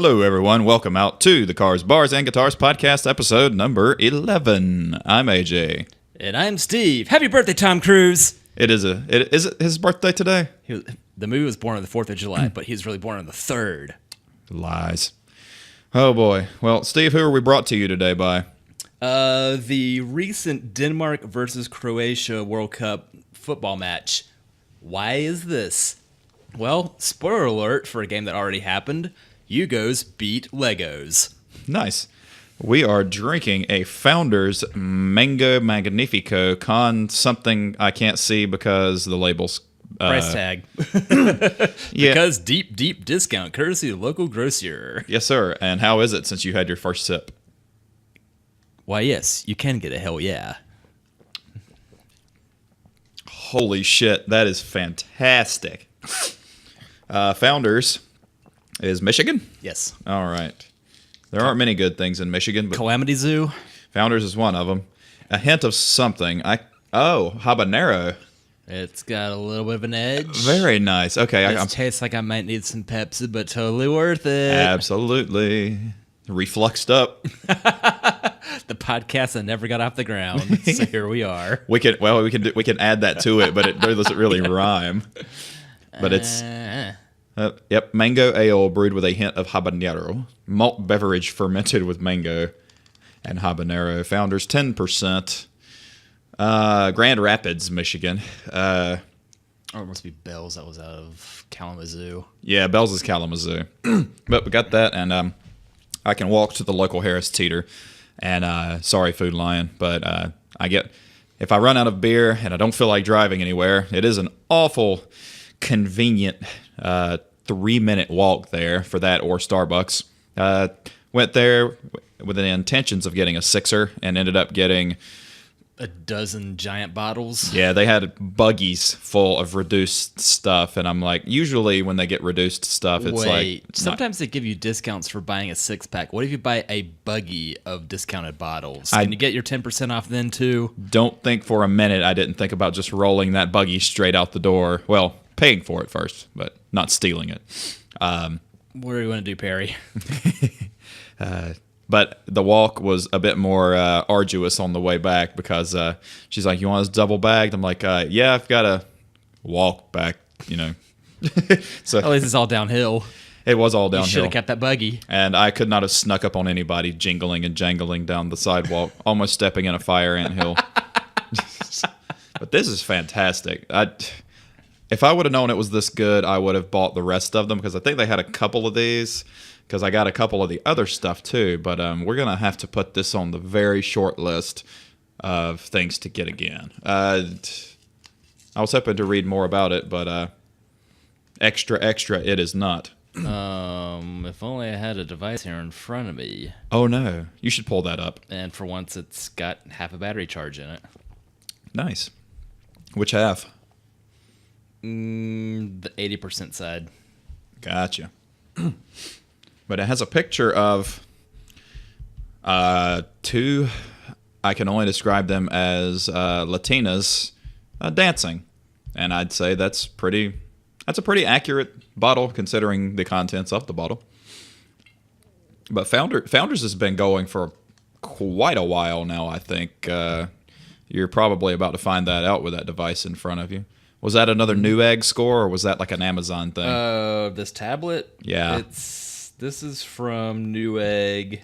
Hello, everyone. Welcome out to the Cars, Bars, and Guitars podcast, episode number 11. I'm AJ. And I'm Steve. Happy birthday, Tom Cruise. Is it his birthday today? The movie was born on the 4th of July, but he was really born on the 3rd. Lies. Oh, boy. Well, Steve, who are we brought to you today by? The recent Denmark versus Croatia World Cup football match. Why is this? Well, spoiler alert for a game that already happened. Yugos beat Legos. Nice. We are drinking a Founders Mango Magnifico con something I can't see because the label's... Price tag. Yeah. Because deep discount, courtesy of local grocer. Yes, sir. And how is it since you had your first sip? Why, yes, you can get a hell yeah. Holy shit, that is fantastic. Founders is Michigan? Yes. All right. There aren't many good things in Michigan, but Calamity Zoo. Founders is one of them. A hint of something. Habanero. It's got a little bit of an edge. Very nice. Okay. It tastes like I might need some Pepsi, but totally worth it. Absolutely. Refluxed up. The podcast that never got off the ground. So here we are. We can add that to it, but it doesn't really rhyme. But it's mango ale brewed with a hint of habanero. Malt beverage fermented with mango and habanero. Founders 10%. Grand Rapids, Michigan. It must be Bell's. That was out of Kalamazoo. Yeah, Bell's is Kalamazoo. But we got that, and I can walk to the local Harris Teeter. And sorry, Food Lion, but if I run out of beer and I don't feel like driving anywhere, it is an awful convenient 3-minute walk there for that or Starbucks. Went there with the intentions of getting a sixer and ended up getting a dozen giant bottles. Yeah, they had buggies full of reduced stuff, and I'm like, usually when they get reduced stuff, it's sometimes they give you discounts for buying a 6-pack. What if you buy a buggy of discounted bottles? Can you get your 10% off then too? Don't think for a minute I didn't think about just rolling that buggy straight out the door. Well, paying for it first, but not stealing it. What do you want to do, Perry? But the walk was a bit more arduous on the way back because she's like, "You want us double bagged?" I'm like, "Yeah, I've got to walk back, So At least it's all downhill. It was all downhill. You should have kept that buggy. And I could not have snuck up on anybody jingling and jangling down the sidewalk, almost stepping in a fire anthill. But this is fantastic. If I would have known it was this good, I would have bought the rest of them because I think they had a couple of these. Because I got a couple of the other stuff too, but we're going to have to put this on the very short list of things to get again. I was hoping to read more about it, but extra, it is not. If only I had a device here in front of me. Oh no, you should pull that up. And for once, it's got half a battery charge in it. Nice. Which half? The 80% side. Gotcha. But it has a picture of two, I can only describe them as Latinas dancing. And I'd say that's a pretty accurate bottle considering the contents of the bottle. But Founders has been going for quite a while now, I think. You're probably about to find that out with that device in front of you. Was that another Newegg score, or was that like an Amazon thing? This tablet? Yeah. This is from Newegg,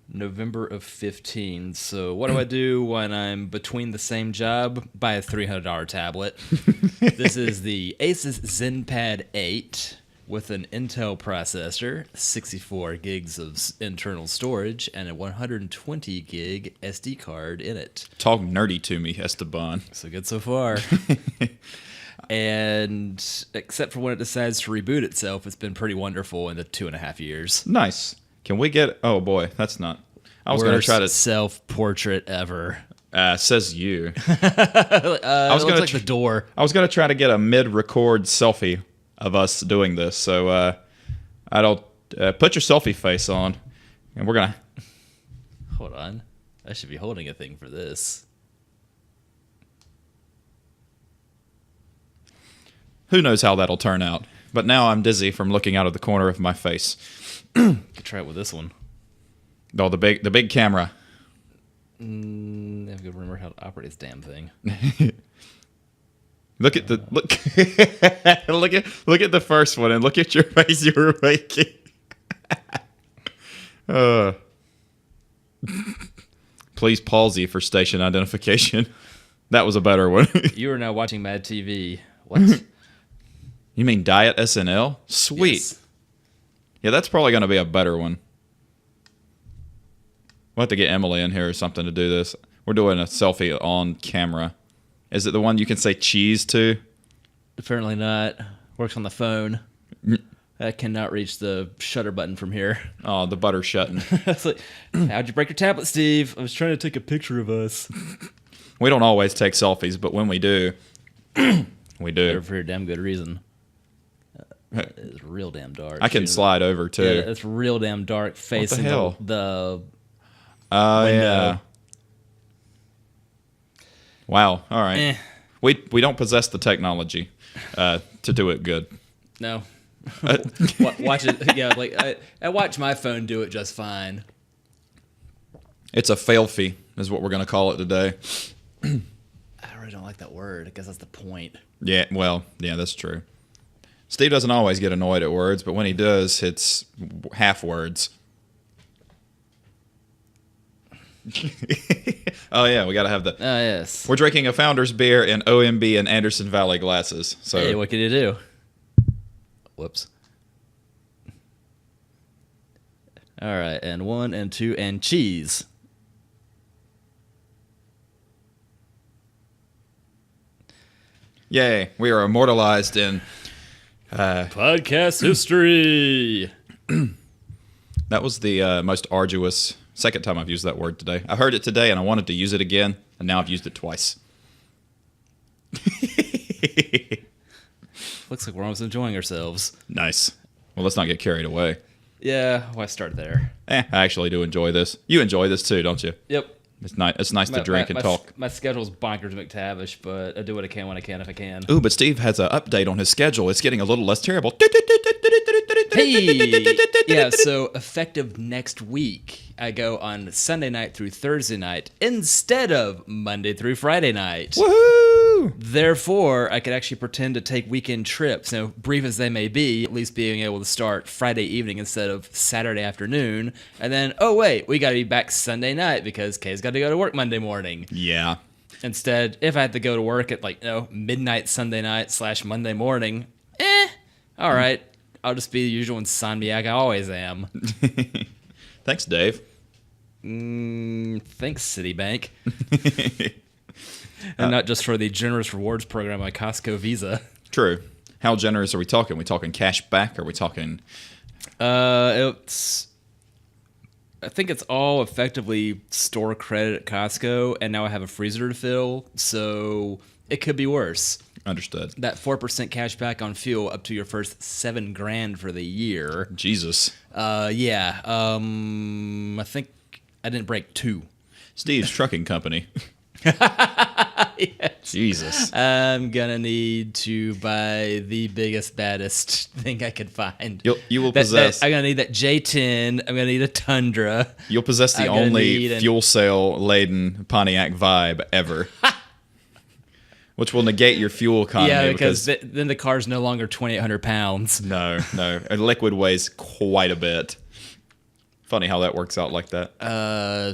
November of 15. So what do I do when I'm between the same job? Buy a $300 tablet. This is the Asus ZenPad 8 with an Intel processor, 64 gigs of internal storage, and a 120 gig SD card in it. Talk nerdy to me, Esteban. So good so far. And except for when it decides to reboot itself, it's been pretty wonderful in the 2.5 years. Nice. Can we get... Oh, boy. That's not... I was going to try to... self-portrait ever. Says you. I was going to... like the door. I was going to try to get a mid-record selfie of us doing this. So, I don't... put your selfie face on, and we're going to... Hold on. I should be holding a thing for this. Who knows how that'll turn out. but now I'm dizzy from looking out of the corner of my face. Could try it with this one. Oh, the big camera. I have to remember how to operate this damn thing. Look at look at the first one and look at your face you were making. Please palsy for station identification. That was a better one. You are now watching Mad TV. What? You mean Diet SNL? Sweet. Yes. Yeah, that's probably going to be a better one. We'll have to get Emily in here or something to do this. We're doing a selfie on camera. Is it the one you can say cheese to? Apparently not. Works on the phone. I cannot reach the shutter button from here. Oh, the butter shutting. It's like, how'd you break your tablet, Steve? I was trying to take a picture of us. We don't always take selfies, but when we do, we do. For a damn good reason. It's real damn dark. I can slide over too. Yeah, it's real damn dark facing hell? the Oh, window. yeah. Wow. All right. Eh. We don't possess the technology to do it good. No. Watch it. Yeah, like I watch my phone do it just fine. It's a fail-fee, is what we're going to call it today. I really don't like that word. I guess that's the point. Yeah, well, yeah, that's true. Steve doesn't always get annoyed at words, but when he does, it's half words. Oh, yeah, we got to have that. Oh, yes. We're drinking a Founder's beer in OMB and Anderson Valley glasses. So Hey, what can you do? Whoops. All right, and 1 and 2 and cheese. yay, we are immortalized in... Podcast history. That was the most arduous... Second time I've used that word today. I heard it today and I wanted to use it again, and now I've used it twice. Looks like we're almost enjoying ourselves. Nice. Well, let's not get carried away. Yeah, why start there? I actually do enjoy this. You enjoy this too, don't you? Yep. It's nice to drink and talk. My schedule's bonkers McTavish, but I do what I can when I can if I can. Ooh, but Steve has an update on his schedule. It's getting a little less terrible. Hey! Yeah, so effective next week, I go on Sunday night through Thursday night instead of Monday through Friday night. Woohoo! Therefore, I could actually pretend to take weekend trips, you know, brief as they may be, at least being able to start Friday evening instead of Saturday afternoon. And then, oh wait, we got to be back Sunday night because Kay's got to go to work Monday morning. Yeah. Instead, if I had to go to work at midnight Sunday night / Monday morning, all right, I'll just be the usual insomniac I always am. Thanks, Dave. Thanks, Citibank. And not just for the generous rewards program on Costco Visa. True. How generous are we talking? Are we talking cash back? Are we talking... I think it's all effectively store credit at Costco, and now I have a freezer to fill, so it could be worse. Understood. That 4% cash back on fuel up to your first $7,000 for the year. Jesus. Yeah. I think I didn't break 2. Steve's trucking company. Yes. Jesus. I'm gonna need to buy the biggest, baddest thing I could find. You will possess... I'm gonna need that J10. I'm gonna need a Tundra. You'll possess the only fuel cell laden Pontiac Vibe ever. Which will negate your fuel economy. Yeah, because then the car's no longer 2,800 pounds. No. A liquid weighs quite a bit. Funny how that works out like that.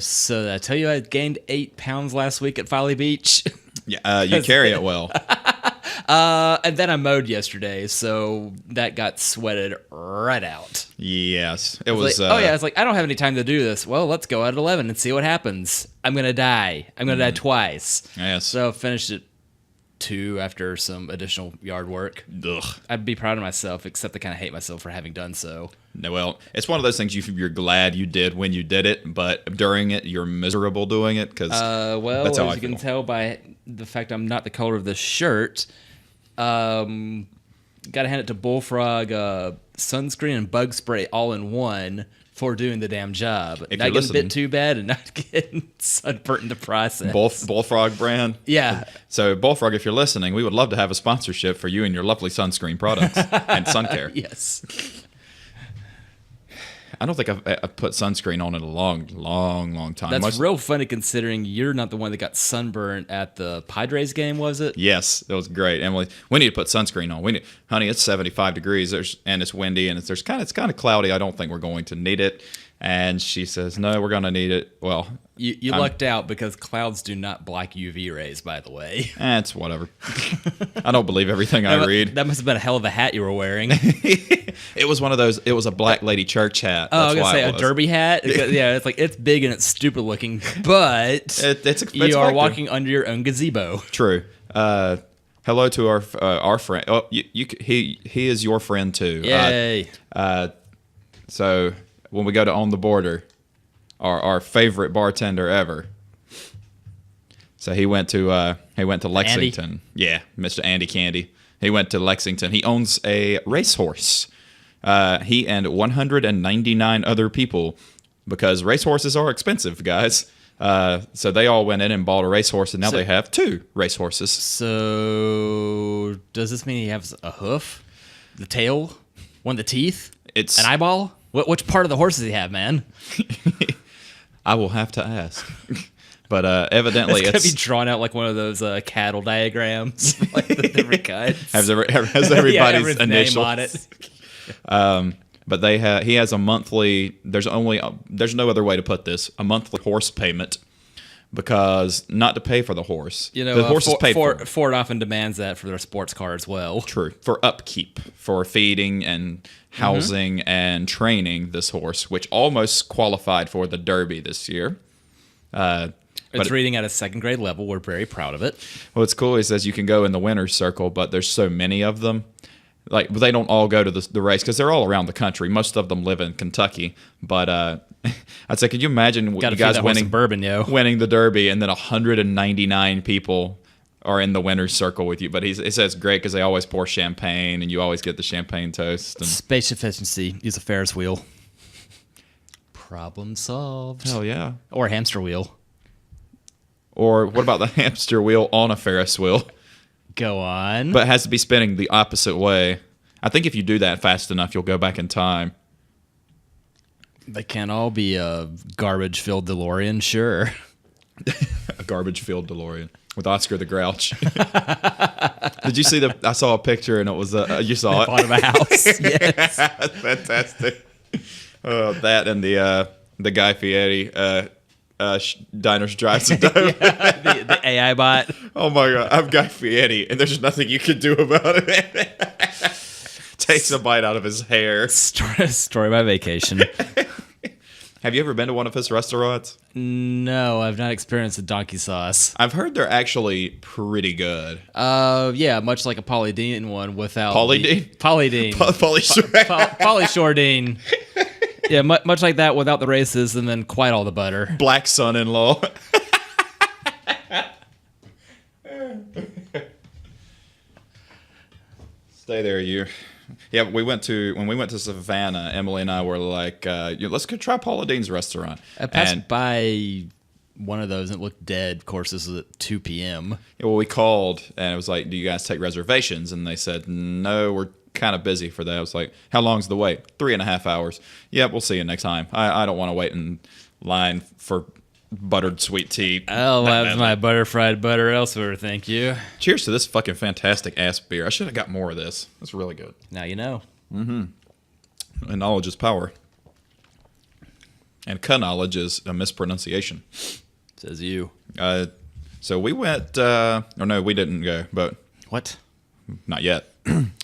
So did I tell you I gained 8 pounds last week at Folly Beach? Yeah, you carry it well. And then I mowed yesterday, so that got sweated right out. Yes. It was... It's like, I don't have any time to do this. Well, let's go at 11 and see what happens. I'm going to die. I'm going to die twice. Yes. So I finished at 2 after some additional yard work. Ugh. I'd be proud of myself, except I kind of hate myself for having done so. No, well, it's one of those things you're glad you did when you did it, but during it, you're miserable doing it. Cause that's how as you can tell by the fact I'm not the color of this shirt, got to hand it to Bullfrog, sunscreen and bug spray all in one for doing the damn job. If Not you're getting listening. bit too bad and not getting sunburnt in the process. Bullfrog brand. Yeah. So Bullfrog, if you're listening, we would love to have a sponsorship for you and your lovely sunscreen products and sun care. Yes. I don't think I've put sunscreen on in a long time. That's real funny considering you're not the one that got sunburned at the Padres game, was it? Yes, that was great. Emily, we need to put sunscreen on. Honey, it's 75 degrees. And it's windy and it's kind of cloudy. I don't think we're going to need it. And she says, no, we're going to need it. Well, You lucked out because clouds do not block UV rays, by the way. it's whatever. I don't believe everything I read. That must have been a hell of a hat you were wearing. It was one of those. It was a black lady church hat. Oh, I was That's gonna say why it a was. derby hat. Yeah, it's like it's big and it's stupid looking, but It's you are effective. walking under your own gazebo. True. Hello to our friend. Oh, he is your friend too. Yay! So when we go to On the Border, our favorite bartender ever. So he went to Lexington. Andy? Yeah, Mr. Andy Candy. He went to Lexington. He owns a racehorse. He and 199 other people, because racehorses are expensive, guys. So they all went in and bought a racehorse, and now they have 2 racehorses. So does this mean he has a hoof, the tail, one of the teeth, It's an eyeball? Which part of the horse does he have, man? I will have to ask. But evidently It's gonna it's be drawn out like one of those cattle diagrams, like the different kinds. has everybody's Yeah, everyone's name initials on it. But he has a monthly. There's no other way to put this. A monthly horse payment, because not to pay for the horse. You know, the horse is paid for. Ford often demands that for their sports car as well. True, for upkeep, for feeding and housing and training this horse, which almost qualified for the Derby this year. It's reading at a 2nd grade level. We're very proud of it. Well, it's cool. He says you can go in the winner's circle, but there's so many of them. Like, they don't all go to the race because they're all around the country. Most of them live in Kentucky. But I'd say, could you imagine you guys winning bourbon, yo. winning the Derby, and then 199 people are in the winner's circle with you? But he says it's great because they always pour champagne, and you always get the champagne toast. And Space efficiency. Use a Ferris wheel. Problem solved. hell yeah. Or a hamster wheel. Or what about the hamster wheel on a Ferris wheel? Go on. But it has to be spinning the opposite way. I think if you do that fast enough, you'll go back in time. They can't all be a garbage-filled DeLorean, sure. A garbage-filled DeLorean with Oscar the Grouch. Did you see I saw a picture, and it was you saw it. Out of a house. Yes. Fantastic. That and the Guy Fieri Diners, Drives, and Dope. the AI bot. Oh my God, I'm Guy Fieri, and there's nothing you can do about it. Takes a bite out of his hair. Story of my vacation. Have you ever been to one of his restaurants? No, I've not experienced the donkey sauce. I've heard they're actually pretty good. Yeah, much like a Pauly Dean one without Pauly Dean? Pauly Dean. Pauly Shore Dean. Yeah, much like that without the racism and quite all the butter. Black son-in-law. Stay there, you. Yeah, when we went to Savannah, Emily and I were like, let's go try Paula Dean's restaurant. I passed by one of those and it looked dead. Of course, this was at 2 p.m. Well, we called and it was like, do you guys take reservations? And they said, no, we're kind of busy for that. I was like, how long's the wait? 3.5 hours. Yeah, we'll see you next time. I don't want to wait in line for buttered sweet tea. I'll have my butter fried butter elsewhere, thank you. Cheers to this fucking fantastic ass beer. I should have got more of this. It's really good. Now you know. And knowledge is power. And knowledge is a mispronunciation. Says you. So we went, or no, we didn't go, but What? not yet.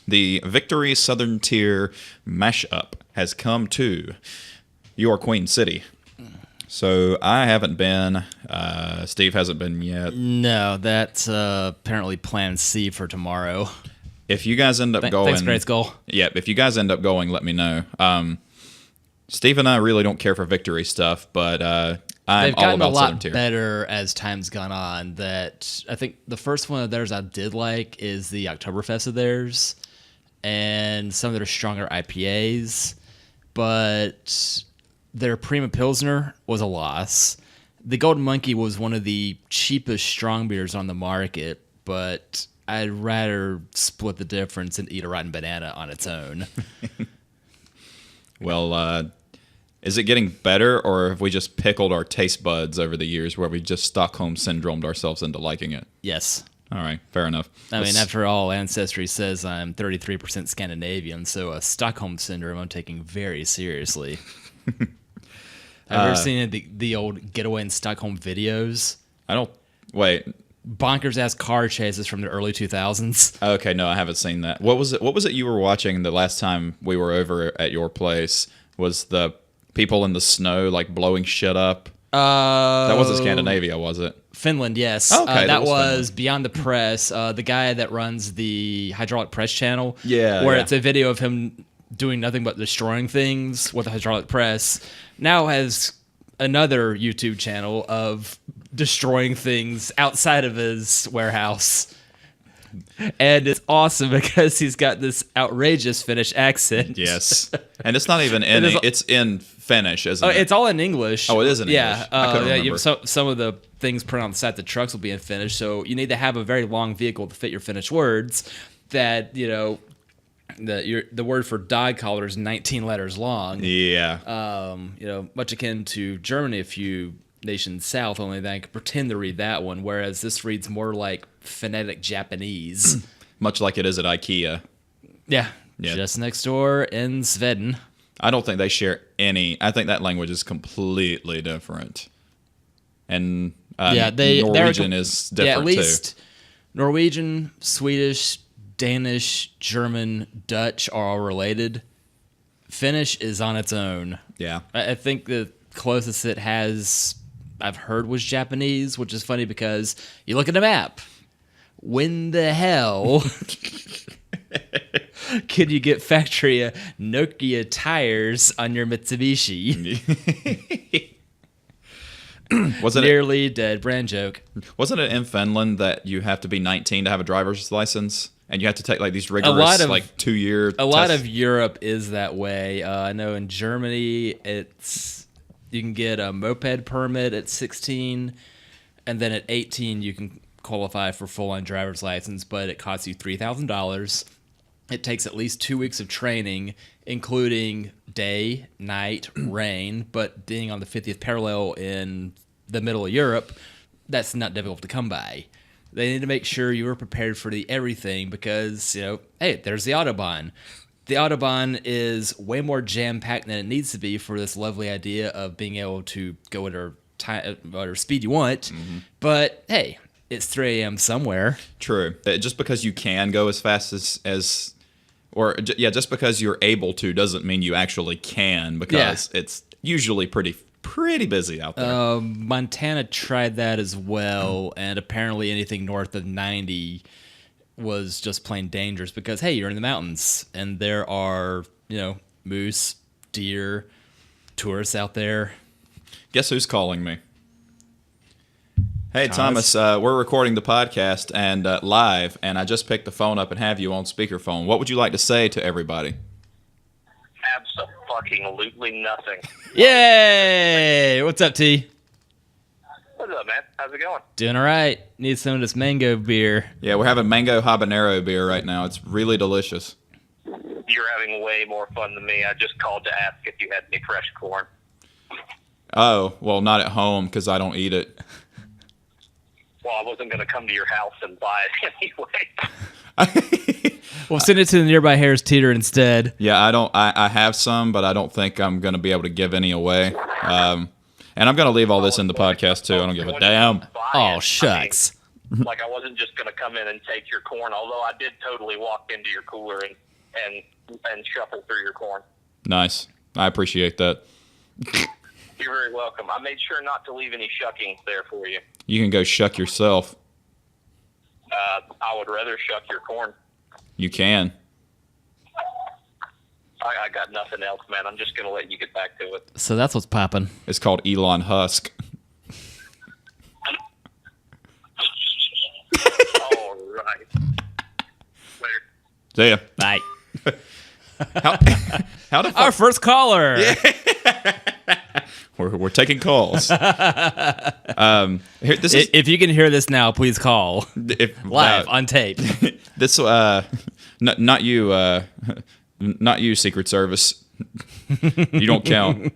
The Victory Southern Tier mashup has come to your Queen City. So I haven't been. Steve hasn't been yet. No, that's apparently Plan C for tomorrow. If you guys end up going, Thanks, Great Skull. Yeah, if you guys end up going, let me know. Steve and I really don't care for Victory stuff, but I'm They've all gotten a about Southern lot Tier. better as time's gone on. That I think the first one of theirs I did like is the Oktoberfest of theirs, and some of their stronger IPAs. But their Prima Pilsner was a loss. The Golden Monkey was one of the cheapest strong beers on the market, but I'd rather split the difference and eat a rotten banana on its own. Well, is it getting better, or have we just pickled our taste buds over the years where we just Stockholm syndromed ourselves into liking it? Yes. All right, fair enough. I mean, after all, Ancestry says I'm 33% Scandinavian, so a Stockholm syndrome I'm taking very seriously. Have you ever seen the old Getaway in Stockholm videos? I don't... Wait. Bonkers-ass car chases from the early 2000s. Okay, no, I haven't seen that. What was it you were watching the last time we were over at your place? Was the people in the snow, like, blowing shit up? That wasn't Scandinavia, was it? Finland, yes. Okay, that was Beyond the Press. The guy that runs the Hydraulic Press channel. Yeah, Where yeah. it's a video of him doing nothing but destroying things with the hydraulic press. Now has another YouTube channel of destroying things outside of his warehouse. And it's awesome because he's got this outrageous Finnish accent. Yes. And it's not even in... It's in Finnish, isn't it? It's all in English. Oh, it is in English. I couldn't remember. Some of the things printed on the side of the trucks will be in Finnish, so you need to have a very long vehicle to fit your Finnish words that, the word for dog collar is 19 letters long. Yeah. Much akin to Germany, a few nations south, only they can pretend to read that one, whereas this reads more like phonetic Japanese. Much like it is at IKEA. Yeah. Yeah. Just next door in Sweden. I don't think they share any... I think that language is completely different. And Norwegian is different, at least Norwegian, Swedish, Danish, German, Dutch are all related. Finnish is on its own. Yeah. I think the closest it has I've heard was Japanese, which is funny because you look at a map. When the hell could you get factory Nokia tires on your Mitsubishi? Nearly dead brand joke. Wasn't it in Finland that you have to be 19 to have a driver's license? And you have to take like these rigorous 2-year tests? A lot of Europe is that way. I know in Germany you can get a moped permit at 16, and then at 18 you can qualify for full-on driver's license, but it costs you $3,000. It takes at least 2 weeks of training, including day, night, rain, but being on the 50th parallel in the middle of Europe, that's not difficult to come by. They need to make sure you are prepared for the everything because, hey, there's the Autobahn. The Autobahn is way more jam-packed than it needs to be for this lovely idea of being able to go at whatever speed you want. Mm-hmm. But, hey, it's 3 a.m. somewhere. True. Just because you can go as fast just because you're able to doesn't mean you actually can, because it's usually pretty busy out there. Montana tried that as well, and apparently anything north of 90 was just plain dangerous because, hey, you're in the mountains, and there are, moose, deer, tourists out there. Guess who's calling me? Hey, Thomas, we're recording the podcast and live, and I just picked the phone up and have you on speakerphone. What would you like to say to everybody? Absolutely nothing. Yay! What's up, T? What's up, man? How's it going? Doing all right. Need some of this mango beer. Yeah, we're having mango habanero beer right now. It's really delicious. You're having way more fun than me. I just called to ask if you had any fresh corn. Oh, well, not at home because I don't eat it. Well, I wasn't going to come to your house and buy it anyway. We'll send it to the nearby Harris Teeter instead. Yeah, I have some, but I don't think I'm going to be able to give any away. And I'm going to leave all this in the podcast, too. I don't give a damn. Oh, shucks. I wasn't just going to come in and take your corn, although I did totally walk into your cooler and shuffle through your corn. Nice. I appreciate that. You're very welcome. I made sure not to leave any shucking there for you. You can go shuck yourself. I would rather shuck your corn. You can. I got nothing else, man. I'm just going to let you get back to it. So that's what's popping. It's called Elon Husk. All right. Later. See ya. Bye. How the fuck? Our first caller. Yeah. We're taking calls. This is If you can hear this now, please call live on tape. this. Not you. Not you, Secret Service. You don't count.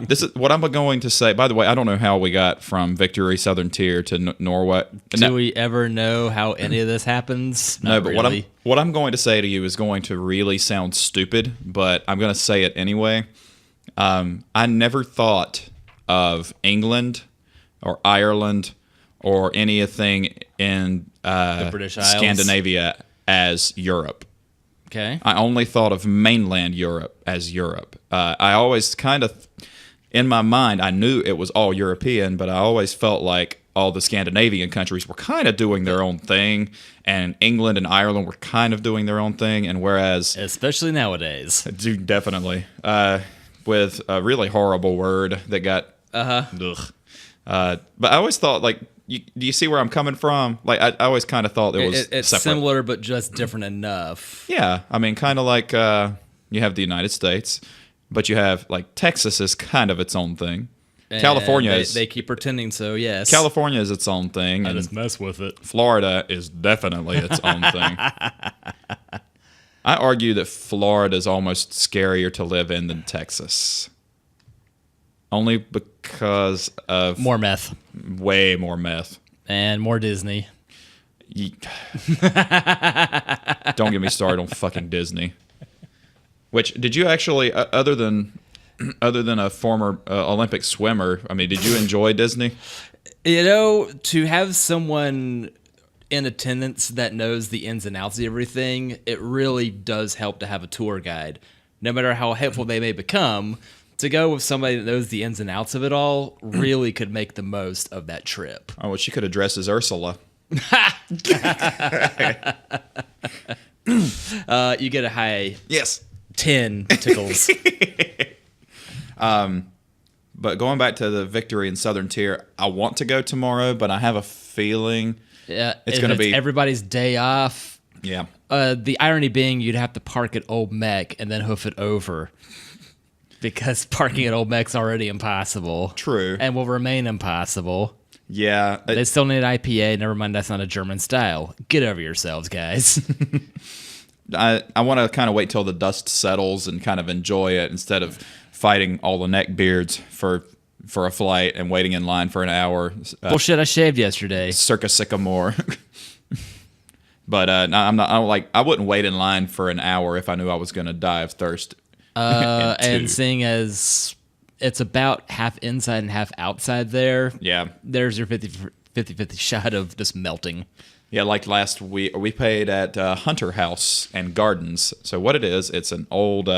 This is what I'm going to say. By the way, I don't know how we got from Victory Southern Tier to Norway. Do we ever know how any of this happens? No, Not but really. what I'm going to say to you is going to really sound stupid, but I'm going to say it anyway. I never thought of England or Ireland or anything in The British Isles? Scandinavia as Europe. Okay. I only thought of mainland Europe as Europe. I always kind of, in my mind, I knew it was all European, but I always felt like all the Scandinavian countries were kind of doing their own thing, and England and Ireland were kind of doing their own thing, and whereas... Especially nowadays. Definitely. With a really horrible word that got... Ugh. But I always thought, like, do you see where I'm coming from? Like, I always kind of thought it was It's separate. similar, but just different enough. Yeah, I mean, kind of like you have the United States, but you have, like, Texas is kind of its own thing. And California is... They keep pretending so, yes. California is its own thing. I and just mess with it. Florida is definitely its own thing. I argue that Florida is almost scarier to live in than Texas. Only because of... More meth. Way more meth. And more Disney. Don't get me started on fucking Disney. Which, did you actually, other than a former Olympic swimmer, I mean, did you enjoy Disney? You know, to have someone in attendance that knows the ins and outs of everything, it really does help to have a tour guide. No matter how helpful they may become, to go with somebody that knows the ins and outs of it all really could make the most of that trip. Oh, well, she could have dressed as Ursula. You get a high Yes. 10 tickles. But going back to the Victory and Southern Tier, I want to go tomorrow, but I have a feeling Yeah, it's if going to be... everybody's day off. Yeah. The irony being you'd have to park at Old Mech and then hoof it over. Because parking at Old Mech's already impossible. True. And will remain impossible. Yeah. They still need IPA. Never mind, that's not a German style. Get over yourselves, guys. I want to kind of wait till the dust settles and kind of enjoy it instead of fighting all the neck beards for a flight and waiting in line for an hour. Bullshit, I shaved yesterday. Circa Sycamore. But no, I wouldn't wait in line for an hour if I knew I was going to die of thirst. And seeing as it's about half inside and half outside there, Yeah. there's your 50-50 shot of just melting. Yeah, like last week, we paid at Hunter House and Gardens. So what it is, it's an old,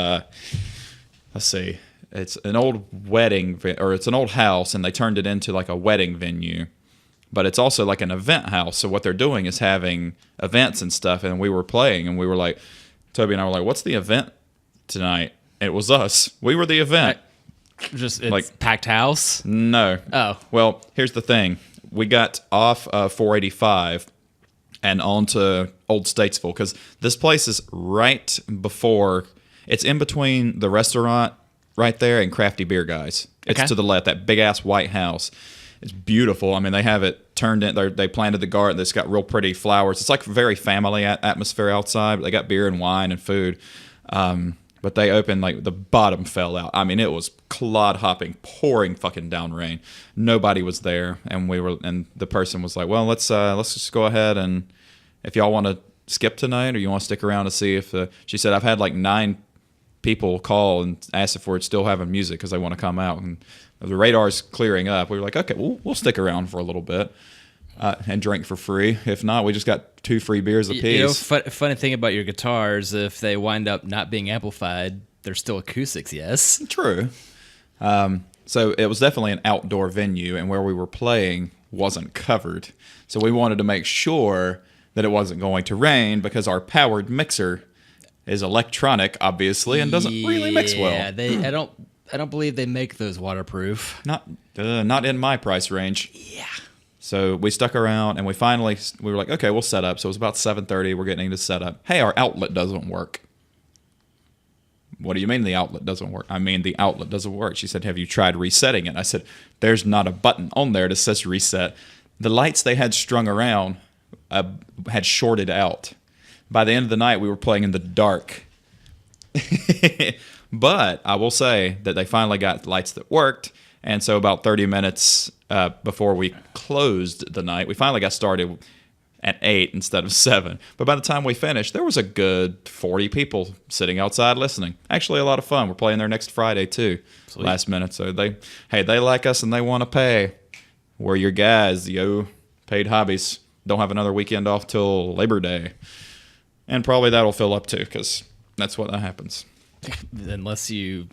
it's an old wedding, or it's an old house, and they turned it into like a wedding venue. But it's also like an event house. So what they're doing is having events and stuff, and we were playing, and we were like, Toby and I were like, what's the event tonight? And it was us. We were the event. Just it's Like- packed house. No. Oh. Well, here's the thing. We got off 485 and onto Old Statesville because this place is right before, it's in between the restaurant right there and Crafty Beer Guys. It's Okay. to the left, that big-ass White House. It's beautiful. I mean, they have it turned in. They planted the garden. It's got real pretty flowers. It's like very family atmosphere outside. But they got beer and wine and food. But they opened, like, the bottom fell out. I mean, it was clod hopping, pouring fucking down rain. Nobody was there, and the person was like, "Well, let's just go ahead and if y'all want to skip tonight, or you want to stick around to see if." She said, "I've had like 9 people call and ask if we're still having music because they want to come out, and the radar's clearing up." We were like, "Okay, we'll stick around for a little bit and drink for free. If not, we just got 2 free beers apiece." You know, funny thing about your guitars, if they wind up not being amplified, they're still acoustics, yes? True. So it was definitely an outdoor venue, and where we were playing wasn't covered. So we wanted to make sure that it wasn't going to rain because our powered mixer is electronic, obviously, and doesn't really mix well. Yeah, I don't believe they make those waterproof. Not in my price range. Yeah. So we stuck around, and we were like, okay, we'll set up. So it was about 7:30. We're getting into setup. Hey, our outlet doesn't work. what do you mean the outlet doesn't work? I mean, the outlet doesn't work. She said, have you tried resetting it? I said, there's not a button on there that says reset. The lights they had strung around had shorted out. By the end of the night, we were playing in the dark. But I will say that they finally got lights that worked. And so about 30 minutes before we closed the night, we finally got started at 8 instead of 7. But by the time we finished, there was a good 40 people sitting outside listening. Actually, a lot of fun. We're playing there next Friday, too, Sweet. last minute. So they like us and they want to pay. We're your guys, yo. Paid hobbies. Don't have another weekend off till Labor Day. And probably that'll fill up, too, because that's what happens. Unless you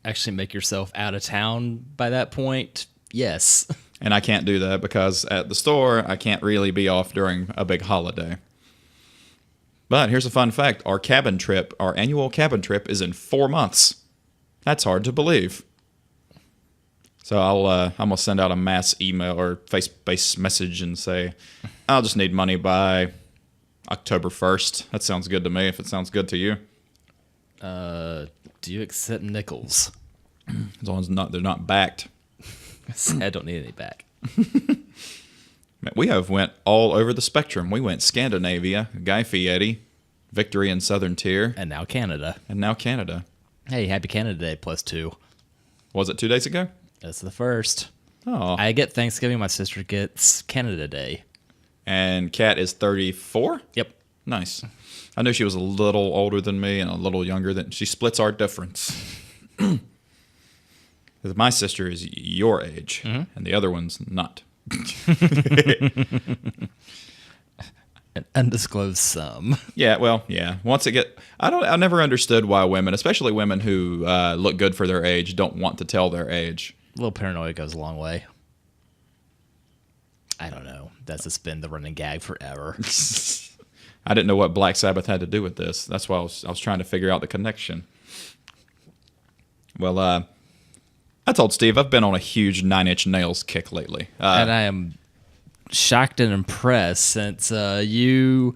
actually make yourself out of town by that point, yes. And I can't do that because at the store, I can't really be off during a big holiday. But here's a fun fact. Our annual cabin trip is in 4 months. That's hard to believe. So I'm going to send out a mass email or face-based message and say, I'll just need money by October 1st. That sounds good to me if it sounds good to you. Do you accept nickels? As long as they're not backed. I don't need any back. We have went all over the spectrum. We went Scandinavia, Guy Fieri, Victory in Southern Tier, And now Canada. and now Canada. Hey, happy Canada Day +2. Was it 2 days ago? That's the first. Oh. I get Thanksgiving. My sister gets Canada Day. And Kat is 34? Yep. Nice. I knew she was a little older than me and a little younger than... She splits our difference. Because my sister is your age, and the other one's not. An undisclosed sum. Yeah, well, yeah. Once it get... I never understood why women, especially women who look good for their age, don't want to tell their age. A little paranoia goes a long way. I don't know. That's just been the running gag forever. I didn't know what Black Sabbath had to do with this. That's why I was trying to figure out the connection. Well, I told Steve I've been on a huge 9 Inch Nails kick lately. And I am shocked and impressed since you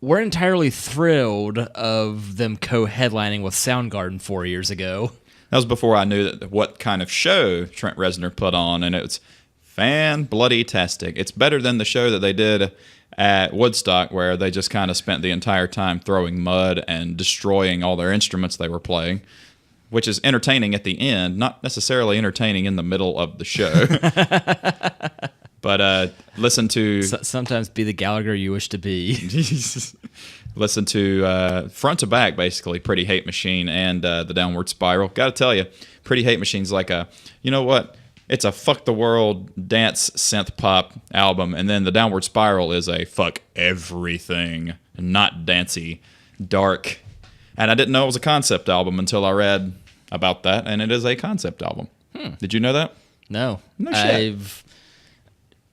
weren't entirely thrilled of them co-headlining with Soundgarden 4 years ago. That was before I knew what kind of show Trent Reznor put on, and it was fan-bloody-tastic. It's better than the show that they did at Woodstock, where they just kind of spent the entire time throwing mud and destroying all their instruments they were playing, which is entertaining at the end, not necessarily entertaining in the middle of the show. But listen to... Sometimes be the Gallagher you wish to be. Listen to front to back, basically, Pretty Hate Machine and The Downward Spiral. Got to tell you, Pretty Hate Machine's like a... You know what? It's a fuck the world dance synth pop album, and then The Downward Spiral is a fuck everything, not dancey, dark. And I didn't know it was a concept album until I read about that, and it is a concept album. Did you know that? No. No shit. I've...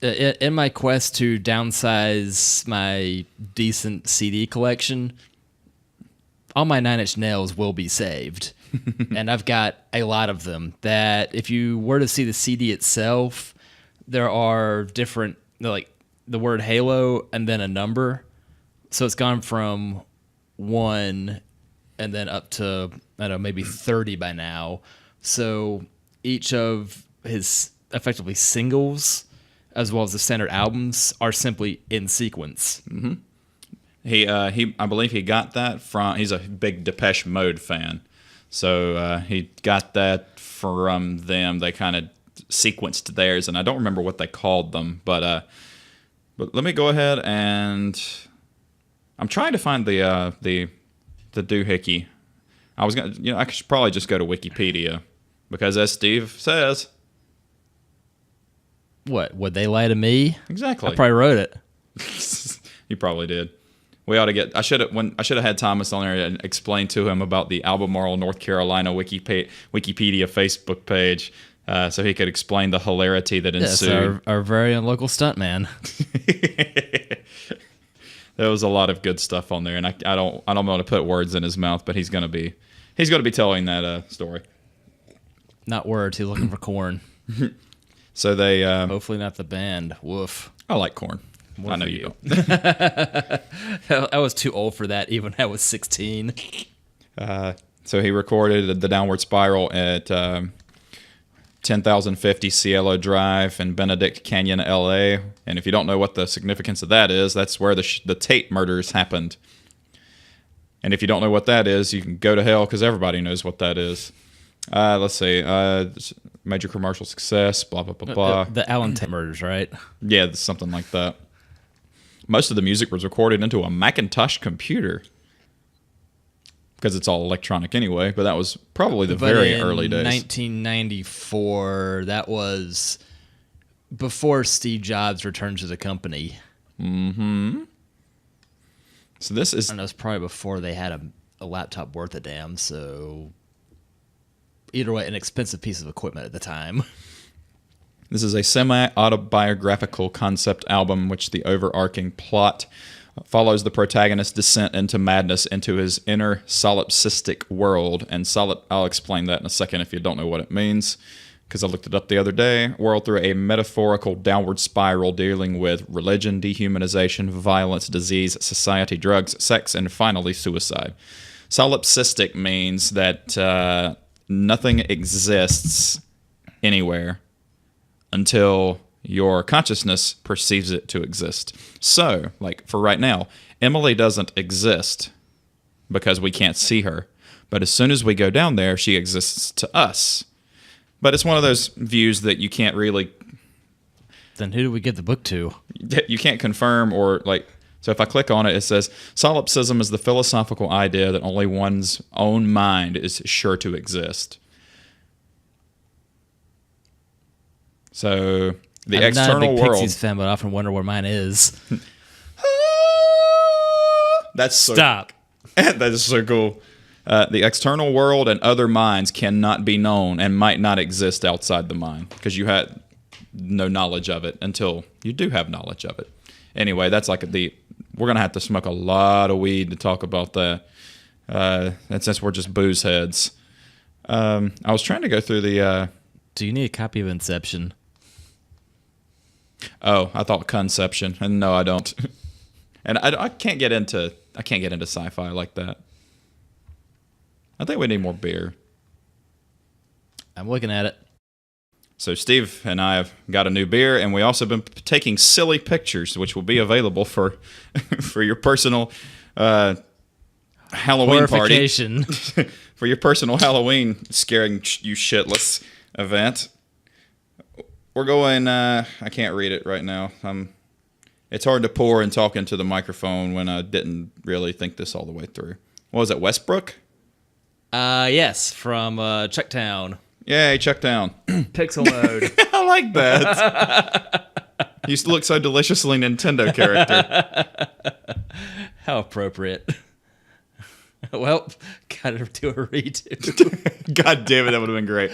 In my quest to downsize my decent CD collection, all my 9 Inch Nails will be saved. And I've got a lot of them that if you were to see the CD itself, there are different, like the word Halo and then a number. So it's gone from 1 and then up to, I don't know, maybe 30 by now. So each of his effectively singles, as well as the standard albums, are simply in sequence. Mm-hmm. I believe he got that from... He's a big Depeche Mode fan. So he got that from them. They kind of sequenced theirs, and I don't remember what they called them. But let me go ahead and... I'm trying to find the doohickey. I should probably just go to Wikipedia, because as Steve says... What, would they lie to me? Exactly. I probably wrote it. You probably did. We ought to get... I should have had Thomas on there and explain to him about the Albemarle, North Carolina Wikipedia Facebook page, so he could explain the hilarity that ensued. Yes, our very own local stuntman. There was a lot of good stuff on there, and I don't want to put words in his mouth, but he's gonna be telling that story. Not words. He's looking for corn. So they hopefully not the band. Woof. I like corn. I know you don't. I was too old for that even when I was 16. So he recorded the Downward Spiral at 10,050 Cielo Drive in Benedict Canyon, LA. And if you don't know what the significance of that is, that's where the Tate murders happened. And if you don't know what that is, you can go to hell because everybody knows what that is. Let's see. Major commercial success, blah, blah, blah, blah. The Allen Tate murders, right? Yeah, something like that. Most of the music was recorded into a Macintosh computer because it's all electronic anyway, but that was probably the very early days. 1994, that was before Steve Jobs returned to the company. Mm-hmm. So this is... And it was probably before they had a laptop worth a damn, so... Either way, an expensive piece of equipment at the time. This is a semi-autobiographical concept album which the overarching plot follows the protagonist's descent into madness into his inner solipsistic world. And I'll explain that in a second if you don't know what it means, because I looked it up the other day. World through a metaphorical downward spiral dealing with religion, dehumanization, violence, disease, society, drugs, sex, and finally suicide. Solipsistic means that nothing exists anywhere until your consciousness perceives it to exist. So, like for right now, Emily doesn't exist because we can't see her. But as soon as we go down there, she exists to us. But it's one of those views that you can't really... Then who do we give the book to? You can't confirm or like... So if I click on it, it says, solipsism is the philosophical idea that only one's own mind is sure to exist. So the external I'm not a big world... Pixies fan, but I often wonder where mine is. That's so... Stop. That is so cool. The external world and other minds cannot be known and might not exist outside the mind because you had no knowledge of it until you do have knowledge of it. Anyway, that's like we're going to have to smoke a lot of weed to talk about that. And since we're just booze heads. I was trying to go through the... Do you need a copy of Inception? Oh, I thought Conception. And no, I don't. And I can't get into sci-fi like that. I think we need more beer. I'm looking at it. So Steve and I have got a new beer, and we also been taking silly pictures, which will be available for your personal Halloween party. For your personal Halloween scaring you shitless event. We're going... I can't read it right now. It's hard to pour and talk into the microphone when I didn't really think this all the way through. What was it, Westbrook? Yes, from Chucktown. Yay, Chucktown. Pixel mode. I like that. You used to look so deliciously Nintendo character. How appropriate. Well, gotta do a redo. God damn it, that would have been great.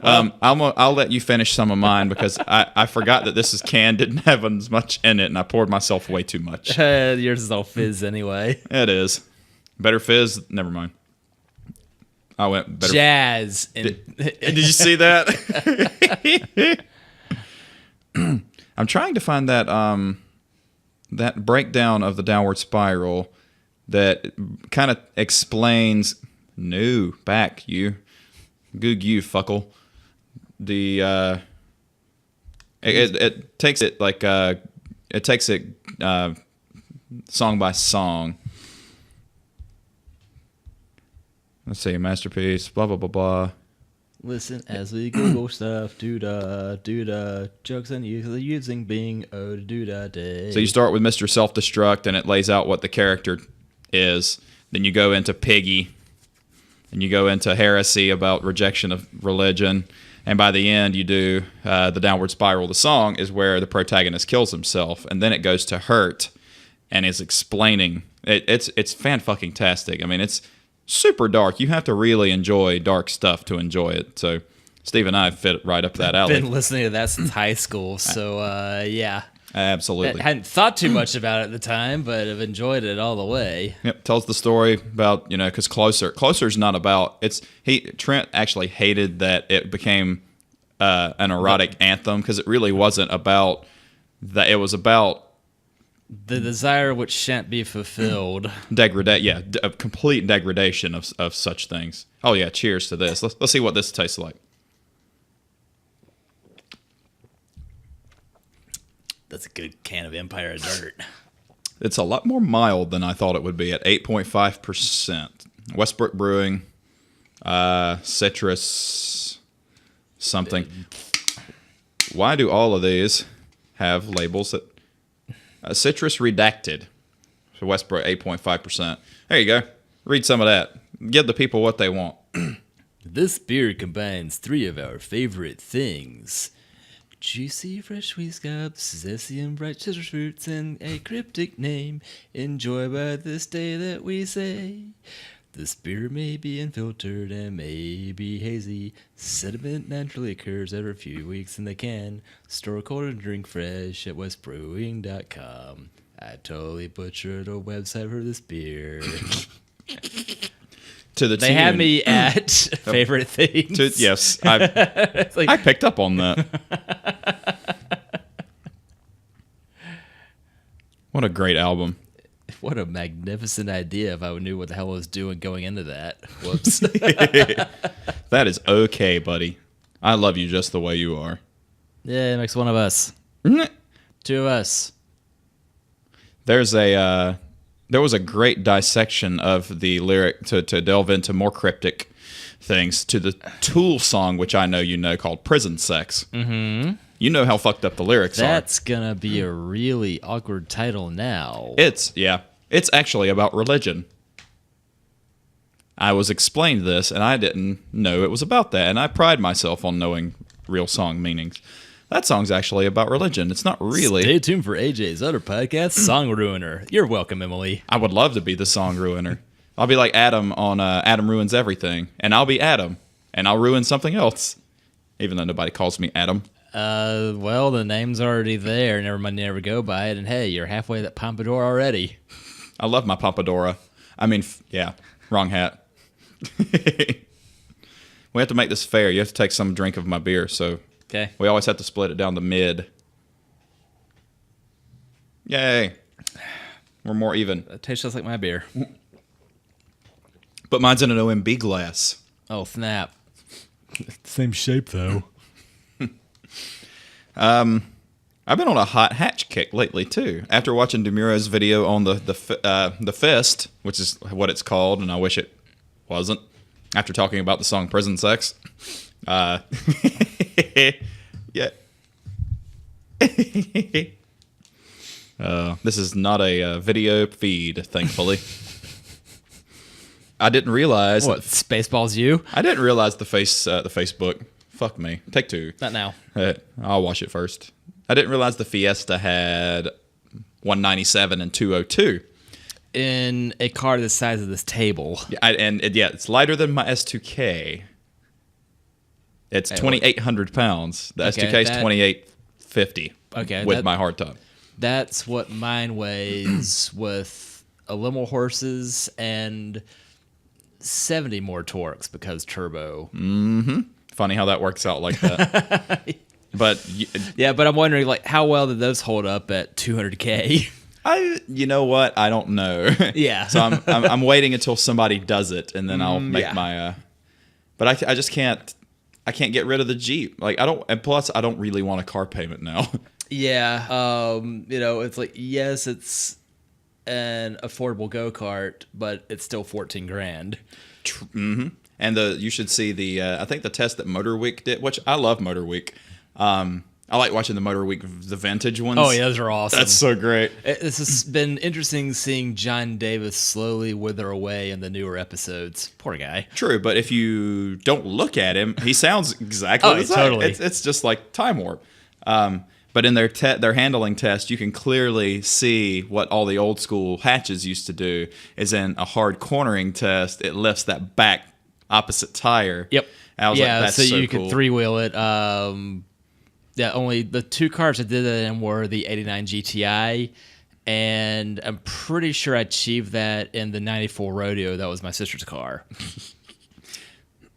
I'll let you finish some of mine because I forgot that this is canned, didn't have as much in it, and I poured myself way too much. Yours is all fizz anyway. It is. Better fizz? Never mind. I went better. Jazz. Did you see that? I'm trying to find that breakdown of the downward spiral that kind of explains. No, back you, goog you fuckle. The it takes it like it takes it song by song. Let's see, masterpiece, blah, blah, blah, blah. Listen as we Google stuff, doo-da, jokes and using Bing, oh, doo-da day. So you start with Mr. Self-Destruct, and it lays out what the character is. Then you go into Piggy, and you go into Heresy about rejection of religion. And by the end, you do the Downward Spiral. The song is where the protagonist kills himself, and then it goes to Hurt, and is explaining. It's fan-fucking-tastic. I mean, it's super dark. You have to really enjoy dark stuff to enjoy it. So Steve and I fit right up that alley. I've been listening to that since high school, so yeah. Absolutely. I hadn't thought too much about it at the time, but I've enjoyed it all the way. Yep, tells the story about, because Closer's not about... Trent actually hated that it became an erotic anthem because it really wasn't about that. It was about The desire which shan't be fulfilled. A complete degradation of such things. Oh yeah, cheers to this. Let's see what this tastes like. That's a good can of Empire of Dirt. It's a lot more mild than I thought it would be at 8.5%. Westbrook Brewing, citrus something. Why do all of these have labels that citrus redacted? So Westbrook 8.5%. There you go. Read some of that. Give the people what they want. This beer combines 3 of our favorite things. Juicy, fresh sweet scabs, zesty and bright citrus fruits, and a cryptic name. Enjoy by this day that we say. This beer may be unfiltered and may be hazy. Sediment naturally occurs every few weeks in the can. Store cold and drink fresh at westbrewing.com. I totally butchered a website for this beer. They had me at favorite things. Yes, I picked up on that. What a great album. What a magnificent idea if I knew what the hell I was doing going into that. Whoops. That is okay, buddy. I love you just the way you are. Yeah, it makes one of us. 2 of us. There was a great dissection of the lyric to delve into more cryptic things to the Tool song, which I know you know, called Prison Sex. Mm-hmm. You know how fucked up the lyrics are. That's going to be a really awkward title now. It's actually about religion. I was explained this, and I didn't know it was about that, and I pride myself on knowing real song meanings. That song's actually about religion. It's not really. Stay tuned for AJ's other podcast, Song Ruiner. You're welcome, Emily. I would love to be the song ruiner. I'll be like Adam on Adam Ruins Everything, and I'll be Adam, and I'll ruin something else, even though nobody calls me Adam. Well, the name's already there, and everybody never go by it, and hey, you're halfway to that pompadour already. I love my Pompadora. I mean, yeah, wrong hat. We have to make this fair. You have to take some drink of my beer, so okay. We always have to split it down the mid. Yay. We're more even. It tastes just like my beer. But mine's in an OMB glass. Oh, snap. Same shape, though. I've been on a hot hatch kick lately too. After watching Demuro's video on the fist, which is what it's called, and I wish it wasn't. After talking about the song "Prison Sex," yeah. This is not a video feed, thankfully. I didn't realize what Spaceballs you. I didn't realize the Facebook. Fuck me. Take 2. Not now. I'll watch it first. I didn't realize the Fiesta had 197 and 202. In a car the size of this table. Yeah, it's lighter than my S2K. It's 2,800 pounds. The S2K is 2,850. Okay, with my hardtop. That's what mine weighs with a little more horses and 70 more torques because turbo. Mm-hmm. Funny how that works out like that. But yeah, but I'm wondering, like, how well did those hold up at 200K? You know what? I don't know. Yeah. So I'm waiting until somebody does it, and then I'll make my. But I just can't. I can't get rid of the Jeep. Like I don't, and plus I don't really want a car payment now. Yeah. It's like, yes, it's an affordable go-kart, but it's still $14,000. Mm-hmm. And you should see the I think the test that Motor Week did, which I love Motor Week. I like watching the Motor Week, the vintage ones. Oh yeah, those are awesome. That's so great. This has been interesting seeing John Davis slowly wither away in the newer episodes. Poor guy. True, but if you don't look at him, he sounds exactly the same. Totally. It's just like Time Warp. But in their handling test, you can clearly see what all the old school hatches used to do. Is in a hard cornering test, it lifts that back opposite tire. Yep. I was like, that's so you cool. could 3-wheel it. Yeah, only the 2 cars I did that in were the 89 GTI, and I'm pretty sure I achieved that in the 94 Rodeo. That was my sister's car.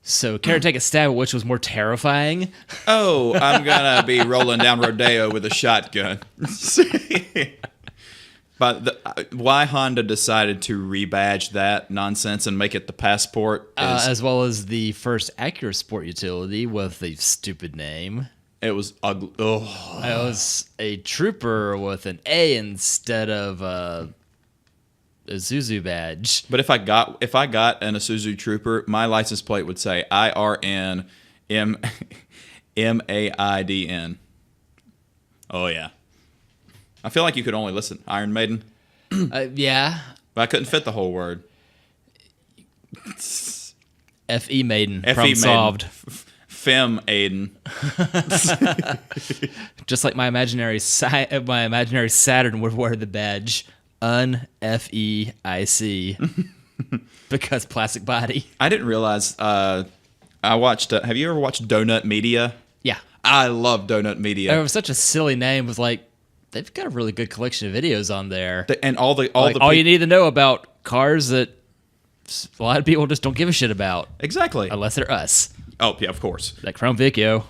So, care to take a stab at which was more terrifying? Oh, I'm going to be rolling down Rodeo with a shotgun. But why Honda decided to rebadge that nonsense and make it the Passport is As well as the first Acura sport utility with a stupid name. it was ugly. Oh, It was a Trooper with an A instead of a Isuzu badge. but if I got an Isuzu Trooper, my license plate would say IRNMAIDN. Oh yeah. I feel like you could only listen Iron Maiden, Yeah. but I couldn't fit the whole word. FE Maiden. FE Problem Maiden. solved. Fem Aiden. Just like my imaginary Saturn would wear the badge UNFEIC because plastic body. I didn't realize. I watched. Have you ever watched Donut Media? Yeah. I love Donut Media. It was such a silly name. It was like, they've got a really good collection of videos on there. And all You need to know about cars that a lot of people just don't give a shit about. Exactly. Unless they're us. Oh yeah, of course. That Crown Vicio.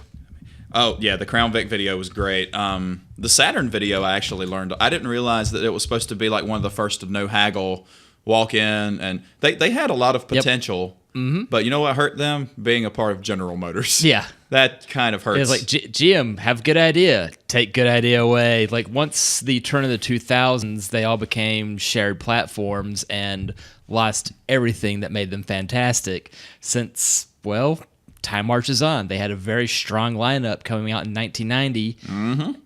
Oh yeah, the Crown Vic video was great. The Saturn video I actually learned. I didn't realize that it was supposed to be like one of the first of no haggle walk in, and they had a lot of potential. Mm-hmm. But you know what hurt them? Being a part of General Motors. Yeah. That kind of hurts. It's like, GM, have good idea. Take good idea away. Like, once the turn of the 2000s, they all became shared platforms and lost everything that made them fantastic. Since, well, time marches on. They had a very strong lineup coming out in 1990. Mm-hmm.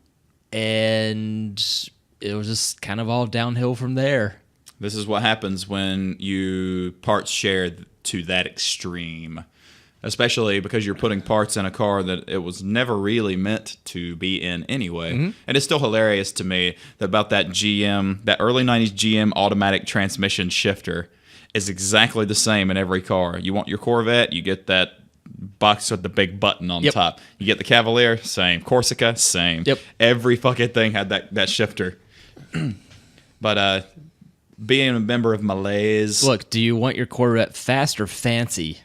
And it was just kind of all downhill from there. This is what happens when you parts share to that extreme. Especially because you're putting parts in a car that it was never really meant to be in anyway. Mm-hmm. And it's still hilarious to me that about that early 90s GM automatic transmission shifter is exactly the same in every car. You want your Corvette, you get that box with the big button on top. You get the Cavalier, same. Corsica, same. Yep. Every fucking thing had that shifter. But being a member of Malaise... Look, do you want your Corvette fast or fancy?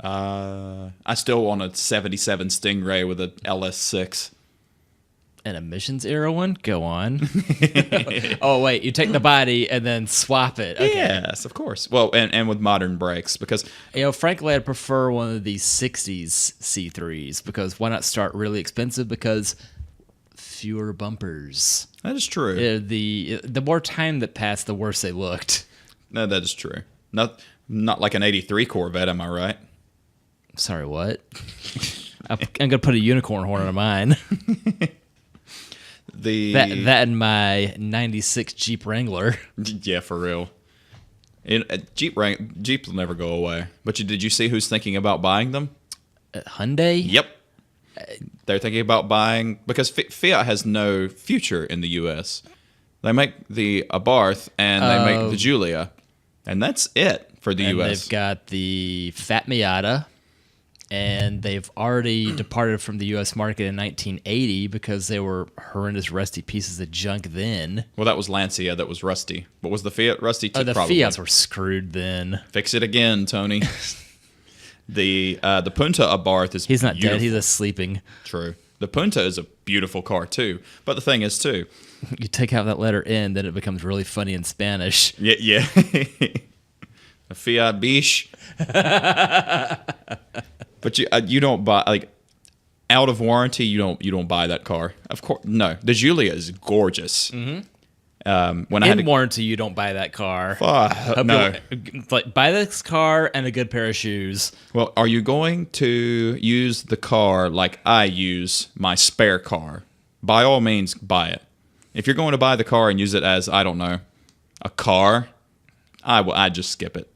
I still want a 77 Stingray with a LS6. An emissions era one? Go on. Oh, wait, you take the body and then swap it. Okay. Yes, of course. Well, and with modern brakes, because... frankly, I'd prefer one of these 60s C3s, because why not start really expensive? Because fewer bumpers. That is true. The more time that passed, the worse they looked. No, that is true. Not like an 83 Corvette, am I right? Sorry, what? I'm going to put a unicorn horn on mine. That and my 96 Jeep Wrangler. Yeah, for real. Jeep will never go away. But did you see who's thinking about buying them? Hyundai? Yep. They're thinking about buying... Because Fiat has no future in the U.S. They make the Abarth and they make the Giulia. And that's it for the U.S. They've got the Fat Miata. And they've already departed from the U.S. market in 1980 because they were horrendous, rusty pieces of junk then. Well, that was Lancia that was rusty. But was the Fiat rusty too? The probably. Fiats were screwed then. Fix it again, Tony. The Punta Abarth is He's not beautiful. dead. He's just sleeping. True. The Punta is a beautiful car, too. But the thing is, too... You take out that letter N, then it becomes really funny in Spanish. Yeah. A Fiat Biche. But you don't buy, like, out of warranty, you don't buy that car. Of course, no. The Giulia is gorgeous. Mm-hmm. In warranty, you don't buy that car. No. Like, buy this car and a good pair of shoes. Well, are you going to use the car like I use my spare car? By all means, buy it. If you're going to buy the car and use it as, I don't know, a car, I'd just skip it.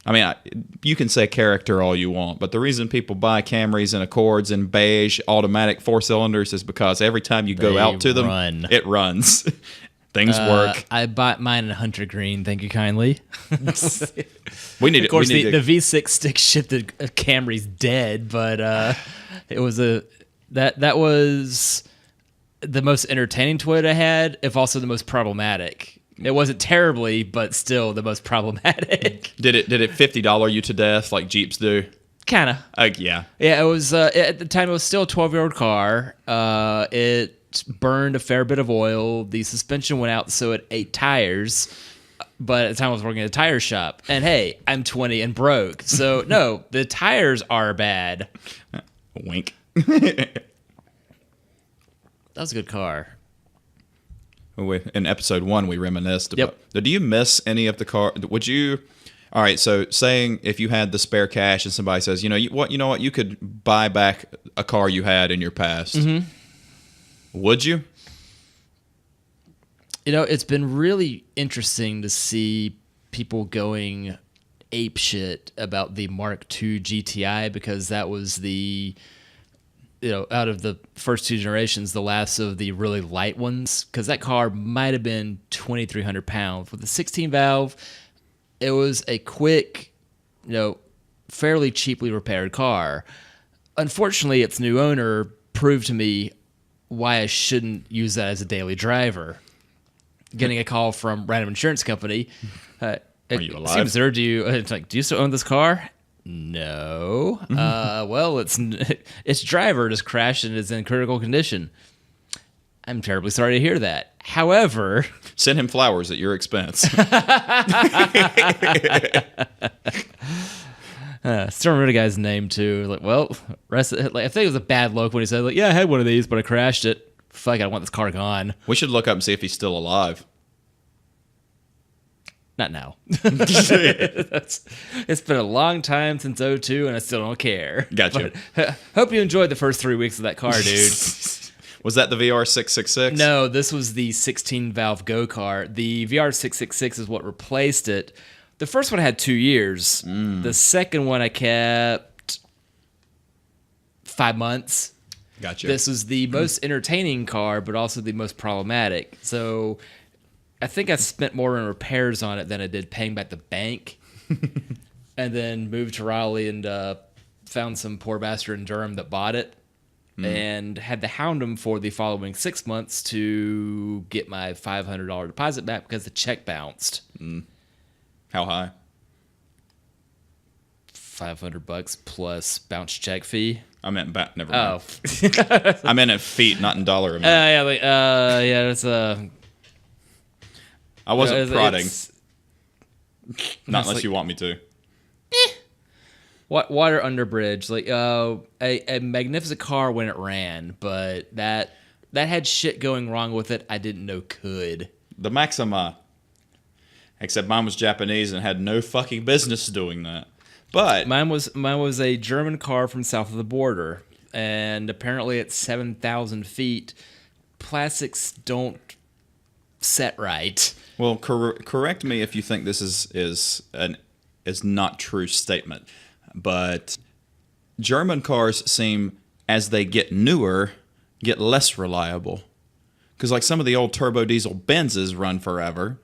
I mean, you can say character all you want, but the reason people buy Camrys and Accords and beige automatic 4-cylinders is because every time you go out to them, it runs. Things work. I bought mine in Hunter Green. Thank you kindly. We need. Of course, the V6 stick shifted Camry's dead, but it was that was the most entertaining Toyota I had, if also the most problematic. It wasn't terribly, but still the most problematic. Did it $50 you to death like Jeeps do? Kind of. Yeah. Yeah, it was at the time it was still a 12-year-old car. It it burned a fair bit of oil. The suspension went out, so it ate tires. But at the time I was working at a tire shop. And hey, I'm 20 and broke. So no, the tires are bad. Wink. That was a good car. In episode 1, we reminisced about. Yep. Do you miss any of the car? Would you? All right. So, saying if you had the spare cash and somebody says, you know what, you could buy back a car you had in your past. Mm-hmm. Would you? You know, it's been really interesting to see people going ape shit about the Mark II GTI because that was the, out of the first 2 generations, the last of the really light ones. Because that car might have been 2,300 pounds. With the 16 valve, it was a quick, fairly cheaply repaired car. Unfortunately, its new owner proved to me why I shouldn't use that as a daily driver. Getting a call from random insurance company. Are you alive? Seems there. Do you still own this car? No. Well, its driver just crashed and is in critical condition. I'm terribly sorry to hear that. However, send him flowers at your expense. Still remember the guy's name too. I think it was a bad look when he said, yeah, I had one of these, but I crashed it. Fuck, I want this car gone. We should look up and see if he's still alive. Not now. It's been a long time since 02, and I still don't care. Gotcha. But, hope you enjoyed the first 3 weeks of that car, dude. Was that the VR666? No, this was the 16-valve Go car. The VR666 is what replaced it. The first one had 2 years. The second one I kept 5 months. Gotcha. This was the most entertaining car, but also the most problematic. So I think I spent more on repairs on it than I did paying back the bank. And then moved to Raleigh and found some poor bastard in Durham that bought it. And had to hound him for the following 6 months to get my $500 deposit back because the check bounced. How high? $500 plus bounce check fee. I meant never mind. I meant in feet, not in dollar amount. That's I wasn't prodding. Not it's unless you want me to. Water under bridge, a magnificent car when it ran, but that had shit going wrong with it I didn't know could. The Maxima. Except mine was Japanese and had no fucking business doing that. But mine was a German car from south of the border, and apparently at 7,000 feet, plastics don't set right. Well, correct me if you think this is not true statement, but German cars seem, as they get newer, get less reliable. Because like some of the old turbo diesel Benzes run forever.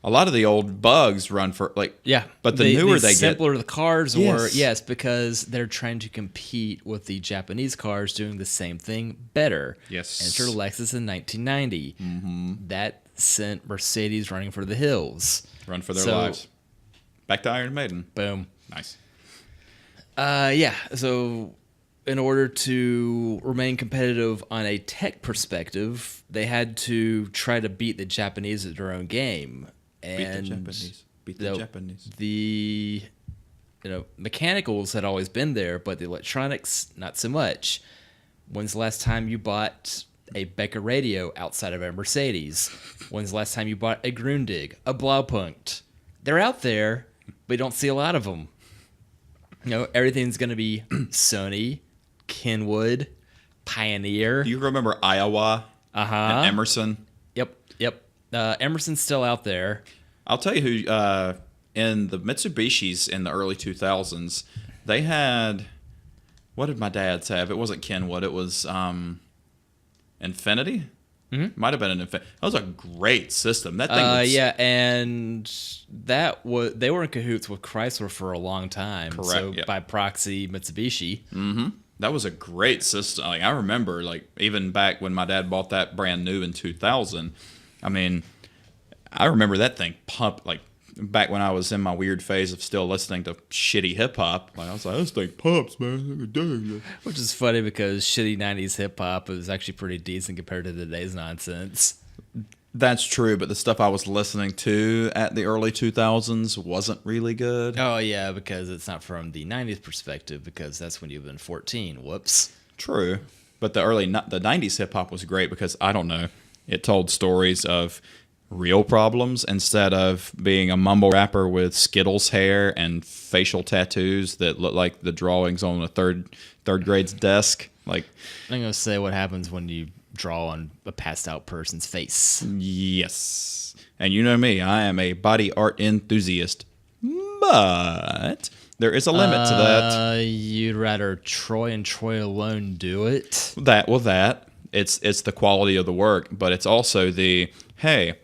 A lot of the old Bugs run for but the newer they simpler get, the cars were, yes, because they're trying to compete with the Japanese cars doing the same thing better. Yes, enter Lexus in 1990. That sent Mercedes running for the hills, run for their lives. Back to Iron Maiden. Boom. Nice. So in order to remain competitive on a tech perspective, they had to try to beat the Japanese at their own game. And beat the Japanese. The mechanicals had always been there, but the electronics not so much. When's the last time you bought a Becker radio outside of a Mercedes? When's the last time you bought a Grundig, a Blaupunkt? They're out there, but you don't see a lot of them. Everything's going to be Sony, Kenwood, Pioneer. Do you remember Iowa? And Emerson? Yep. Emerson's still out there. I'll tell you who, in the Mitsubishis in the early 2000s, they had, what did my dad's have? It wasn't Kenwood, it was Infinity? Might have been an Infinity. That was a great system. That thing was... and they were in cahoots with Chrysler for a long time. Correct. So by proxy, Mitsubishi. That was a great system. I remember, even back when my dad bought that brand new in 2000, I remember that thing pumped, back when I was in my weird phase of still listening to shitty hip hop, like I was like, this thing pops, man. Which is funny because shitty 90s hip hop is actually pretty decent compared to today's nonsense. That's true, but the stuff I was listening to at the early 2000s wasn't really good. Oh, yeah, because it's not from the 90s perspective, because that's when you've been 14. Whoops. True, but the 90s hip hop was great because, I don't know, it told stories of real problems instead of being a mumble rapper with Skittles hair and facial tattoos that look like the drawings on a third grade's desk. Like, I'm going to say what happens when you draw on a passed out person's face. yes. And you know me, I am a body art enthusiast. But there is a limit to that. You'd rather Troy and Troy alone do it? It's the quality of the work, but it's also the, hey,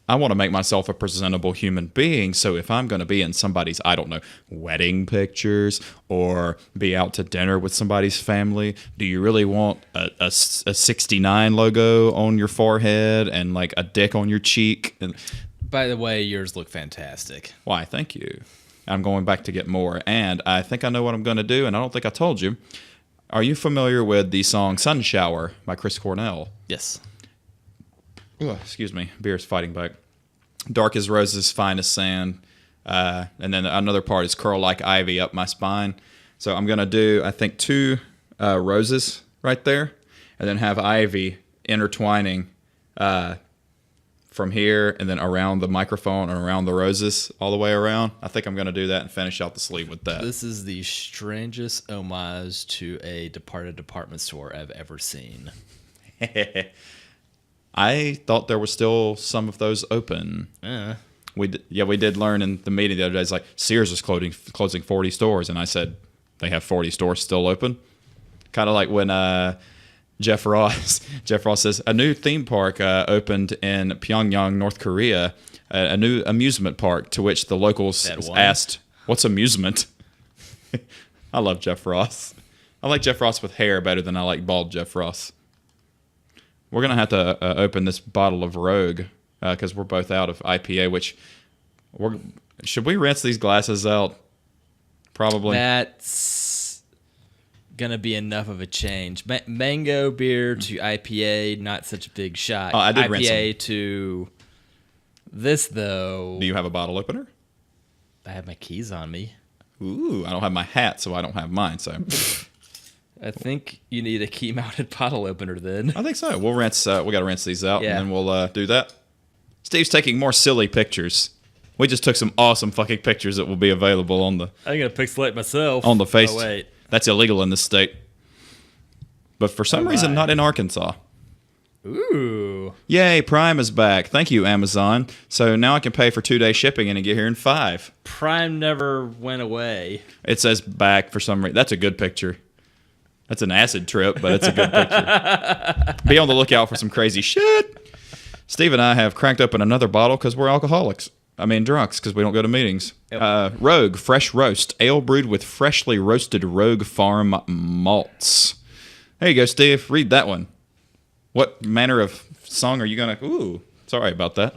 I want to make myself a presentable human being, so if I'm going to be in somebody's, I don't know, wedding pictures or be out to dinner with somebody's family, do you really want a 69 logo on your forehead and like a dick on your cheek? And, by the way, yours look fantastic. why, thank you. I'm going back to get more, and I think I know what I'm going to do, and I don't think I told you. Are you familiar with the song Sun Shower by Chris Cornell? Yes. Ugh, excuse me, beer's fighting back. Dark as roses, fine as sand. And then another part is curl like ivy up my spine. So I'm going to do, I think, 2 roses right there, and then have ivy intertwining from here and then around the microphone and around the roses all the way around. I think I'm going to do that and finish out the sleeve with that. This is the strangest homage to a departed department store I've ever seen. I thought there were still some of those open. We did learn in the meeting the other day. It's like Sears is closing 40 stores, and I said they have 40 stores still open. Kind of like when Jeff Ross says a new theme park opened in Pyongyang, North Korea, a new amusement park. To which the locals asked, "What's amusement?" I love Jeff Ross. I like Jeff Ross with hair better than I like bald Jeff Ross. We're going to have to open this bottle of Rogue because we're both out of IPA, should we rinse these glasses out? Probably. That's going to be enough of a change. Mango beer to IPA, not such a big shot. Oh, I did IPA rinse them. to this, though. Do you have a bottle opener? I have my keys on me. Ooh, I don't have my hat, so I don't have mine, so... I think you need a key-mounted bottle opener then. I think so. We'll rinse. We got to rinse these out, Yeah. and then we'll do that. Steve's taking more silly pictures. We just took some awesome fucking pictures that will be available on the I'm going to pixelate myself. on the face. Oh, wait. That's illegal in this state, but for some reason right. not in Arkansas. Ooh. Yay! Prime is back. Thank you, Amazon. So now I can pay for 2-day shipping and get here in 5. Prime never went away. It says back for some reason. That's a good picture. That's an acid trip, but it's a good picture. Be on the lookout for some crazy shit. Steve and I have cranked open another bottle because we're alcoholics. I mean, drunks because we don't go to meetings. Yep. Rogue Fresh Roast. Ale brewed with freshly roasted Rogue Farm malts. There you go, Steve. Read that one. What manner of song are you going to... Ooh, sorry about that.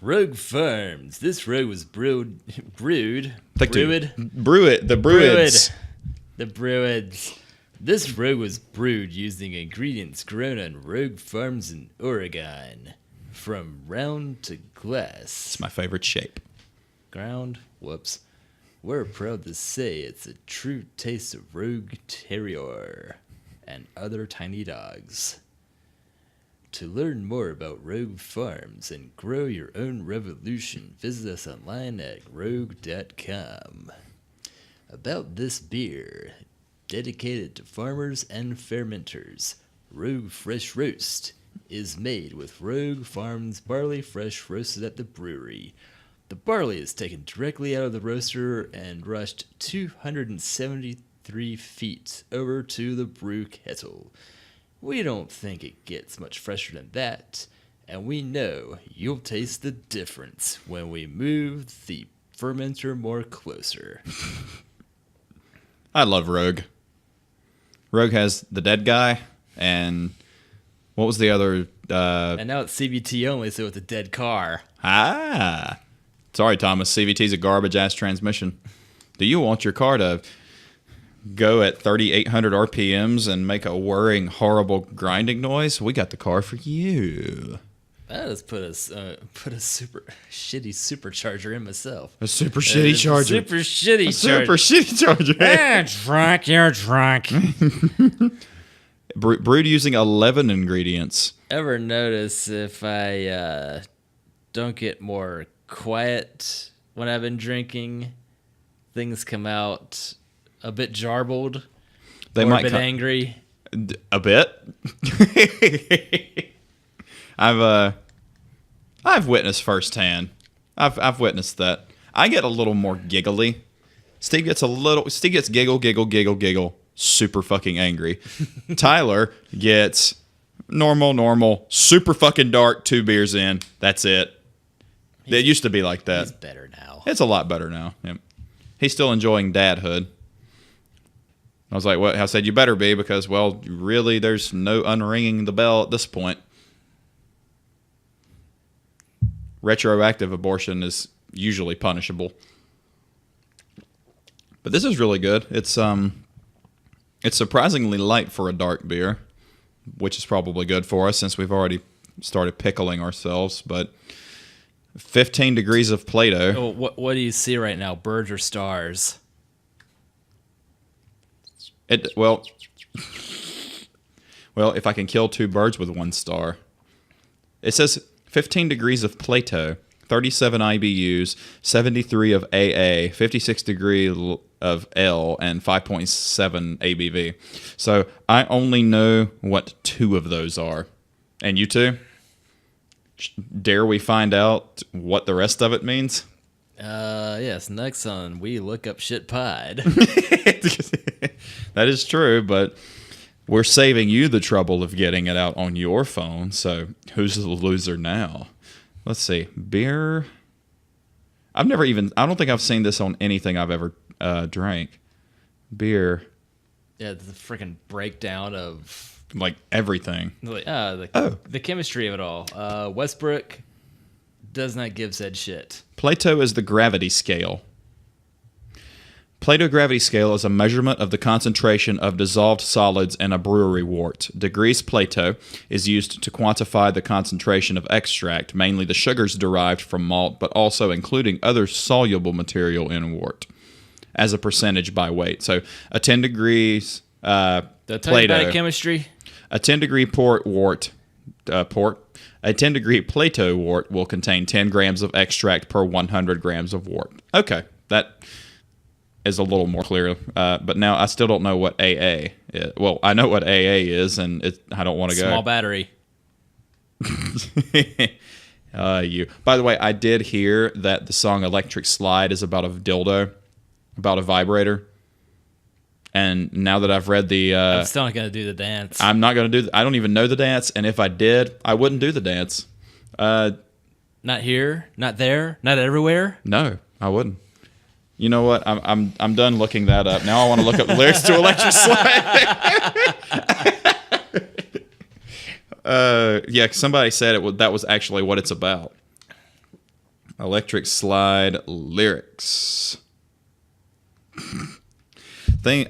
Rogue Farms. This rogue was brewed. Take two. Brewed. Brew it. The Breweds. The Breweds. This rogue was brewed using ingredients grown on Rogue Farms in Oregon. From round to glass. It's my favorite shape. Ground. Whoops. We're proud to say it's a true taste of Rogue Terrier and other tiny dogs. To learn more about Rogue Farms and grow your own revolution, visit us online at rogue.com. About this beer, dedicated to farmers and fermenters, Rogue Fresh Roast is made with Rogue Farms barley fresh roasted at the brewery. The barley is taken directly out of the roaster and rushed 273 feet over to the brew kettle. We don't think it gets much fresher than that, and we know you'll taste the difference when we move the fermenter more closer. I love Rogue. Rogue has the dead guy and What was the other? And now it's CVT only, so it's a dead car. Sorry, Thomas. CVT's a garbage ass transmission. Do you want your car to go at 3,800 RPMs and make a whirring, horrible grinding noise? We got the car for you. I just put a super shitty supercharger in myself. A super shitty charger. Super shitty Super charger. shitty charger. Drunk, you're drunk. Brewed using 11 ingredients. Ever notice if I don't get more quiet when I've been drinking, things come out a bit jarbled, They or might a bit angry? A bit. I've witnessed firsthand. I've witnessed that. I get a little more giggly. Steve gets giggle, super fucking angry. Tyler gets normal, super fucking dark, 2 beers in. That's it. It used to be like that. He's better now. It's a lot better now. Yep. He's still enjoying dadhood. I was like, "What?" I said, "You better be, because, well, really, there's no unringing the bell at this point." Retroactive abortion is usually punishable. But this is really good. It's surprisingly light for a dark beer, which is probably good for us since we've already started pickling ourselves. But 15 degrees of Play-Doh. Oh, what do you see right now? Birds or stars? Well, if I can kill 2 birds with 1 star. It says 15 degrees of Plato, 37 IBUs, 73 of AA, 56 degree of L, and 5.7 ABV. So I only know what 2 of those are. And you two? Dare we find out what the rest of it means? Yes, next on We Look Up Shit Pod. That is true, but we're saving you the trouble of getting it out on your phone, so who's the loser now? Let's see. Beer. I don't think I've seen this on anything I've ever drank. Beer. Yeah, the freaking breakdown of Like everything. The chemistry of it all. Westbrook does not give said shit. Plato is the gravity scale. Plato gravity scale is a measurement of the concentration of dissolved solids in a brewery wort. Degrees Plato is used to quantify the concentration of extract, mainly the sugars derived from malt, but also including other soluble material in wort, as a percentage by weight. So a 10 degrees Plato chemistry. A 10 degree a 10 degree Plato wort will contain 10 grams of extract per 100 grams of wort. Okay, that is a little more clear. But now I still don't know what AA is. Well, I know what AA is, and I don't want to go. Small battery. You. By the way, I did hear that the song Electric Slide is about a dildo, about a vibrator. And now that I've read the... I'm still not going to do the dance. I'm not going to do... I don't even know the dance, and if I did, I wouldn't do the dance. Not here, not there, not everywhere? No, I wouldn't. You know what? I'm done looking that up. Now I want to look up the lyrics to Electric Slide. Yeah, somebody said that was actually what it's about. Electric Slide lyrics.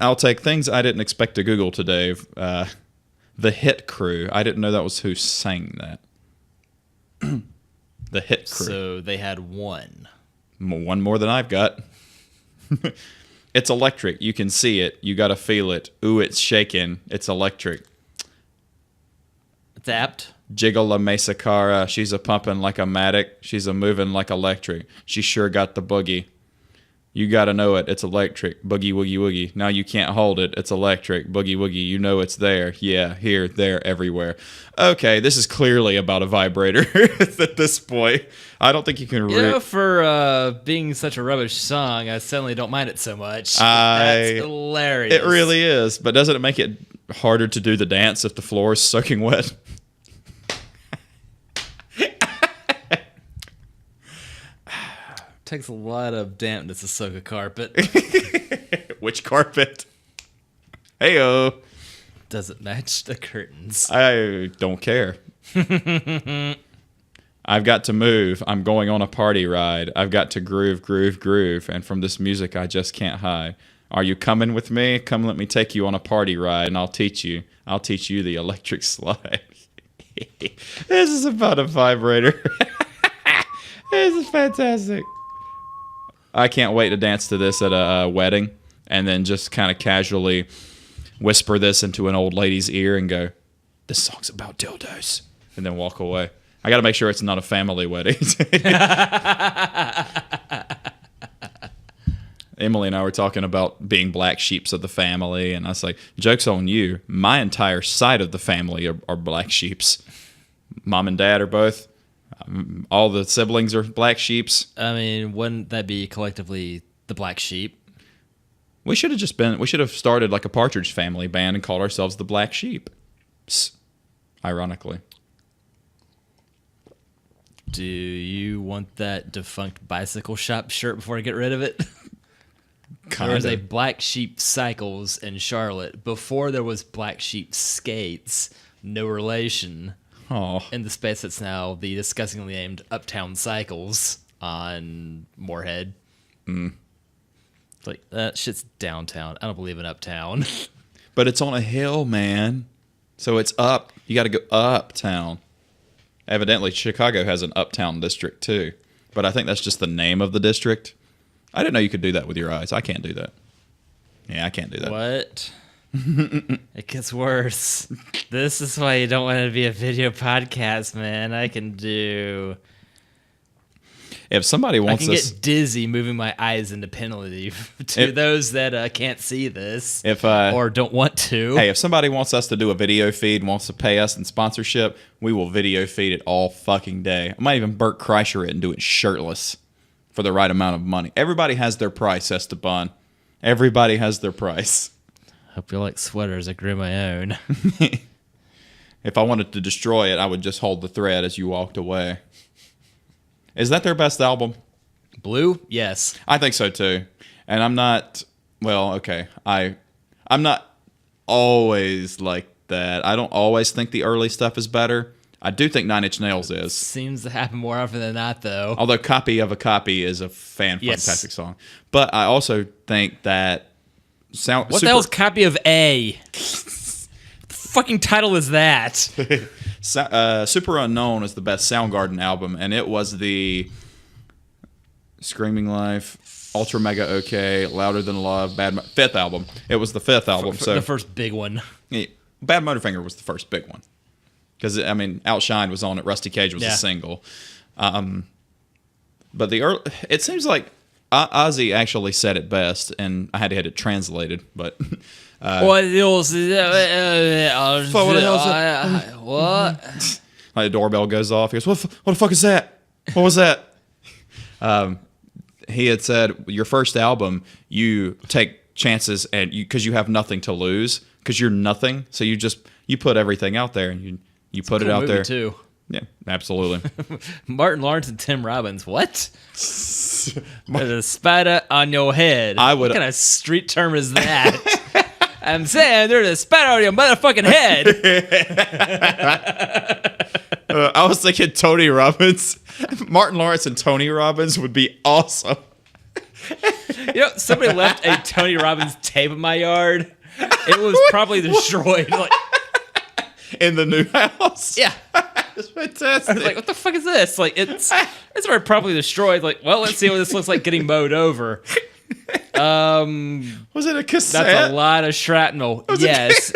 I'll take things I didn't expect to Google today. The Hit Crew. I didn't know that was who sang that. The Hit Crew. So they had one. One more than I've got. It's electric. You can see it. You got to feel it. Ooh, it's shaking. It's electric. It's apt. Jiggle la mesa cara. She's a pumping like a matic. She's a moving like electric. She sure got the boogie. You got to know it. It's electric. Boogie, woogie, woogie. Now you can't hold it. It's electric. Boogie, woogie. You know it's there. Yeah, here, there, everywhere. Okay, this is clearly about a vibrator at this point. I don't think you can... for being such a rubbish song, I suddenly don't mind it so much. That's hilarious. It really is. But doesn't it make it harder to do the dance if the floor is soaking wet? Takes a lot of dampness to soak a carpet. Which carpet? Heyo. doesn't match the curtains. I don't care. I've got to move. I'm going on a party ride. I've got to groove, groove, groove. And from this music, I just can't hide. Are you coming with me? Come let me take you on a party ride, and I'll teach you. I'll teach you the electric slide. This is about a vibrator. This is fantastic. I can't wait to dance to this at a wedding and then just kind of casually whisper this into an old lady's ear and go, this song's about dildos, and then walk away. I got to make sure it's not a family wedding. Emily and I were talking about being black sheeps of the family, and I was like, joke's on you. My entire side of the family are black sheeps. Mom and dad are both. All the siblings are black sheeps. I mean, wouldn't that be collectively the black sheep? We should have started like a Partridge Family band and called ourselves the Black Sheep. Psst. Ironically. Do you want that defunct bicycle shop shirt before I get rid of it? There was a Black Sheep Cycles in Charlotte before there was Black Sheep Skates. No relation. Oh. In the space that's now the disgustingly named Uptown Cycles on Moorhead. It's like, that shit's downtown. I don't believe in uptown. But it's on a hill, man. So it's up. You got to go uptown. Evidently, Chicago has an uptown district too. But I think that's just the name of the district. I didn't know you could do that with your eyes. I can't do that. Yeah, I can't do that. What? It gets worse. This is why you don't want to be a video podcast, man. I can If somebody wants us, get dizzy moving my eyes independently to those that can't see this or don't want to. Hey, if somebody wants us to do a video feed, wants to pay us in sponsorship, we will video feed it all fucking day. I might even Bert Kreischer it and do it shirtless for the right amount of money. Everybody has their price, Esteban. Everybody has their price. Hope you like sweaters. I grew my own. If I wanted to destroy it, I would just hold the thread as you walked away. Is that their best album? Blue? Yes. I think so too. And I'm not, well, okay. I'm not always like that. I don't always think the early stuff is better. I do think Nine Inch Nails is. Seems to happen more often than not, though. Although Copy of a Copy is a fantastic song. But I also think that What the hell's Copy of A? The fucking title is that? Super Unknown is the best Soundgarden album, and it was the Screaming Life, Ultra Mega OK, Louder Than Love, fifth album. It was the fifth album. So the first big one. Yeah, Bad Motorfinger was the first big one. Because, I mean, Outshine was on it. Rusty Cage was a single. But it seems like Ozzy actually said it best, and I had to get it translated, but... what? Like the doorbell goes off. He goes, what the fuck is that? What was that? He had said, your first album, you take chances and because you have nothing to lose, because you're nothing. So you put everything out there, and you put it out there too. Yeah, absolutely. Martin Lawrence and Tim Robbins. What? There's a spider on your head. What kind of street term is that? I'm saying there's a spider on your motherfucking head. I was thinking Tony Robbins. Martin Lawrence and Tony Robbins would be awesome. You know, somebody left a Tony Robbins tape in my yard. It was probably destroyed. Like, in the new house? Yeah. It's fantastic. I was like, what the fuck is this? Like, it's very probably destroyed. Like, well, let's see what this looks like getting mowed over. Was it a cassette? That's a lot of shrapnel. Yes.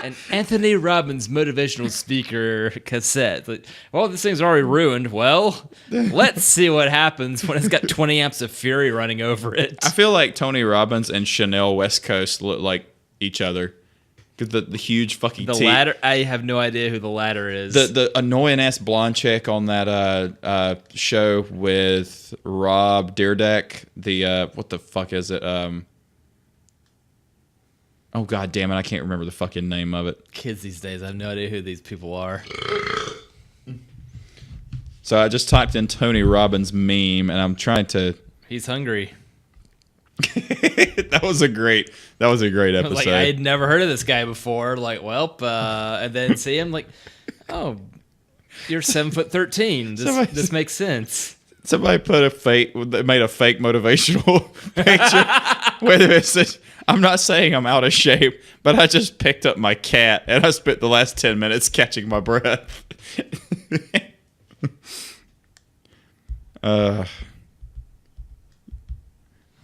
An Anthony Robbins motivational speaker cassette. Like, well, this thing's already ruined. Well, let's see what happens when it's got 20 amps of fury running over it. I feel like Tony Robbins and Chanel West Coast look like each other. The huge fucking teeth. Latter, I have no idea who the latter is. The annoying ass blonde chick on that show with Rob Dyrdek. The what the fuck is it? Oh god damn it! I can't remember the fucking name of it. Kids these days, I have no idea who these people are. So I just typed in Tony Robbins meme, and I'm trying to. He's hungry. That was a great episode. Like, I had never heard of this guy before. Like, well, and then see him like, oh, you're 7'13". This makes sense. Somebody made a fake motivational picture where it says, "I'm not saying I'm out of shape, but I just picked up my cat and I spent the last 10 minutes catching my breath."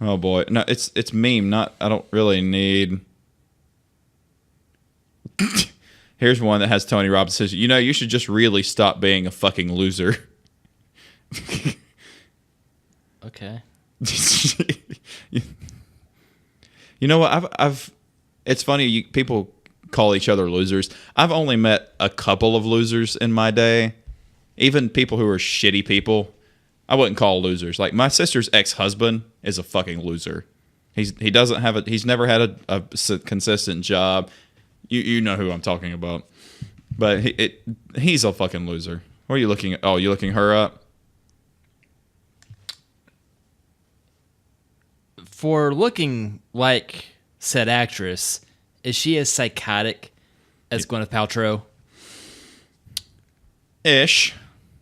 Oh boy, no, it's meme. Not, I don't really need. Here's one that has Tony Robbins says, "You know, you should just really stop being a fucking loser." Okay. You know what? I've. It's funny. People call each other losers. I've only met a couple of losers in my day. Even people who are shitty people, I wouldn't call losers. Like my sister's ex-husband is a fucking loser. He's never had a consistent job. You know who I'm talking about. But he's a fucking loser. What are you looking at? Oh, you looking her up? For looking like said actress, is she as psychotic as Gwyneth Paltrow? Ish.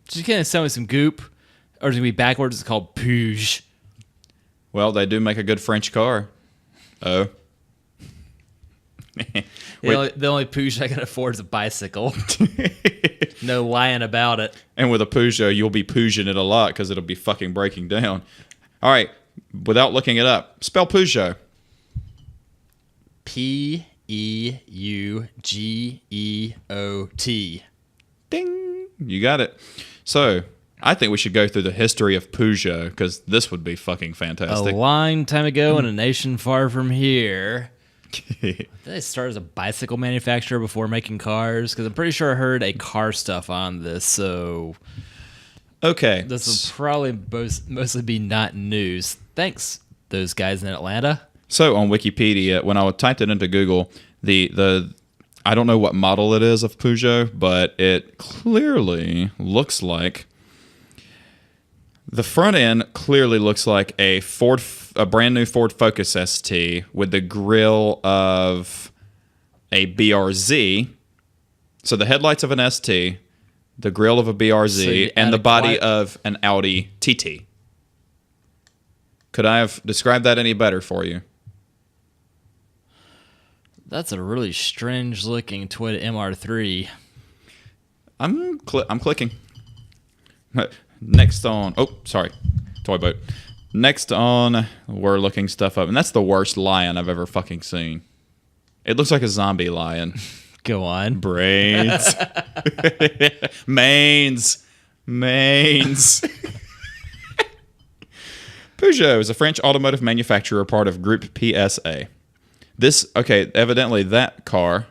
She's gonna sell me some goop, or is it gonna be backwards? It's called Peugeot. Well, they do make a good French car. Oh. The only Peugeot I can afford is a bicycle. No lying about it. And with a Peugeot, you'll be Peugeoting it a lot because it'll be fucking breaking down. All right, without looking it up, spell Peugeot. Peugeot. Ding. You got it. So, I think we should go through the history of Peugeot because this would be fucking fantastic. A long time ago in a nation far from here. Did they start as a bicycle manufacturer before making cars? Because I'm pretty sure I heard a car stuff on this, so... Okay. This will probably mostly be not news. Thanks, those guys in Atlanta. So, on Wikipedia, when I typed it into Google, the I don't know what model it is of Peugeot, but it clearly looks like... The front end clearly looks like a brand new Ford Focus ST with the grille of a BRZ. So the headlights of an ST, the grille of a BRZ, and the body of an Audi TT. Could I have described that any better for you? That's a really strange looking Toyota MR3. I'm clicking. Next on... Oh, sorry. Toy boat. Next on, we're looking stuff up. And that's the worst lion I've ever fucking seen. It looks like a zombie lion. Go on. Brains. Mains. Peugeot is a French automotive manufacturer, part of Group PSA. Evidently that car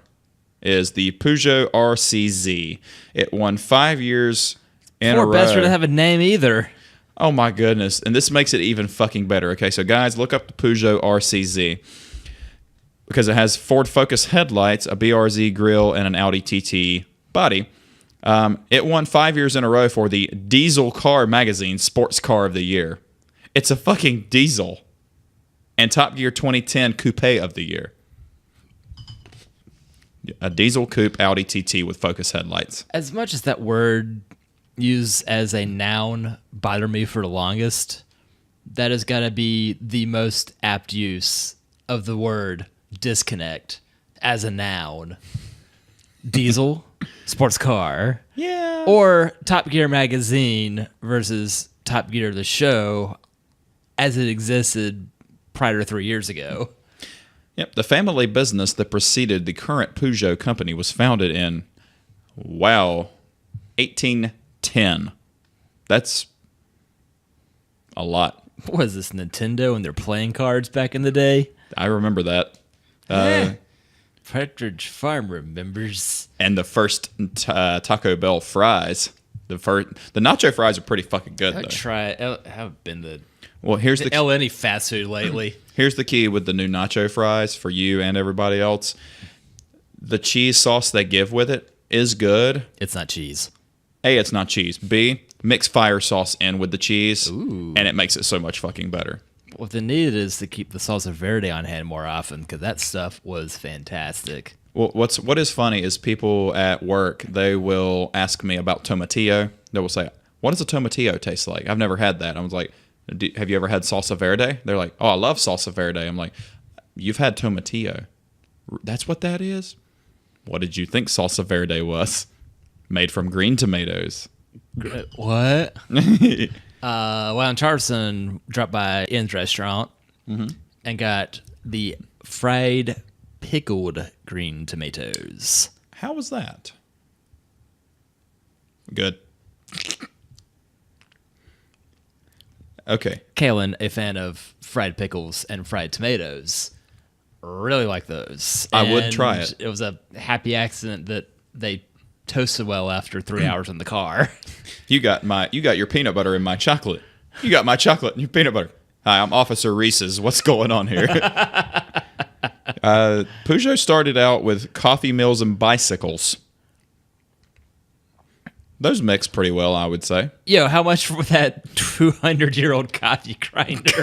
is the Peugeot RCZ. It won 5 years... Poor bastard doesn't have a name either. Oh my goodness. And this makes it even fucking better. Okay, so guys, look up the Peugeot RCZ. Because it has Ford Focus headlights, a BRZ grille, and an Audi TT body. It won 5 years in a row for the Diesel Car Magazine Sports Car of the Year. It's a fucking diesel. And Top Gear 2010 Coupe of the Year. A diesel coupe Audi TT with Focus headlights. As much as that word... used as a noun bother me for the longest, that has got to be the most apt use of the word disconnect as a noun. Diesel, sports car, yeah, or Top Gear magazine versus Top Gear the show as it existed prior to 3 years ago. Yep, the family business that preceded the current Peugeot company was founded in 1810. That's a lot. What was this, Nintendo and their playing cards back in the day? I remember that. Partridge Farm remembers. And the first Taco Bell fries. The nacho fries are pretty fucking good, though. I haven't been to here's the any fast food lately. Here's the key with the new nacho fries for you and everybody else. The cheese sauce they give with it is good. It's not cheese. A, it's not cheese. B, mix fire sauce in with the cheese, Ooh. and it makes it so much fucking better. What they needed is to keep the salsa verde on hand more often because that stuff was fantastic. Well, what is funny is people at work, they will ask me about tomatillo. They will say, "What does a tomatillo taste like?" I've never had that. I was like, "Have you ever had salsa verde?" They're like, "Oh, I love salsa verde." I'm like, "You've had tomatillo. That's what that is?" What did you think salsa verde was? Made from green tomatoes. What? Well, in Charleston, dropped by Ian's restaurant and got the fried pickled green tomatoes. How was that? Good. Okay. Kalen, a fan of fried pickles and fried tomatoes, really like those. I would And try it. It was a happy accident that they toasted well after 3 hours in the car. You got your peanut butter in my chocolate. You got my chocolate and your peanut butter. Hi, I'm Officer Reese's. What's going on here? Peugeot started out with coffee mills and bicycles. Those mix pretty well, I would say. Yo, how much for that 200-year-old coffee grinder?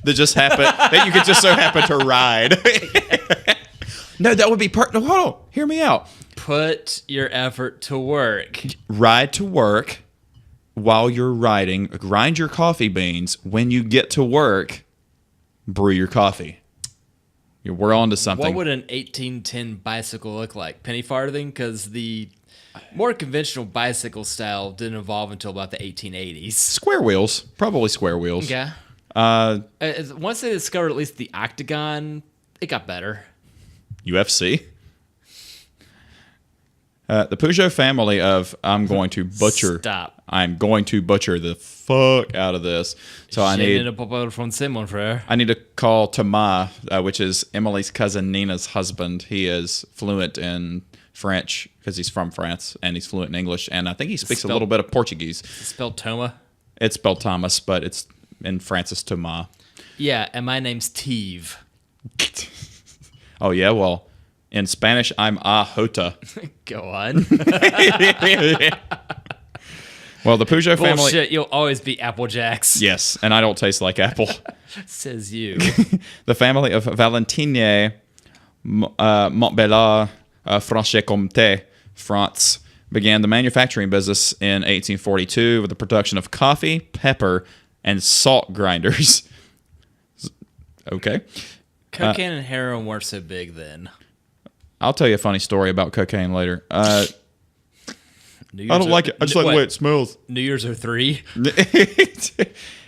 That just happened. That you could just so happen to ride. No, that would be no, hold on. Hear me out. Put your effort to work. Ride to work while you're riding. Grind your coffee beans. When you get to work, brew your coffee. We're on to something. What would an 1810 bicycle look like? Penny farthing? Because the more conventional bicycle style didn't evolve until about the 1880s. Square wheels. Probably square wheels. Yeah. Once they discovered at least the octagon, it got better. UFC. The Peugeot family of I'm going to butcher the fuck out of this. So I need to call Thomas, which is Emily's cousin Nina's husband. He is fluent in French because he's from France, and he's fluent in English, and I think he speaks a little bit of Portuguese. Spelled Toma? It's spelled Thomas, but it's in France it's Thomas. Yeah, and my name's Teve. Oh yeah, well, in Spanish I'm Jota. Go on. Well, the Peugeot family. Bullshit, you'll always be Apple Jacks. Yes, and I don't taste like apple. Says you. The family of Valentinier Montbéliard, Franche-Comté, France, began the manufacturing business in 1842 with the production of coffee, pepper, and salt grinders. Okay. Cocaine and heroin weren't so big then. I'll tell you a funny story about cocaine later. I don't like it. I just like the way it smells. New Year's 03.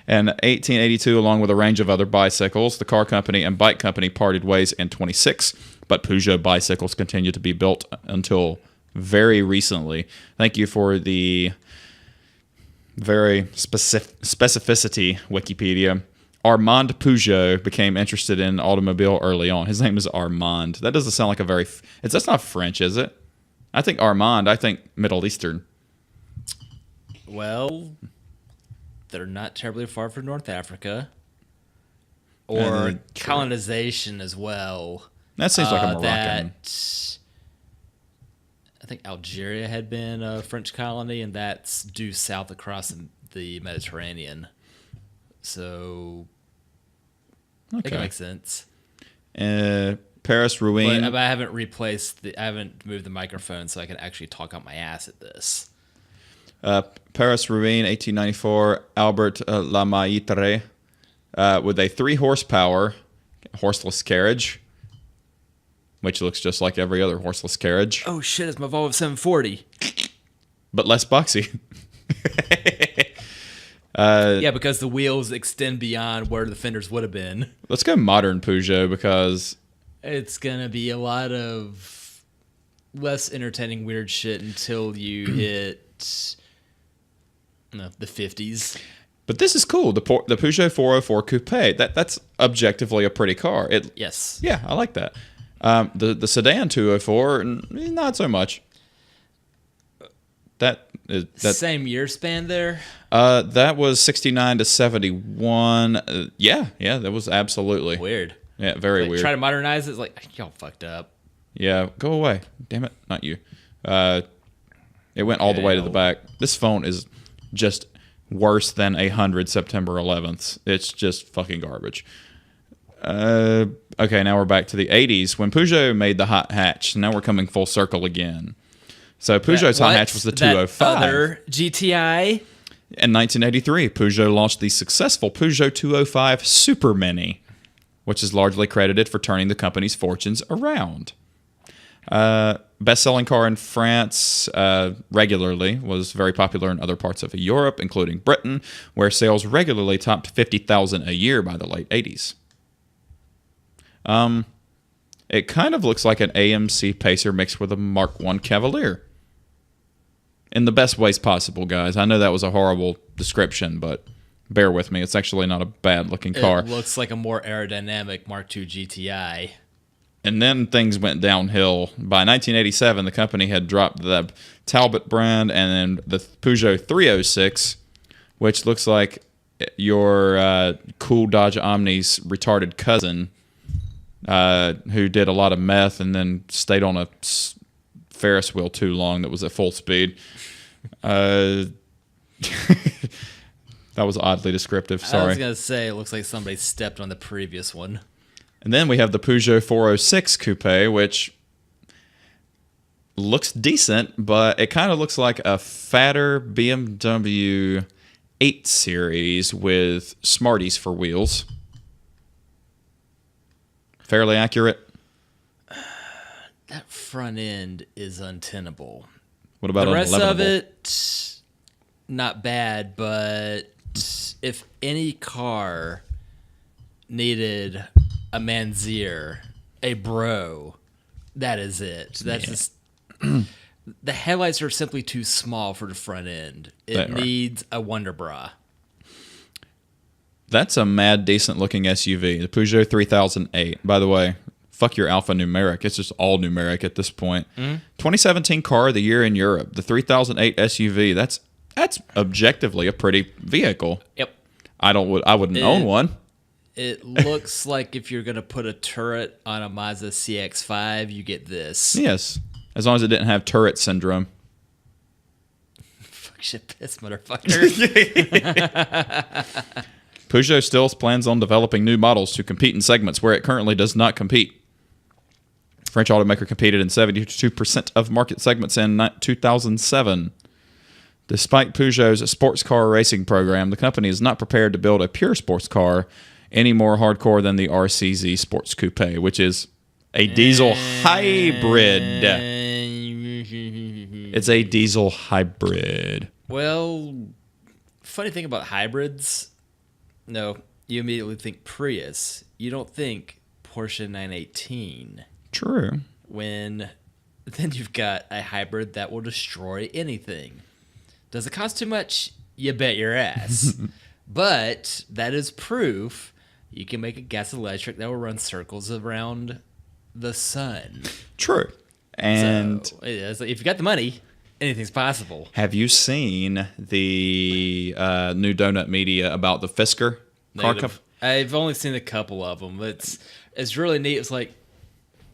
In 1882, along with a range of other bicycles, the car company and bike company parted ways in 26, but Peugeot bicycles continued to be built until very recently. Thank you for the very specificity, Wikipedia. Armand Peugeot became interested in automobile early on. His name is Armand. That doesn't sound like a very... that's not French, is it? I think Armand, I think Middle Eastern. Well, they're not terribly far from North Africa. Or colonization as well. That seems like a Moroccan. I think Algeria had been a French colony, and that's due south across the Mediterranean. So, it can make sense. Paris, Rouen. But I haven't I haven't moved the microphone so I can actually talk out my ass at this. Paris, Rouen, 1894. Albert Lamaitre with a 3 horsepower horseless carriage, which looks just like every other horseless carriage. Oh shit! It's my Volvo 740. But less boxy. Yeah, because the wheels extend beyond where the fenders would have been. Let's go modern Peugeot because it's gonna be a lot of less entertaining weird shit until you hit the 50s. But this is cool. The Peugeot 404 Coupe. That's objectively a pretty car. Yes. Yeah, I like that. The sedan 204, not so much. That same year span there. That was 69 to 71. Yeah, that was absolutely weird. Yeah, very weird. Try to modernize it. It's like, y'all fucked up. Yeah, go away. Damn it, not you. It went all the way to the back. This phone is just worse than 100 September 11th. It's just fucking garbage. Okay, now we're back to the 80s when Peugeot made the hot hatch. Now we're coming full circle again. So Peugeot's hot hatch was the 205. That other GTI? In 1983, Peugeot launched the successful Peugeot 205 Super Mini, which is largely credited for turning the company's fortunes around. Best-selling car in France regularly, was very popular in other parts of Europe, including Britain, where sales regularly topped 50,000 a year by the late 80s. It kind of looks like an AMC Pacer mixed with a Mark I Cavalier. In the best ways possible, guys. I know that was a horrible description, but bear with me. It's actually not a bad-looking car. It looks like a more aerodynamic Mark II GTI. And then things went downhill. By 1987, the company had dropped the Talbot brand and then the Peugeot 306, which looks like your cool Dodge Omni's retarded cousin, who did a lot of meth and then stayed on a Ferris wheel too long that was at full speed. That was oddly descriptive. Sorry. I was going to say, it looks like somebody stepped on the previous one. And then we have the Peugeot 406 Coupe, which looks decent, but it kind of looks like a fatter BMW 8 Series with Smarties for wheels. Fairly accurate. That front end is untenable. What about the rest of unleavenable? it? Not bad, but if any car needed a Manzier, a Bro, that is it. That's just the headlights are simply too small for the front end. It needs a Wonder Bra. That's a mad decent looking SUV, the Peugeot 3008. By the way, fuck your alphanumeric. It's just all numeric at this point. 2017 car of the year in Europe, the 3008 SUV. That's objectively a pretty vehicle. Yep. I wouldn't own one. It looks like if you're going to put a turret on a Mazda CX-5, you get this. Yes, as long as it didn't have turret syndrome. Fuck shit piss, motherfucker. Peugeot still plans on developing new models to compete in segments where it currently does not compete. French automaker competed in 72% of market segments in 2007. Despite Peugeot's sports car racing program, the company is not prepared to build a pure sports car any more hardcore than the RCZ Sports Coupe, which is a diesel hybrid. It's a diesel hybrid. Well, funny thing about hybrids, no, you immediately think Prius. You don't think Porsche 918. True. When then you've got a hybrid that will destroy anything. Does it cost too much? You bet your ass. But that is proof you can make a gas electric that will run circles around the sun. True. And so, if you got the money, anything's possible. Have you seen the new donut media about the Fisker car company? I've only seen a couple of them. It's really neat. It's like,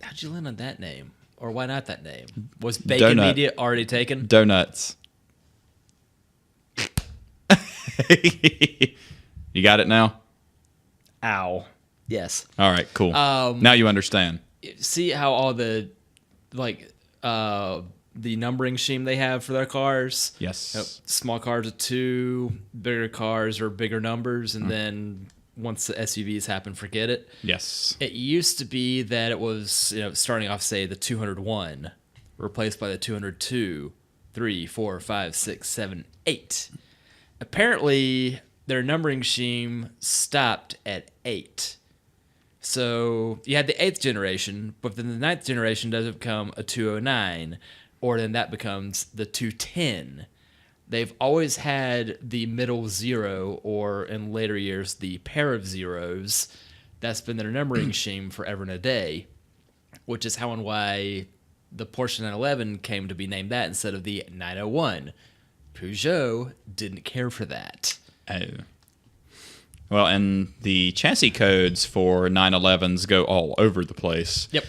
how'd you land on that name? Or why not that name? Was Bacon Media already taken? Donuts. You got it now? Ow. Yes. All right, cool. Now you understand. See how all the the numbering scheme they have for their cars? Yes. Small cars are 2, bigger cars are bigger numbers, and then once the SUVs happen, forget it. Yes. It used to be that it was, starting off, say, the 201, replaced by the 202, 3, 4, 5, 6, 7, 8. Apparently, their numbering scheme stopped at 8. So you had the 8th generation, but then the 9th generation doesn't become a 209, or then that becomes the 210. They've always had the middle 0, or in later years, the pair of zeros. That's been their numbering scheme forever and a day, which is how and why the Porsche 911 came to be named that instead of the 901. Peugeot didn't care for that. Oh. Well, and the chassis codes for 911s go all over the place. Yep.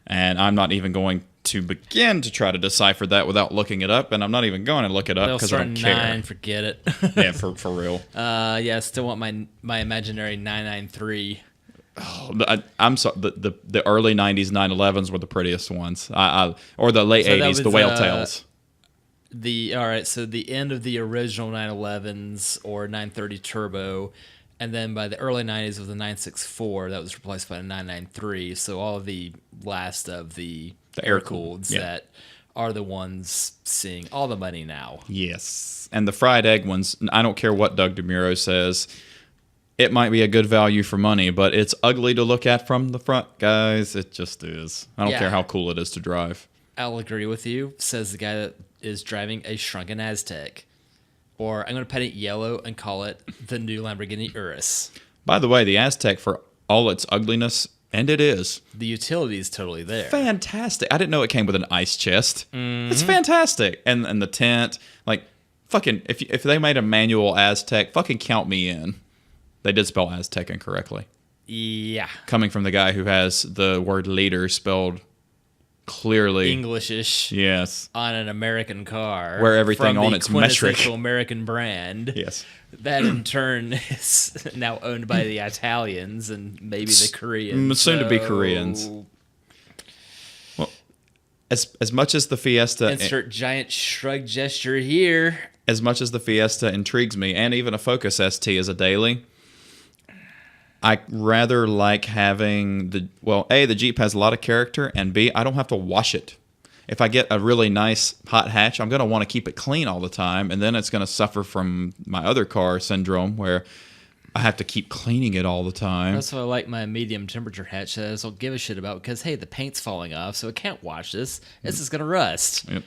And I'm not even going to begin to try to decipher that without looking it up, and I'm not even going to look it up They'll because I start don't care. 9, forget it. Yeah, for real. Yeah, I still want my imaginary 993. I'm sorry. The early '90s 911s were the prettiest ones. Or the late '80s, the whale tails. So the end of the original 911s or 930 Turbo, and then by the early 90s of the 964, that was replaced by the 993. So all of the last of the air-cooleds that are the ones seeing all the money now. Yes, and the fried egg ones. I don't care what Doug DeMuro says. It might be a good value for money, but it's ugly to look at from the front, guys. It just is. I don't care how cool it is to drive. I'll agree with you, says the guy that is driving a shrunken Aztec. Or I'm going to paint it yellow and call it the new Lamborghini Urus. By the way, the Aztec, for all its ugliness, and it is. The utility is totally there. Fantastic. I didn't know it came with an ice chest. It's fantastic. And the tent, like, fucking, if they made a manual Aztec, fucking count me in. They did spell Aztec incorrectly. Yeah. Coming from the guy who has the word leader spelled clearly Englishish. Yes. On an American car. Where everything from on the it's metric. quintessential American brand. Yes. That in turn is now owned by the Italians and maybe the Koreans. Soon to be Koreans. Well, as much as the Fiesta... Insert giant shrug gesture here. As much as the Fiesta intrigues me, and even a Focus ST as a daily... I rather like having A, the Jeep has a lot of character, and B, I don't have to wash it. If I get a really nice hot hatch, I'm going to want to keep it clean all the time, and then it's going to suffer from my other car syndrome where I have to keep cleaning it all the time. That's why I like my medium temperature hatch that I don't give a shit about because, hey, the paint's falling off, so it can't wash this. This is going to rust. Yep.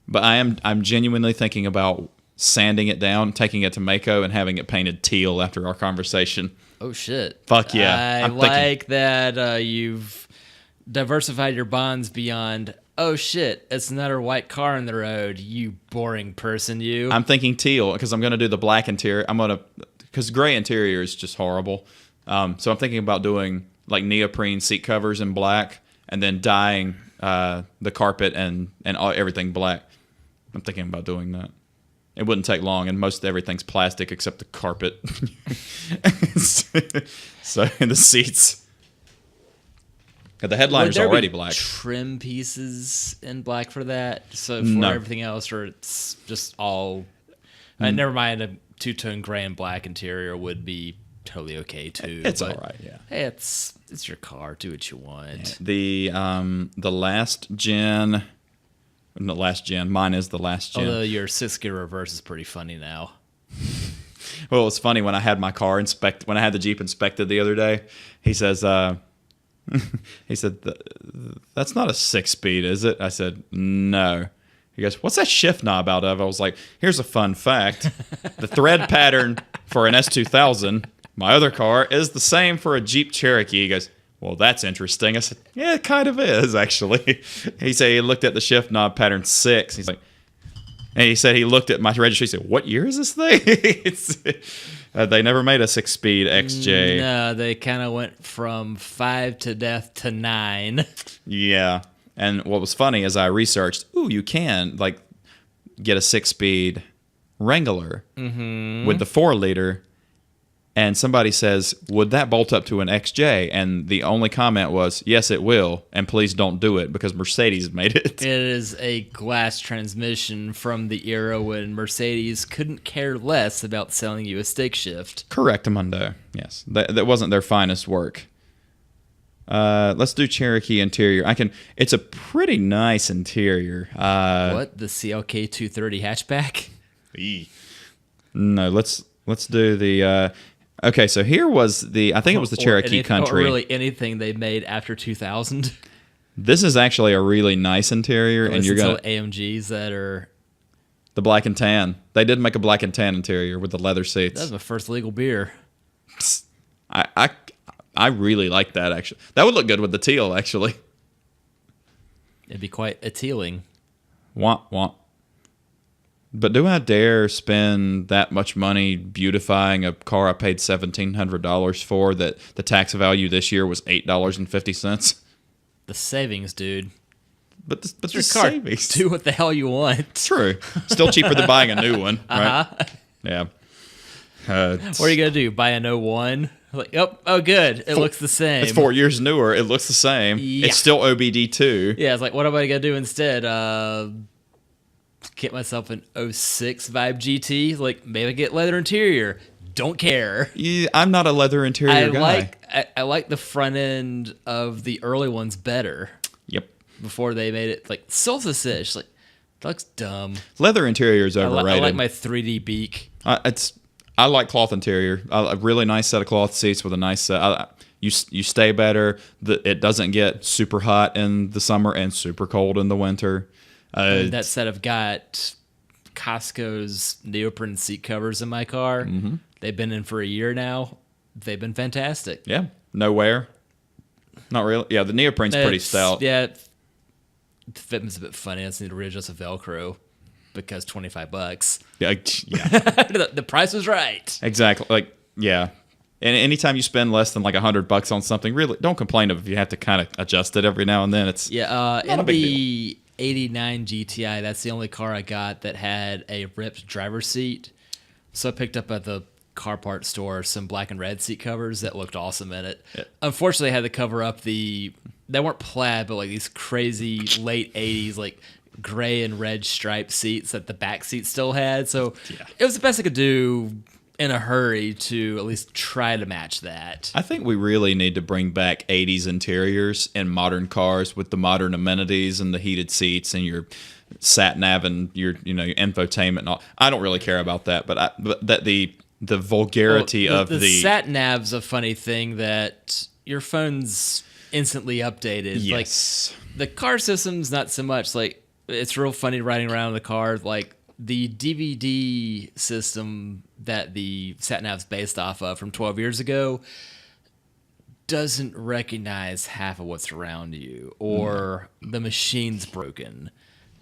But I'm genuinely thinking about sanding it down, taking it to Mako, and having it painted teal after our conversation. Oh, shit. Fuck yeah. I like that you've diversified your bonds beyond, oh, shit, it's another white car on the road, you boring person, you. I'm thinking teal because I'm going to do the black interior. Because gray interior is just horrible. So I'm thinking about doing like neoprene seat covers in black and then dyeing the carpet and everything black. I'm thinking about doing that. It wouldn't take long, and most everything's plastic except the carpet. So, and the seats. The headliner's already black. Trim pieces in black for that. So for everything else, or it's just all. Never mind. A two-tone gray and black interior would be totally okay too. It's all right. Yeah. Hey, it's your car. Do what you want. Yeah. The last gen. Not last gen. Mine is the last gen. Although your 6-gear reverse is pretty funny now. Well, it's funny when I had my car when I had the Jeep inspected the other day. He says, he said, "That's not a 6-speed, is it?" I said, "No." He goes, "What's that shift knob out of?" I was like, "Here's a fun fact: the thread pattern for an S2000, my other car, is the same for a Jeep Cherokee." He goes, "Well, that's interesting." I said, "Yeah, it kind of is, actually." He said he looked at the shift knob pattern 6. He's like, and he said he looked at my registry. He said, "What year is this thing?" They never made a 6-speed XJ. No, they kind of went from 5 to death to 9. Yeah, and what was funny is I researched. You can like get a 6-speed Wrangler with the 4-liter. And somebody says, "Would that bolt up to an XJ?" And the only comment was, "Yes, it will. And please don't do it because Mercedes made it." It is a glass transmission from the era when Mercedes couldn't care less about selling you a stick shift. Correct, Amundo. Yes, that wasn't their finest work. Let's do Cherokee interior. It's a pretty nice interior. What, the CLK 230 hatchback? No, let's do the. Okay, so here was I think it was the Cherokee Country. Or really anything they made after 2000. This is actually a really nice interior, and you're gonna AMGs that are the black and tan. They did make a black and tan interior with the leather seats. That was my first legal beer. I really like that, actually. That would look good with the teal, actually. It'd be quite appealing. Womp womp. But do I dare spend that much money beautifying a car I paid $1,700 for that the tax value this year was $8.50? The savings, dude. but the Your car. savings. Do what the hell you want. True. Still cheaper than buying a new one, right? Yeah. What are you gonna do? Buy an 01? Like, oh, good. It looks the same. It's 4 years newer. It looks the same. Yeah. It's still OBD2. Yeah, it's like, what am I gonna do instead? Get myself an 06 Vibe GT. Like, maybe get leather interior. Don't care. Yeah, I'm not a leather interior guy. I like the front end of the early ones better. Yep. Before they made it like Solstice-ish. Like, that looks dumb. Leather interior is I overrated. like my 3D beak. I like cloth interior. A really nice set of cloth seats with a nice set. You stay better. It doesn't get super hot in the summer and super cold in the winter. That set of got Costco's neoprene seat covers in my car. Mm-hmm. They've been in for a year now. They've been fantastic. Yeah, no wear. Not really. Yeah, the neoprene's pretty stout. Yeah, the fitment's a bit funny. I just need to readjust the Velcro because $25. Yeah. The price was right. Exactly. Like, yeah. And anytime you spend less than like $100 on something, really don't complain if you have to kind of adjust it every now and then. It's in the 89 GTI, that's the only car I got that had a ripped driver's seat. So I picked up at the car part store some black and red seat covers that looked awesome in it. Yeah. Unfortunately, I had to cover up they weren't plaid, but like these crazy late 80s like gray and red striped seats that the back seat still had. So it was the best I could do in a hurry to at least try to match that. I think we really need to bring back 80s interiors in modern cars with the modern amenities and the heated seats and your sat nav and your your infotainment and all. I don't really care about that, but that the vulgarity of the sat nav's a funny thing that your phone's instantly updated. Yes. Like the car system's not so much. Like it's real funny riding around in the car. Like the DVD system that the sat nav's based off of from 12 years ago doesn't recognize half of what's around you, or the machine's broken.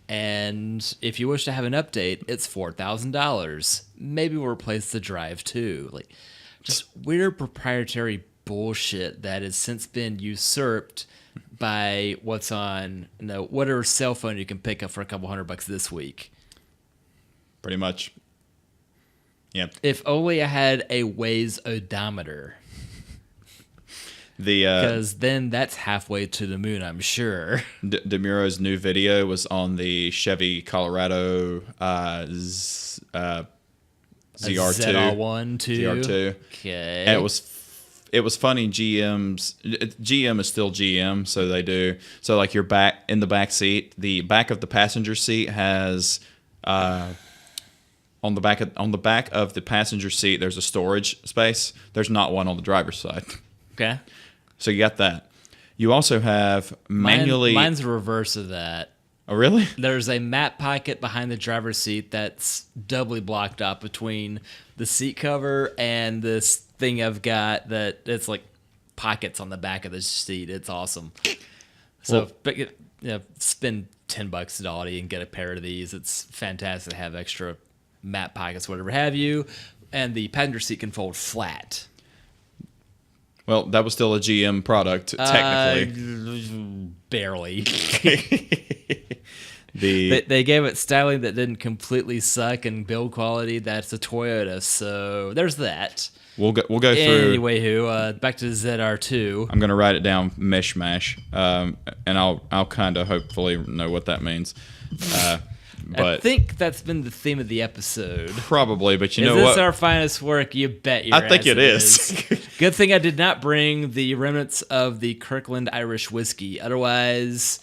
And if you wish to have an update, it's $4,000. Maybe we'll replace the drive too. Like, just weird proprietary bullshit that has since been usurped by what's on whatever cell phone you can pick up for a couple $100 this week. Pretty much. Yeah. If only I had a Waze odometer. Because then that's halfway to the moon, I'm sure. DeMuro's new video was on the Chevy Colorado ZR2. ZR1 too. ZR2. Okay. And it was funny. GM is still GM, so they do. So like your back in the back seat, the back of the passenger seat has on the back of the passenger seat there's a storage space. There's not one on the driver's side. Okay. So you got that. You also have manually. Mine's the reverse of that. Oh, really? There's a map pocket behind the driver's seat that's doubly blocked up between the seat cover and this thing I've got that it's like pockets on the back of the seat. It's awesome. So spend $10 at Audi and get a pair of these. It's fantastic to have extra map pockets, whatever have you. And the passenger seat can fold flat. Well, that was still a GM product, technically. Barely. They gave it styling that didn't completely suck, and build quality that's a Toyota. So there's that. We'll go through. Anyway, back to ZR2. I'm gonna write it down, mishmash, and I'll kind of hopefully know what that means. But I think that's been the theme of the episode. Probably, but you know what? Is this our finest work? You bet your ass I think it is. Good thing I did not bring the remnants of the Kirkland Irish whiskey. Otherwise,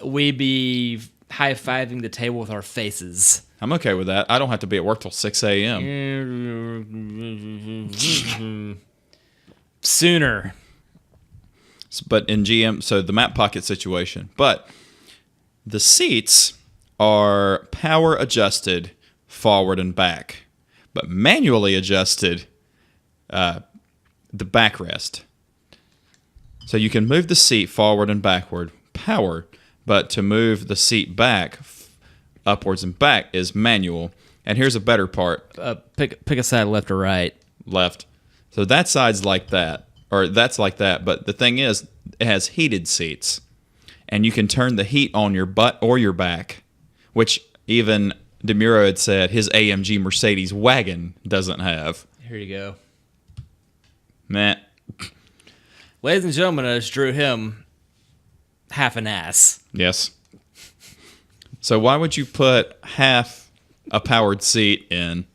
we'd be high-fiving the table with our faces. I'm okay with that. I don't have to be at work till 6 a.m. Sooner. But in GM, so the map pocket situation. But the seats are power adjusted forward and back, but manually adjusted the backrest. So you can move the seat forward and backward, power, but to move the seat back, upwards and back is manual. And here's a better part. Pick a side, left or right. Left. So that side's like that, or that's like that. But the thing is, it has heated seats. and you can turn the heat on your butt or your back, which even DeMuro had said his AMG Mercedes wagon doesn't have. Here you go. Man. Ladies and gentlemen, I just drew him half an ass. Yes. So why would you put half a powered seat in?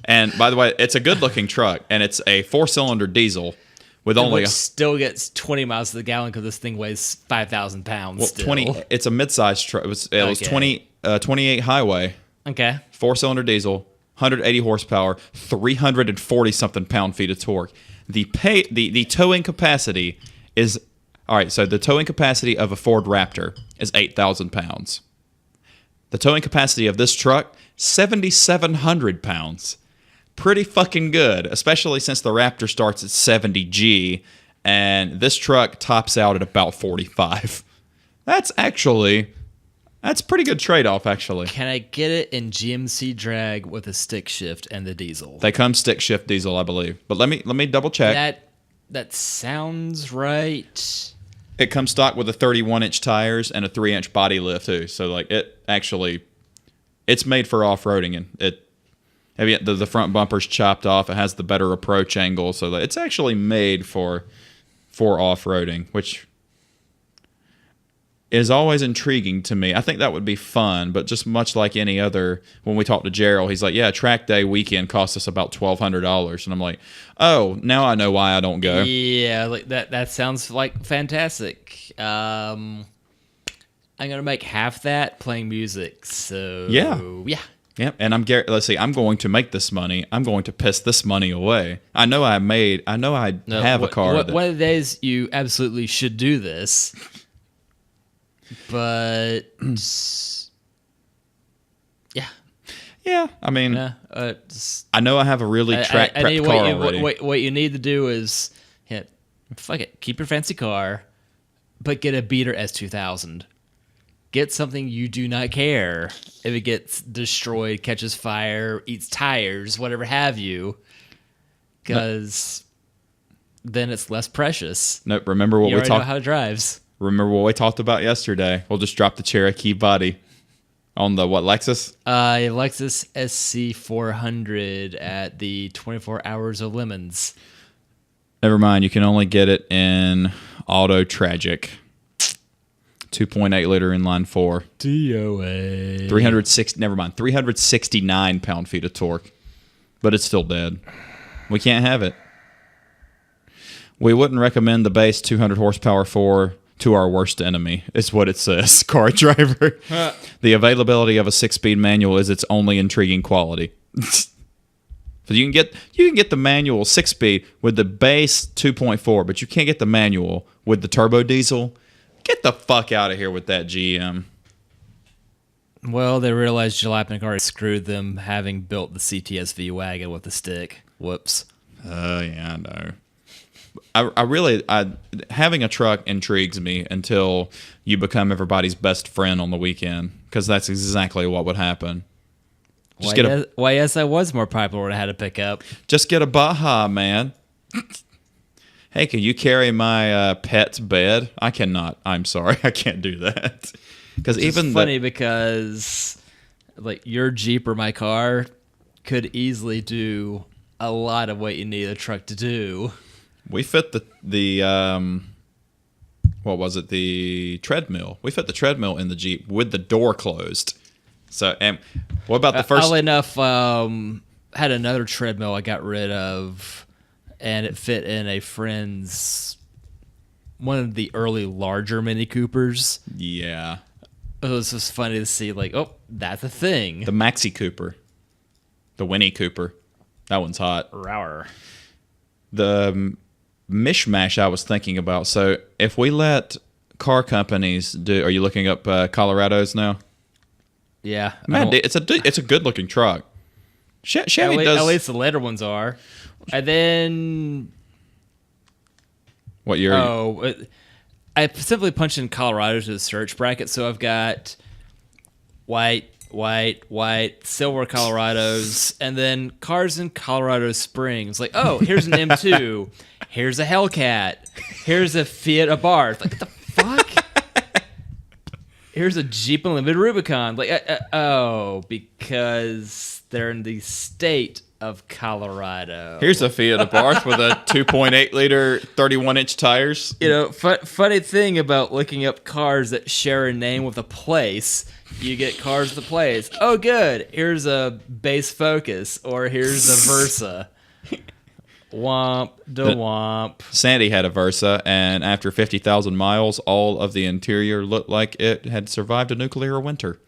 And by the way, it's a good-looking truck, and it's a 4-cylinder diesel with only still gets 20 miles to the gallon because this thing weighs 5,000 pounds. well, still. 20. It's a mid-sized truck. It was Okay. 28 highway, Okay. 4-cylinder diesel, 180 horsepower, 340 something pound-feet of torque. The towing capacity is all right. So the towing capacity of a Ford Raptor is 8,000 pounds. The towing capacity of this truck 7,700 pounds. Pretty fucking good, especially since the Raptor starts at 70G and this truck tops out at about 45. That's pretty good trade-off, actually. Can I get it in GMC drag with a stick shift and the diesel? They come stick shift diesel, I believe. But let me double check. That sounds right. It comes stock with a 31-inch tires and a 3-inch body lift too. So like it's made for off-roading, and the front bumper's chopped off. It has the better approach angle, so that it's actually made for off-roading, which is always intriguing to me. I think that would be fun, but just much like any other, when we talked to Gerald, he's like, yeah, track day weekend costs us about $1,200. And I'm like, oh, now I know why I don't go. Yeah, like that sounds like fantastic. I'm going to make half that playing music. So Yeah. Yeah. And I'm going to make this money. I'm going to piss this money away. I know I have a car. One of the days you absolutely should do this. But yeah, I mean, I know I have a really track prep car already. What you need to do is, fuck it, keep your fancy car, but get a beater S2000. Get something you do not care if it gets destroyed, catches fire, eats tires, whatever have you, because then it's less precious. Nope. Remember what You we already know talked. how it drives. Remember what we talked about yesterday. We'll just drop the Cherokee body on the Lexus. Lexus SC400 at the 24 Hours of Lemons. Never mind. You can only get it in Auto Tragic. 2.8 liter inline 4. DOA. 369 pound-feet of torque. But it's still dead. We can't have it. We wouldn't recommend the base 200 horsepower 4 to our worst enemy, is what it says, car driver. The availability of a 6-speed manual is its only intriguing quality. So you can get the manual 6-speed with the base 2.4, but you can't get the manual with the turbo diesel. Get the fuck out of here with that GM. Well, they realized Jalopnik already screwed them having built the CTSV wagon with the stick. Whoops. Yeah, I know. Having a truck intrigues me until you become everybody's best friend on the weekend, because that's exactly what would happen. Why, yes, I was more popular when I had a pickup. Just get a Baja, man. Hey, can you carry my pet's bed? I cannot. I'm sorry, I can't do that. Because even funny because like your Jeep or my car could easily do a lot of what you need a truck to do. We fit the what was it? The treadmill. We fit the treadmill in the Jeep with the door closed. So, and what about the first? Oddly enough, had another treadmill I got rid of, and it fit in a friend's one of the early larger Mini Coopers. Yeah, It was just funny to see, like, oh, that's a thing. the Maxi Cooper, the Winnie Cooper. That one's hot. Rower. The mishmash I was thinking about. So if we let car companies do, are you looking up Colorado's now? Yeah, Man, it's a good looking truck. Chevy does. At least the later ones are. And then What year? I simply punched in Colorado to the search bracket, so I've got white, white, silver Colorados, and then cars in Colorado Springs. Like, oh, here's an M2. Here's a Hellcat. Here's a Fiat Abarth. Like, what the fuck? Here's a Jeep Unlimited Rubicon. Like, because they're in the state of Colorado. Here's a Fiat Abarth with a 2.8 liter, 31-inch tires. You know, funny thing about looking up cars that share a name with a place, you get cars with a place. Oh, good. Here's a Base Focus, or here's a Versa. Womp da womp. Sandy had a Versa, and after 50,000 miles, all of the interior looked like it had survived a nuclear winter.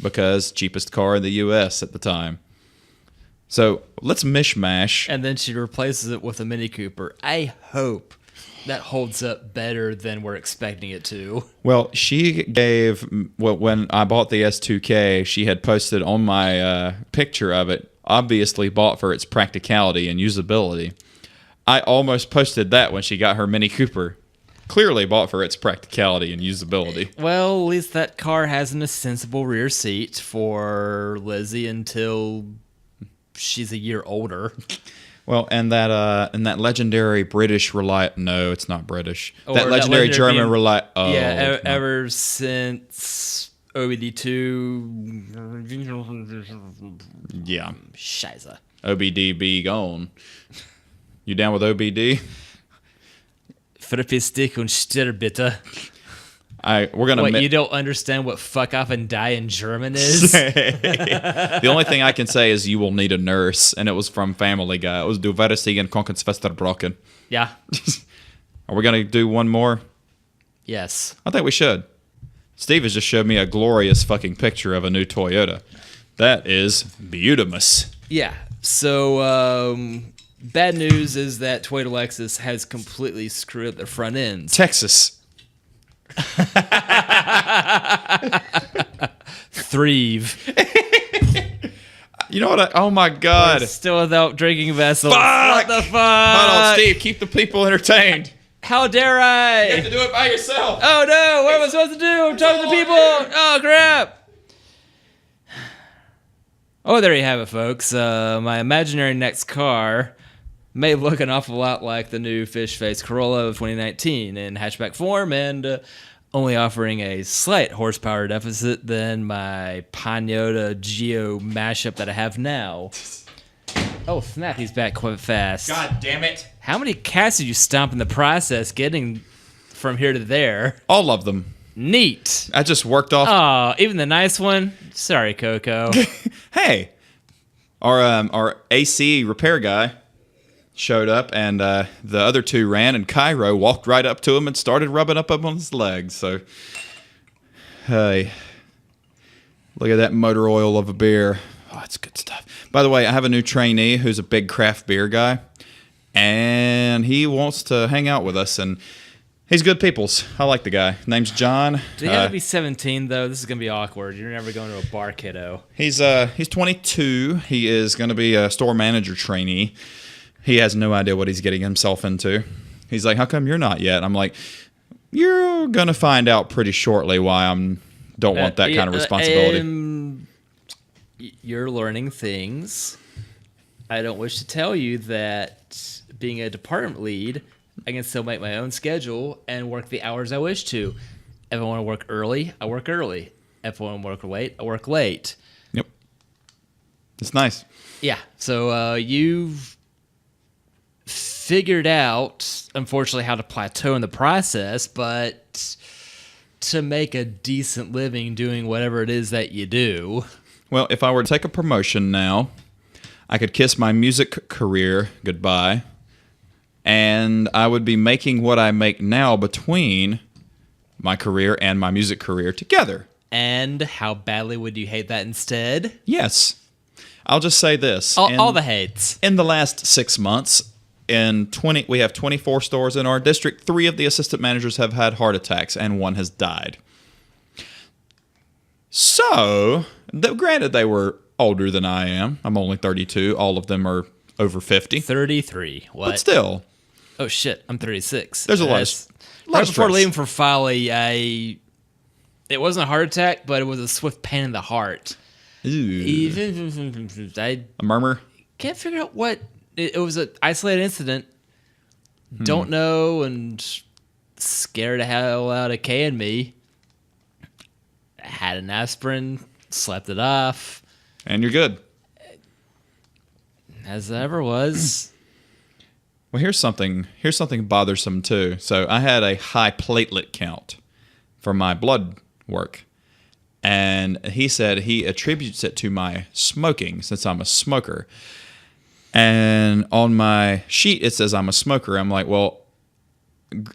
Because cheapest car in the U.S. at the time. So let's mishmash. And then she replaces it with a Mini Cooper. I hope that holds up better than we're expecting it to. Well, she gave, when I bought the S2K, she had posted on my picture of it, obviously bought for its practicality and usability. I almost posted that when she got her Mini Cooper. Clearly bought for its practicality and usability. Well, at least that car has an sensible rear seat for Lizzie until she's a year older. Well, and that legendary British no, it's not British. Or that legendary German yeah, ever since OBD2. Yeah. Scheiße. OBDB gone. You down with OBD? Verpistik und stirb bitte. We're gonna. You don't understand what "fuck off and die" in German is? The only thing I can say is you will need a nurse, and it was from Family Guy. It was Du wirst igen Krankenschwesterbrocken. Yeah. Are we gonna do one more? Yes. I think we should. Steve has just showed me a glorious fucking picture of a new Toyota. That is beautimous. Yeah. So, bad news is that Toyota Lexus has completely screwed up their front ends. Texas. Thrive. You know what? Oh my God. We're still without drinking vessels. Fuck! What the fuck? Hold on, Steve. Keep the people entertained. How dare I? You have to do it by yourself. Oh no! What am I supposed to do? I'm talking to people. Oh crap! Oh, there you have it, folks. My imaginary next car may look an awful lot like the new fish face Corolla of 2019 in hatchback form, and only offering a slight horsepower deficit than my Peugeot Geo mashup that I have now. Oh snap! He's back quite fast. God damn it! How many cats did you stomp in the process getting from here to there? All of them. Neat. I just worked off. Oh, even the nice one? Sorry, Coco. Hey, our AC repair guy showed up, and the other two ran, and Cairo walked right up to him and started rubbing up on his legs. So, hey, look at that motor oil of a beer. Oh, it's good stuff. By the way, I have a new trainee who's a big craft beer guy, and he wants to hang out with us, and he's good peoples. I like the guy. Name's John. Do you have to be 17, though? This is going to be awkward. You're never going to a bar, kiddo. He's 22. He is going to be a store manager trainee. He has no idea what he's getting himself into. He's like, how come you're not yet? I'm like, you're going to find out pretty shortly why I don't want that kind of responsibility. You're learning things. I don't wish to tell you that being a department lead, I can still make my own schedule and work the hours I wish to. If I want to work early, I work early. If I want to work late, I work late. Yep. It's nice. Yeah. So you've figured out, unfortunately, how to plateau in the process, but to make a decent living doing whatever it is that you do. Well, if I were to take a promotion now, I could kiss my music career goodbye, and I would be making what I make now between my career and my music career together. And how badly would you hate that instead? Yes. I'll just say this. All the hates. In the last 6 months, we have 24 stores in our district. 3 of the assistant managers have had heart attacks, and 1 has died. So, granted, they were older than I am. I'm only 32. All of them are over 50. 33. What? But still. Oh, shit. I'm 36. There's a lot of Right before stress. leaving for Folly, I It wasn't a heart attack, but it was a swift pain in the heart. Ooh. I A murmur? can't figure out what. It was an isolated incident. Don't know, and scared the hell out of Kay and me. Had an aspirin, slept it off, And you're good. as I ever was. Well, here's something bothersome too. So I had a high platelet count for my blood work. And he said he attributes it to my smoking since I'm a smoker. And on my sheet, it says I'm a smoker. I'm like, well,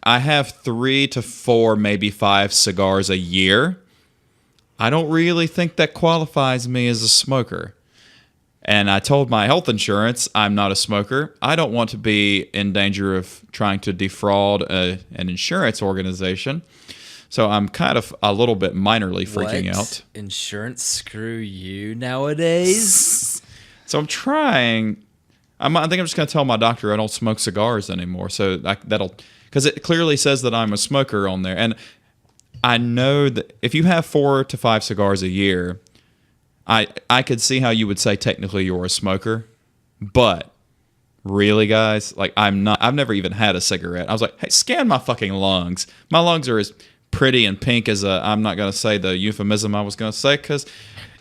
I have 3 to 4, maybe 5 cigars a year. I don't really think that qualifies me as a smoker. And I told my health insurance I'm not a smoker. I don't want to be in danger of trying to defraud an insurance organization. So I'm kind of a little bit minorly freaking out. Insurance screw you nowadays? So I'm trying. I think I'm just going to tell my doctor I don't smoke cigars anymore. So that'll, because it clearly says that I'm a smoker on there. And I know that if you have 4 to 5 cigars a year, I could see how you would say technically you're a smoker. But really, guys, like I'm not. I've never even had a cigarette. I was like, hey, scan my fucking lungs. My lungs are as pretty and pink as I'm not going to say the euphemism I was going to say because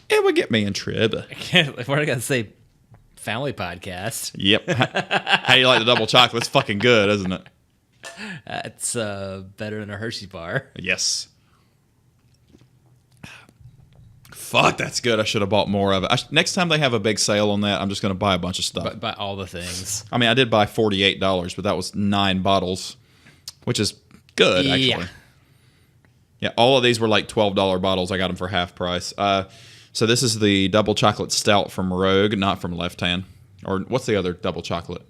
it would get me in trouble. We're going to say family podcast. Yep. How you like the double chocolate? It's fucking good, isn't it? It's better than a Hershey bar. Yes. Fuck, that's good. I should have bought more of it. Next time they have a big sale on that, I'm just going to buy a bunch of stuff. Buy all the things. I mean, I did buy $48, but that was 9 bottles, which is good, actually. Yeah. Yeah, all of these were like $12 bottles. I got them for half price. So this is the double chocolate stout from Rogue, not from Left Hand. Or what's the other double chocolate?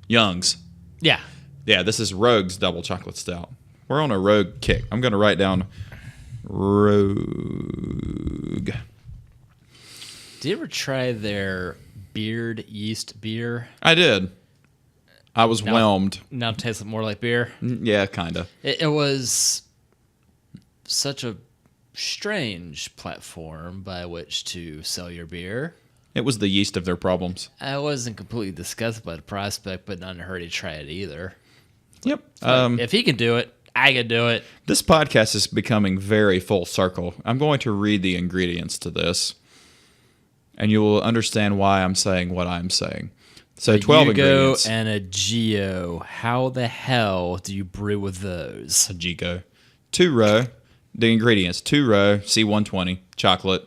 Young's. Yeah. Yeah, this is Rogue's double chocolate stout. We're on a Rogue kick. I'm going to write down Rogue. Did you ever try their beard yeast beer? I did. I was whelmed. Now it tastes more like beer. Yeah, kind of. It was such a strange platform by which to sell your beer. It was the yeast of their problems. I wasn't completely disgusted by the prospect, but not in a hurry to try it either. Yep. If he can do it, I can do it. This podcast is becoming very full circle. I'm going to read the ingredients to this, and you will understand why I'm saying what I'm saying. So 12 ingredients. And a Geo. How the hell do you brew with those? A Gico. 2 row. The ingredients. 2 row, C120, chocolate,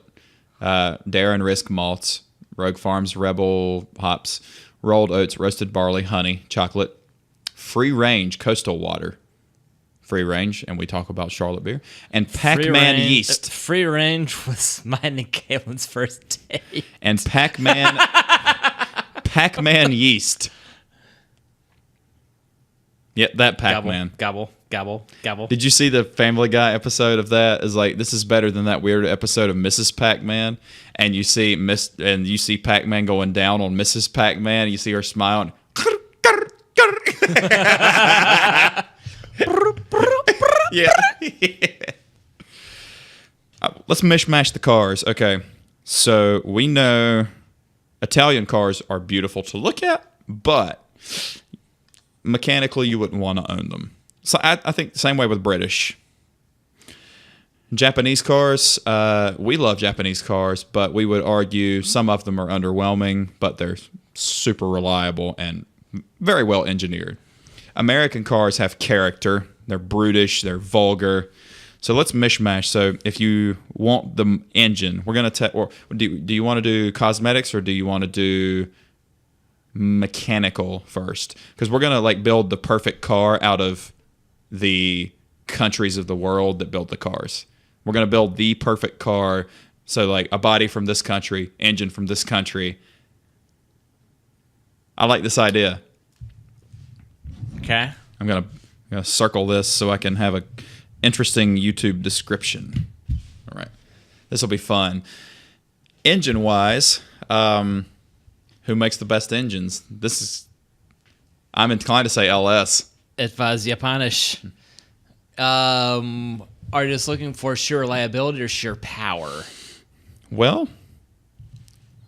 Dare and Risk malts, Rogue Farms Rebel hops, rolled oats, roasted barley, honey, chocolate, free range coastal water. Free range, and we talk about Charlotte beer, and Pac-Man yeast. Free range was mine and Kaylin's first date. And Pac-Man yeast. Yep, that Pac-Man. Gobble, gobble, gobble. Did you see the Family Guy episode of that? Is like, this is better than that weird episode of Mrs. Pac-Man, and you see Pac-Man going down on Mrs. Pac-Man. And you see her smiling. Yeah. Let's mishmash the cars. Okay. So we know Italian cars are beautiful to look at, but mechanically you wouldn't want to own them. So I think the same way with British. Japanese cars, we love Japanese cars, but we would argue some of them are underwhelming, but they're super reliable and very well engineered. American cars have character. They're brutish. They're vulgar. So let's mishmash. So if you want the engine, we're going to do you want to do cosmetics or do you want to do mechanical first? Because we're going to like build the perfect car out of the countries of the world that build the cars. We're going to build the perfect car. So like a body from this country, engine from this country. I like this idea. Okay. I'm gonna circle this so I can have a interesting YouTube description. All right, this will be fun. Engine wise, who makes the best engines? I'm inclined to say LS. It was Japanisch. are you just looking for sheer reliability or sheer power? Well,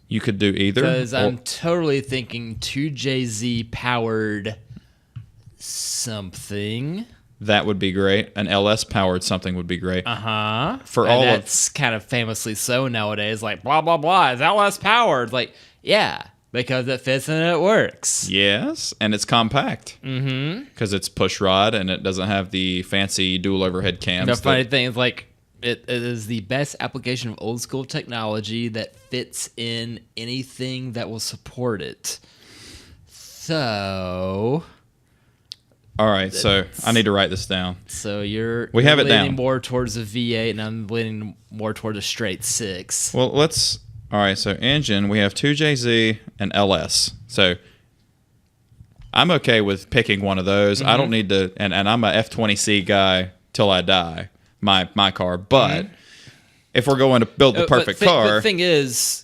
you could do either. Because I'm totally thinking 2JZ powered something. That would be great. An LS powered something would be great. That's kind of famously so nowadays. Like, blah, blah, blah. Is LS powered? Like, yeah, because it fits and it works. Yes, and it's compact. Mm-hmm. Because it's push rod and it doesn't have the fancy dual overhead cams. The funny thing is, like, it is the best application of old school technology that fits in anything that will support it. So... All right, so I need to write this down. So you're have it leaning down. more towards a V8, and I'm leaning more towards a straight 6. Well, all right, so engine, we have 2JZ and LS. So I'm okay with picking one of those. I don't need to, and I'm a F20C guy till I die, my car. But if we're going to build the perfect car. The thing is,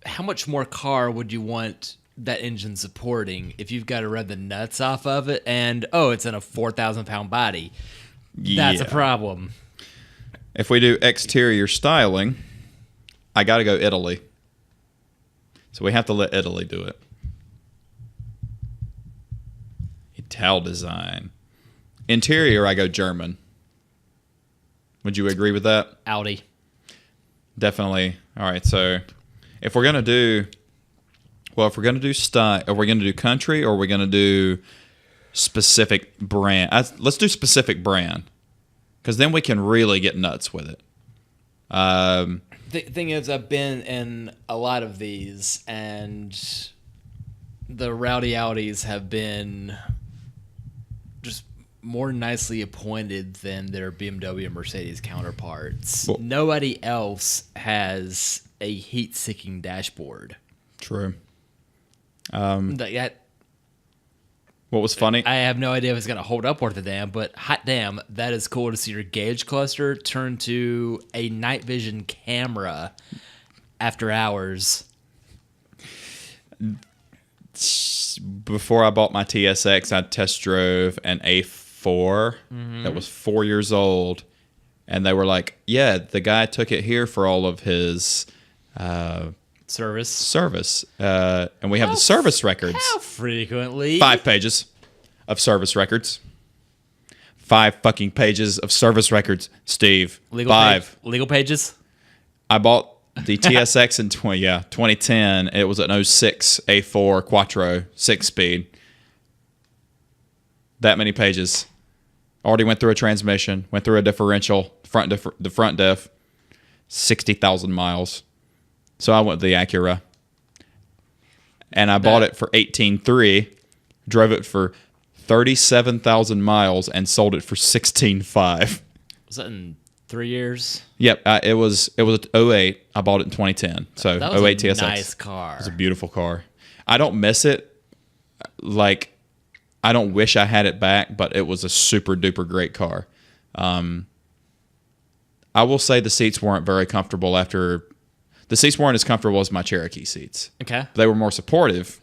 how much more car would you want that engine supporting if you've got to rub the nuts off of it and it's in a 4,000-pound body? That's a problem. If we do exterior styling, I got to go Italy. So we have to let Italy do it. Ital design. Interior, I go German. Would you agree with that? Audi. Definitely. All right, so if we're going to do style, are we going to do country or are we going to do specific brand? Let's do specific brand because then we can really get nuts with it. The thing is, I've been in a lot of these, and the rowdy Audis have been just more nicely appointed than their BMW and Mercedes counterparts. Well, nobody else has a heat-seeking dashboard. True. That What was funny? I have no idea if it's going to hold up worth a damn, but hot damn, that is cool to see your gauge cluster turn to a night vision camera after hours. Before I bought my TSX, I test drove an A4 that was 4 years old, and they were like, "Yeah, the guy took it here for all of his service, and we have the service records. How frequently? 5 pages of service records. 5 fucking pages of service records, Steve. Legal pages? I bought the TSX in 2010. It was an 06 A4 Quattro 6-speed. That many pages. Already went through a transmission, went through a differential, the front diff, 60,000 miles. So I went with the Acura. And I bought it for $18,300, drove it for 37,000 miles, and sold it for $16,500. Was that in 3 years? Yep, it was 08. I bought it in 2010. So that was 08 a TSX. nice car. It was a beautiful car. I don't miss it. Like, I don't wish I had it back, but it was a super duper great car. I will say the seats weren't very comfortable after. The seats weren't as comfortable as my Cherokee seats. Okay. They were more supportive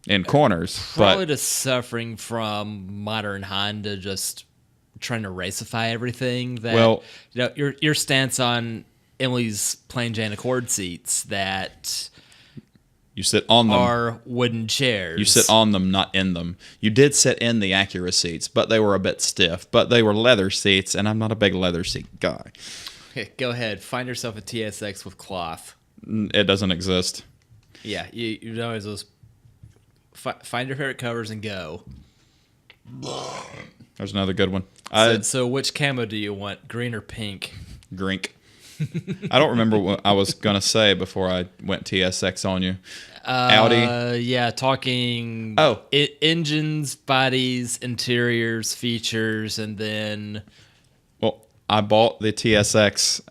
in corners. Probably but just suffering from modern Honda just trying to racify everything. That, your stance on Emily's plain Jane Accord seats that you sit on them. Are wooden chairs. You sit on them, not in them. You did sit in the Acura seats, but they were a bit stiff. But they were leather seats, and I'm not a big leather seat guy. Okay, go ahead. Find yourself a TSX with cloth. It doesn't exist. Yeah, you know, those. Find your favorite covers and go. There's another good one. So which camo do you want, green or pink? Grink. I don't remember what I was going to say before I went TSX on you. Audi? Yeah, talking engines, bodies, interiors, features, and then... Well, I bought the TSX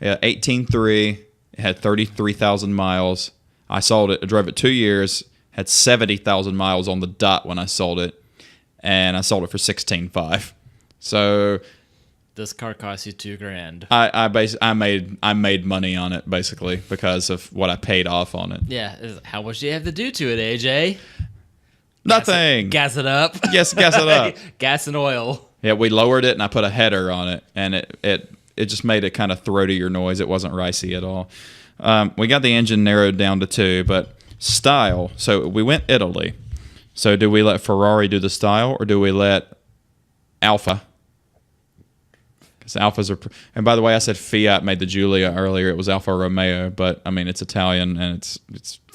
18.3. It had 33,000 miles. I sold it. I drove it 2 years. Had 70,000 miles on the dot when I sold it. And I sold it for $16,500. So... This car cost you $2,000. I made money on it basically because of what I paid off on it. Yeah, how much do you have to do to it, AJ? Nothing. Gas it up. Yes, gas it up. Gas and oil. Yeah, we lowered it and I put a header on it, and it just made a kind of throatier noise. It wasn't ricey at all. We got the engine narrowed down to 2, but style. So we went Italy. So do we let Ferrari do the style, or do we let Alfa? Because Alfas are. And by the way, I said Fiat made the Giulia earlier. It was Alfa Romeo, but I mean it's Italian and it's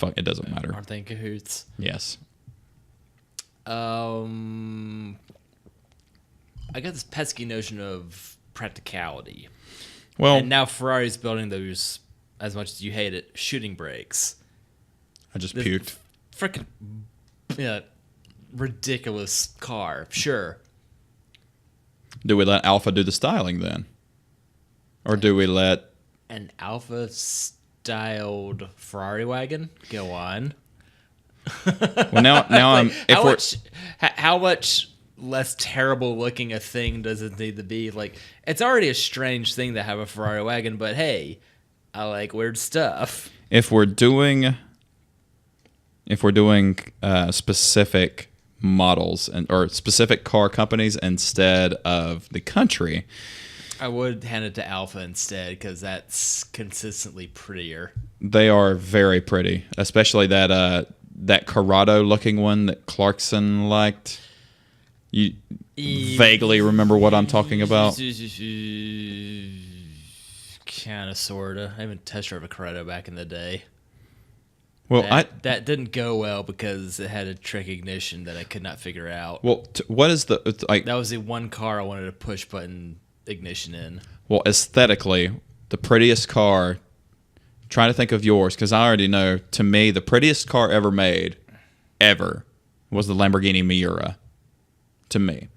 it doesn't matter. Aren't they in cahoots? Yes. I got this pesky notion of practicality. Well, And now Ferrari's building those, as much as you hate it, shooting brakes. I just puked. Freaking ridiculous car. Sure. Do we let Alfa do the styling then, or do we let An Alpha styled Ferrari wagon? Go on. Well, now I'm. How much less terrible looking a thing does it need to be? Like, it's already a strange thing to have a Ferrari wagon, but hey, I like weird stuff. If we're doing specific models or specific car companies instead of the country, I would hand it to Alpha instead because that's consistently prettier. they are very pretty, especially that Corrado looking one that Clarkson liked. You vaguely remember what I'm talking about? Kind of, sort of. I haven't test drove a Corrado back in the day. Well, that didn't go well because it had a trick ignition that I could not figure out. What is the like? That was the one car I wanted to push button ignition in. Well, aesthetically, the prettiest car. Trying to think of yours, because I already know. To me, the prettiest car ever made, was the Lamborghini Miura. To me,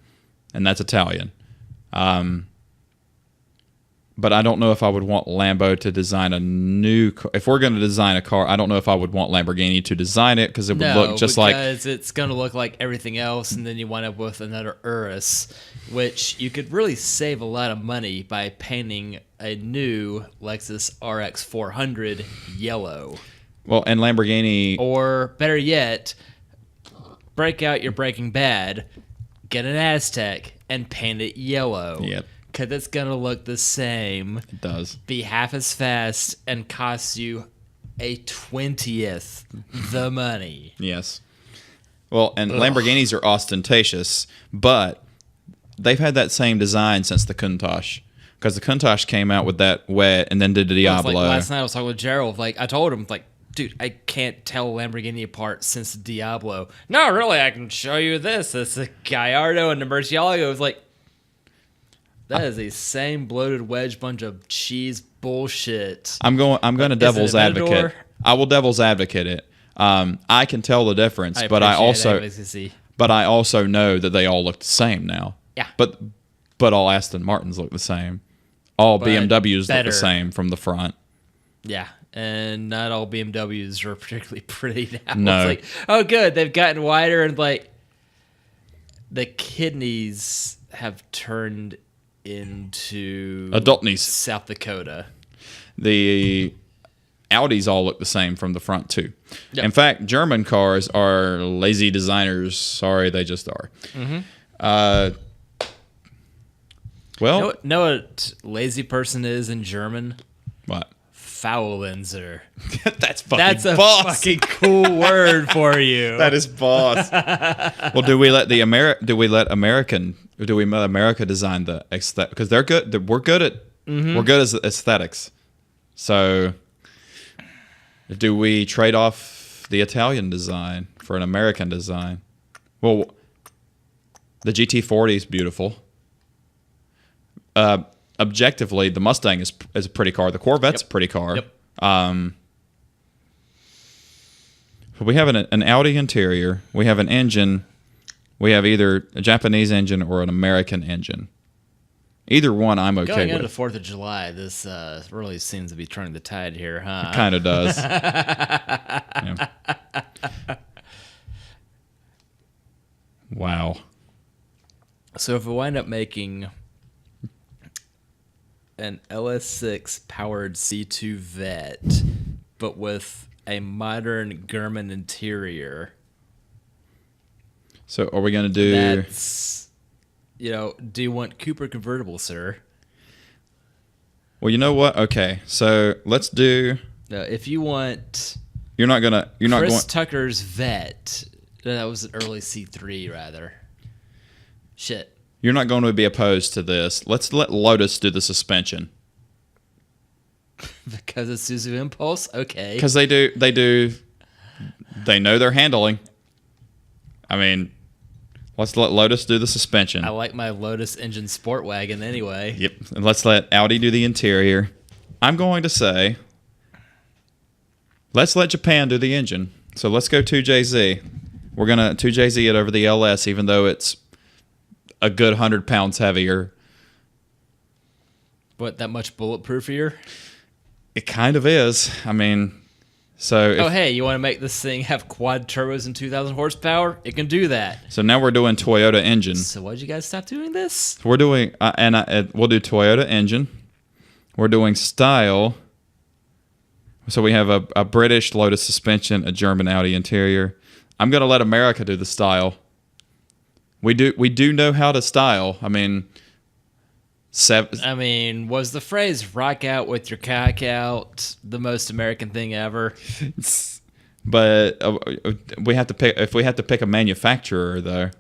and that's Italian. But I don't know if I would want Lambo to design a new car. If we're going to design a car, I don't know if I would want Lamborghini to design it because it would look just like... because it's going to look like everything else, and then you wind up with another Urus, which you could really save a lot of money by painting a new Lexus RX 400 yellow. Well, and Lamborghini... Or, better yet, break out your Breaking Bad, get an Aztec, and paint it yellow. Yep. Because it's going to look the same. It does. Be half as fast and cost you a 20th the money. Yes. Well, and Lamborghinis are ostentatious, but they've had that same design since the Countach. Because the Countach came out with that wet and then did the Diablo. Like last night I was talking with Gerald. I told him, dude, I can't tell Lamborghini apart since the Diablo. No, really, I can show you this. It's the Gallardo and the Murcielago. It's like... That is the same bloated wedge bunch of cheese bullshit. I'm going to devil's advocate. I will devil's advocate it. I can tell the difference, but I also know that they all look the same now. Yeah. But all Aston Martins look the same. All BMWs look the same from the front. Yeah. And not all BMWs are particularly pretty now. No. It's like, oh good, they've gotten wider and the kidneys have turned into adult knees. South Dakota. The Audis all look the same from the front too. Yep. In fact, German cars are lazy designers. Sorry, they just are. Mm-hmm. Well, know what lazy person is in German? What? Faulenzer. That's a boss. fucking cool word for you. That is boss. Well, do we let America design the aesthetic? Because they're good. We're good at aesthetics. So, do we trade off the Italian design for an American design? Well, the GT40 is beautiful. Objectively, the Mustang is a pretty car. The Corvette's a pretty car. Yep. We have an Audi interior. We have an engine. We have either a Japanese engine or an American engine. Either one, I'm okay Going with. into 4th of July, this really seems to be turning the tide here, huh? It kind of does. Yeah. Wow. So if we wind up making an LS6 powered C2 Vet, but with a modern German interior. So are we going to do... That's do you want Cooper convertible, sir? Well, you know what? Okay, so let's do. If you want You're not going. Chris Tucker's Vet, that was an early C3 rather. Shit. You're not going to be opposed to this. Let's let Lotus do the suspension. Because it's Suzuki Impulse? Okay. Because they know their handling. I mean, let's let Lotus do the suspension. I like my Lotus engine sport wagon anyway. Yep. And let's let Audi do the interior. I'm going to say, let's let Japan do the engine. So let's go 2JZ. We're going to 2JZ it over the LS, even though it's a good 100 pounds heavier. What, that much bulletproofier? It kind of is. I mean, so... hey, you want to make this thing have quad turbos and 2,000 horsepower? It can do that. So now we're doing Toyota engine. So why'd you guys stop doing this? We're doing... we'll do Toyota engine. We're doing style. So we have a British Lotus suspension, a German Audi interior. I'm going to let America do the style. We do know how to style. I mean... was the phrase "rock out with your cock out" the most American thing ever? But we have to pick. If we have to pick a manufacturer, though,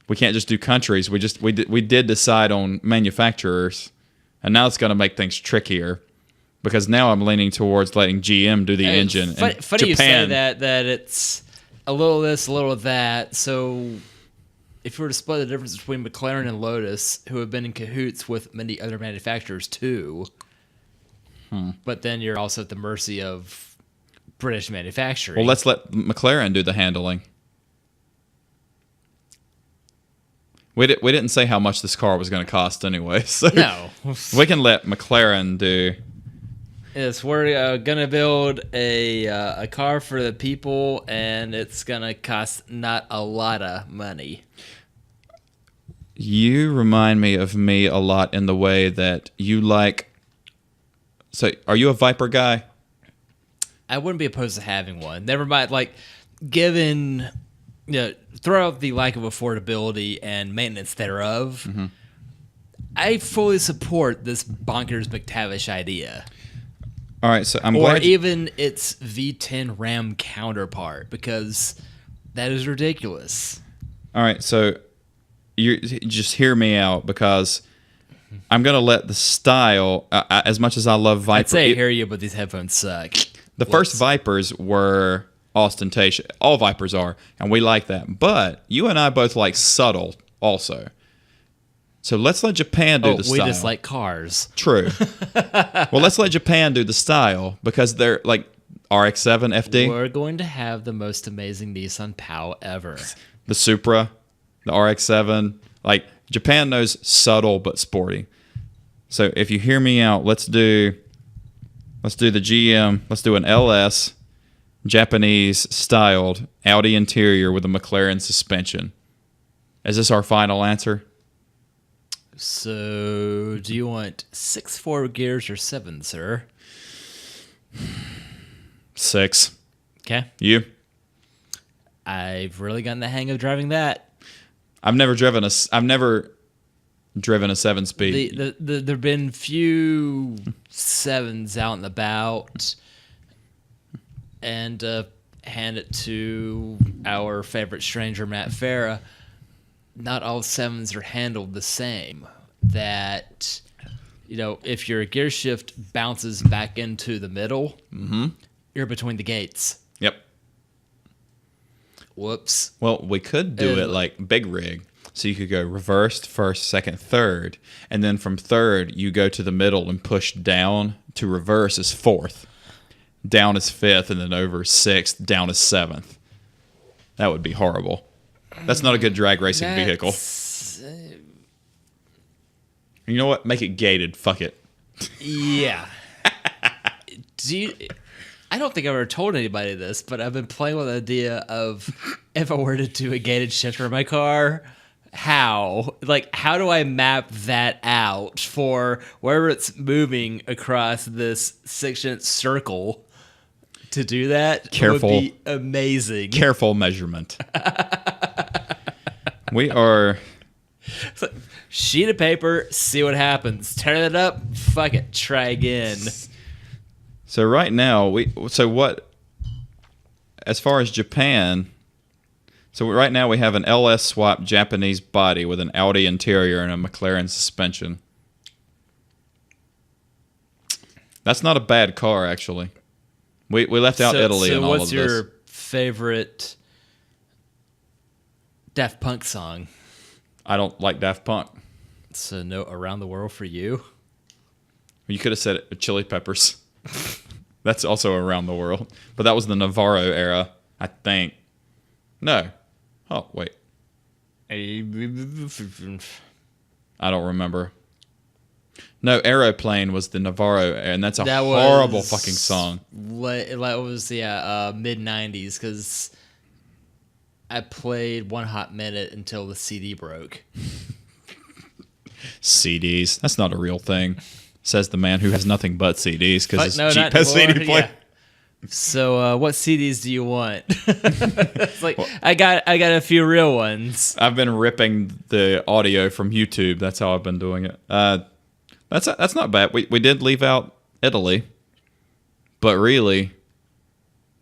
we can't just do countries. We did decide on manufacturers, and now it's going to make things trickier because now I'm leaning towards letting GM do the engine. Funny Japan, you say that it's a little this, a little that. So if you were to split the difference between McLaren and Lotus, who have been in cahoots with many other manufacturers too, but then you're also at the mercy of British manufacturing. Well, let's let McLaren do the handling. We didn't say how much this car was going to cost anyway, so no. We can let McLaren do. Yes, we're gonna build a car for the people, and it's gonna cost not a lot of money. You remind me of me a lot in the way that you like. So, are you a Viper guy? I wouldn't be opposed to having one. Never mind, given, throw out the lack of affordability and maintenance thereof. Mm-hmm. I fully support this bonkers McTavish idea. All right, so I'm glad. Or even its V10 Ram counterpart, because that is ridiculous. All right, so you just hear me out, because I'm going to let the style, as much as I love Viper. I'd say I hear you, but these headphones suck. The first Vipers were ostentatious. All Vipers are, and we like that. But you and I both like subtle also. So let's let Japan do the style. We just like cars. True. Well, let's let Japan do the style, because they're like RX-7 FD. We're going to have the most amazing Nissan POW ever. The Supra, the RX-7. Like, Japan knows subtle but sporty. So if you hear me out, let's do the GM. Let's do an LS, Japanese styled Audi interior with a McLaren suspension. Is this our final answer? So, do you want 6 gears or 7, sir? 6. Okay. You? I've really gotten the hang of driving that. I've never driven a 7-speed. There've been few 7s out and about, and hand it to our favorite stranger, Matt Farah. Not all 7s are handled the same. That, if your gear shift bounces back into the middle, you're between the gates. Yep. Whoops. Well, we could do it like big rig. So you could go reversed, first, second, third, and then from third, you go to the middle and push down to reverse is 4th. Down is 5th, and then over is 6th, down is 7th. That would be horrible. That's not a good drag racing vehicle. You know what? Make it gated. Fuck it. Yeah. I don't think I've ever told anybody this, but I've been playing with the idea of if I were to do a gated shifter in my car, how do I map that out for wherever it's moving across this 6-inch circle? To do that Careful. would be amazing. Careful measurement. We are. Sheet of paper, see what happens. Tear it up, fuck it, try again. So right now, as far as Japan, so right now we have an LS swap Japanese body with an Audi interior and a McLaren suspension. That's not a bad car, actually. We left out Italy in all of this. So what's your favorite Daft Punk song? I don't like Daft Punk. So no Around the World for You? You could have said it with Chili Peppers. That's also Around the World. But that was the Navarro era, I think. No. Oh, wait. I don't remember. No, Aeroplane was the Navarro, and that's a horrible fucking song. That was, mid-90s, because I played One Hot Minute until the CD broke. CDs. That's not a real thing. Says the man who has nothing but CDs because his Jeep has anymore. CD player. Yeah. So, what CDs do you want? It's like, I got a few real ones. I've been ripping the audio from YouTube. That's how I've been doing it. That's not bad. We did leave out Italy, but really,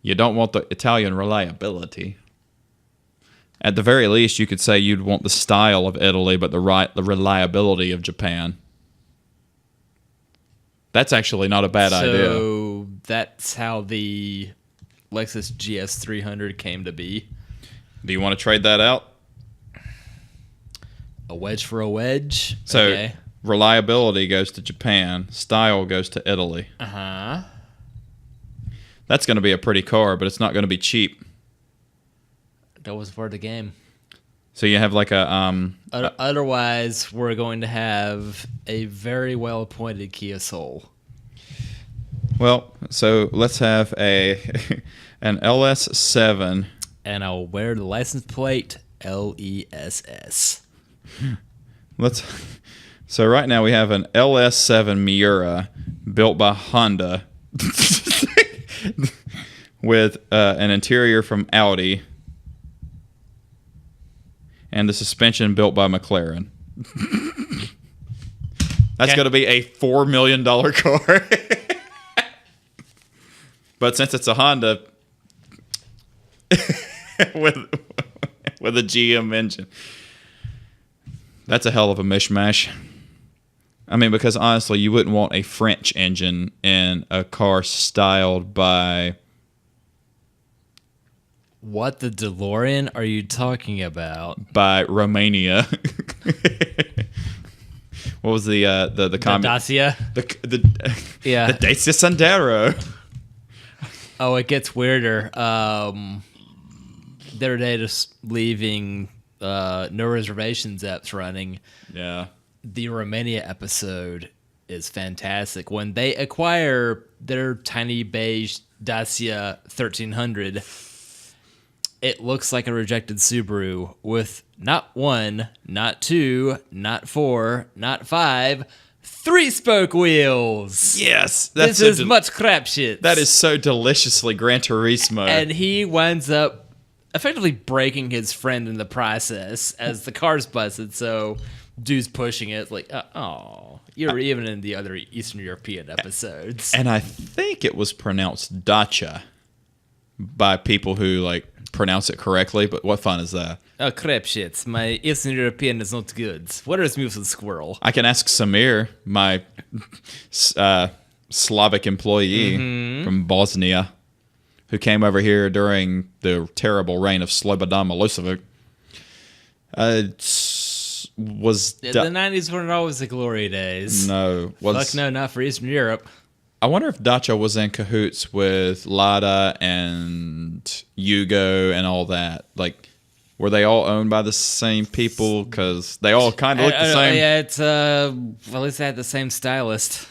you don't want the Italian reliability. At the very least, you could say you'd want the style of Italy, but the reliability of Japan. That's actually not a bad idea. So that's how the Lexus GS 300 came to be. Do you want to trade that out? A wedge for a wedge? So okay. Reliability goes to Japan. Style goes to Italy. Uh-huh. That's going to be a pretty car, but it's not going to be cheap. That was part of the game. So you have like a... Otherwise, we're going to have a very well-appointed Kia Soul. Well, so let's have an LS7. And I'll wear the license plate LESS. So right now we have an LS7 Miura built by Honda with an interior from Audi and the suspension built by McLaren. That's going to be a $4 million car. But since it's a Honda with a GM engine, that's a hell of a mishmash. I mean, because honestly, you wouldn't want a French engine in a car styled by... What the DeLorean are you talking about? By Romania. What was the Dacia? Yeah. The Dacia Sandero. Oh, it gets weirder. The other day, just leaving No Reservations apps running. Yeah. The Romania episode is fantastic. When they acquire their tiny beige Dacia 1300, it looks like a rejected Subaru with not one, not two, not four, not five, 3-spoke wheels. Yes. This is much crap shit. That is so deliciously Gran Turismo. And he winds up effectively breaking his friend in the process as the car's busted, so dude's pushing it like, oh, you're even in the other Eastern European episodes. And I think it was pronounced Dacia by people who like pronounce it correctly, but what fun is that? Oh, crap shits. My Eastern European is not good. What is moves with squirrel? I can ask Samir, my Slavic employee from Bosnia, who came over here during the terrible reign of Slobodan Milosevic. The 90s weren't always the glory days. No. Fuck no, not for Eastern Europe. I wonder if Dacia was in cahoots with Lada and Yugo and all that. Like, were they all owned by the same people? Because they all kind of look the same. Yeah, it's at least they had the same stylist.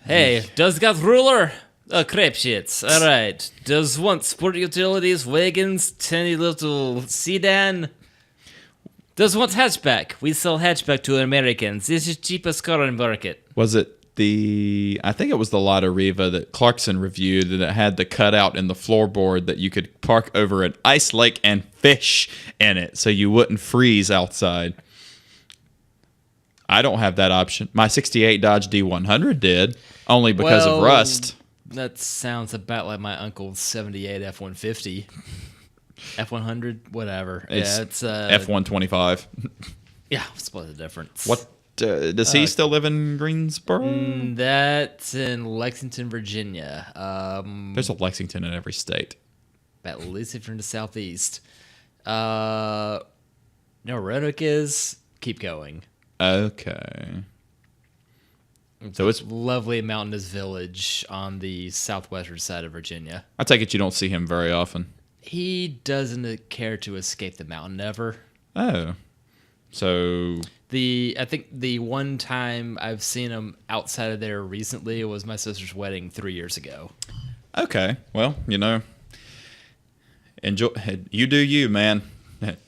Hey, does got ruler? Oh, crap shits. All right. Does want sport utilities, wagons, tiny little sedan? Does want hatchback? We sell hatchback to Americans. This is cheapest car on market. Was it I think it was the Lotta Riva that Clarkson reviewed, and it had the cutout in the floorboard that you could park over an ice lake and fish in it so you wouldn't freeze outside. I don't have that option. My 68 Dodge D100 did, only because of rust. That sounds about like my uncle's 78 F-150. F-100, whatever. It's F-125. Yeah, split the difference. What? Does he still live in Greensboro? That's in Lexington, Virginia. There's a Lexington in every state. At least if you're in the southeast. No, Roanoke is. Keep going. Okay. So it's lovely mountainous village on the southwestern side of Virginia. I take it you don't see him very often. He doesn't care to escape the mountain ever. Oh. So I think the one time I've seen him outside of there recently was my sister's wedding 3 years ago. Okay. Well, enjoy. You do you, man.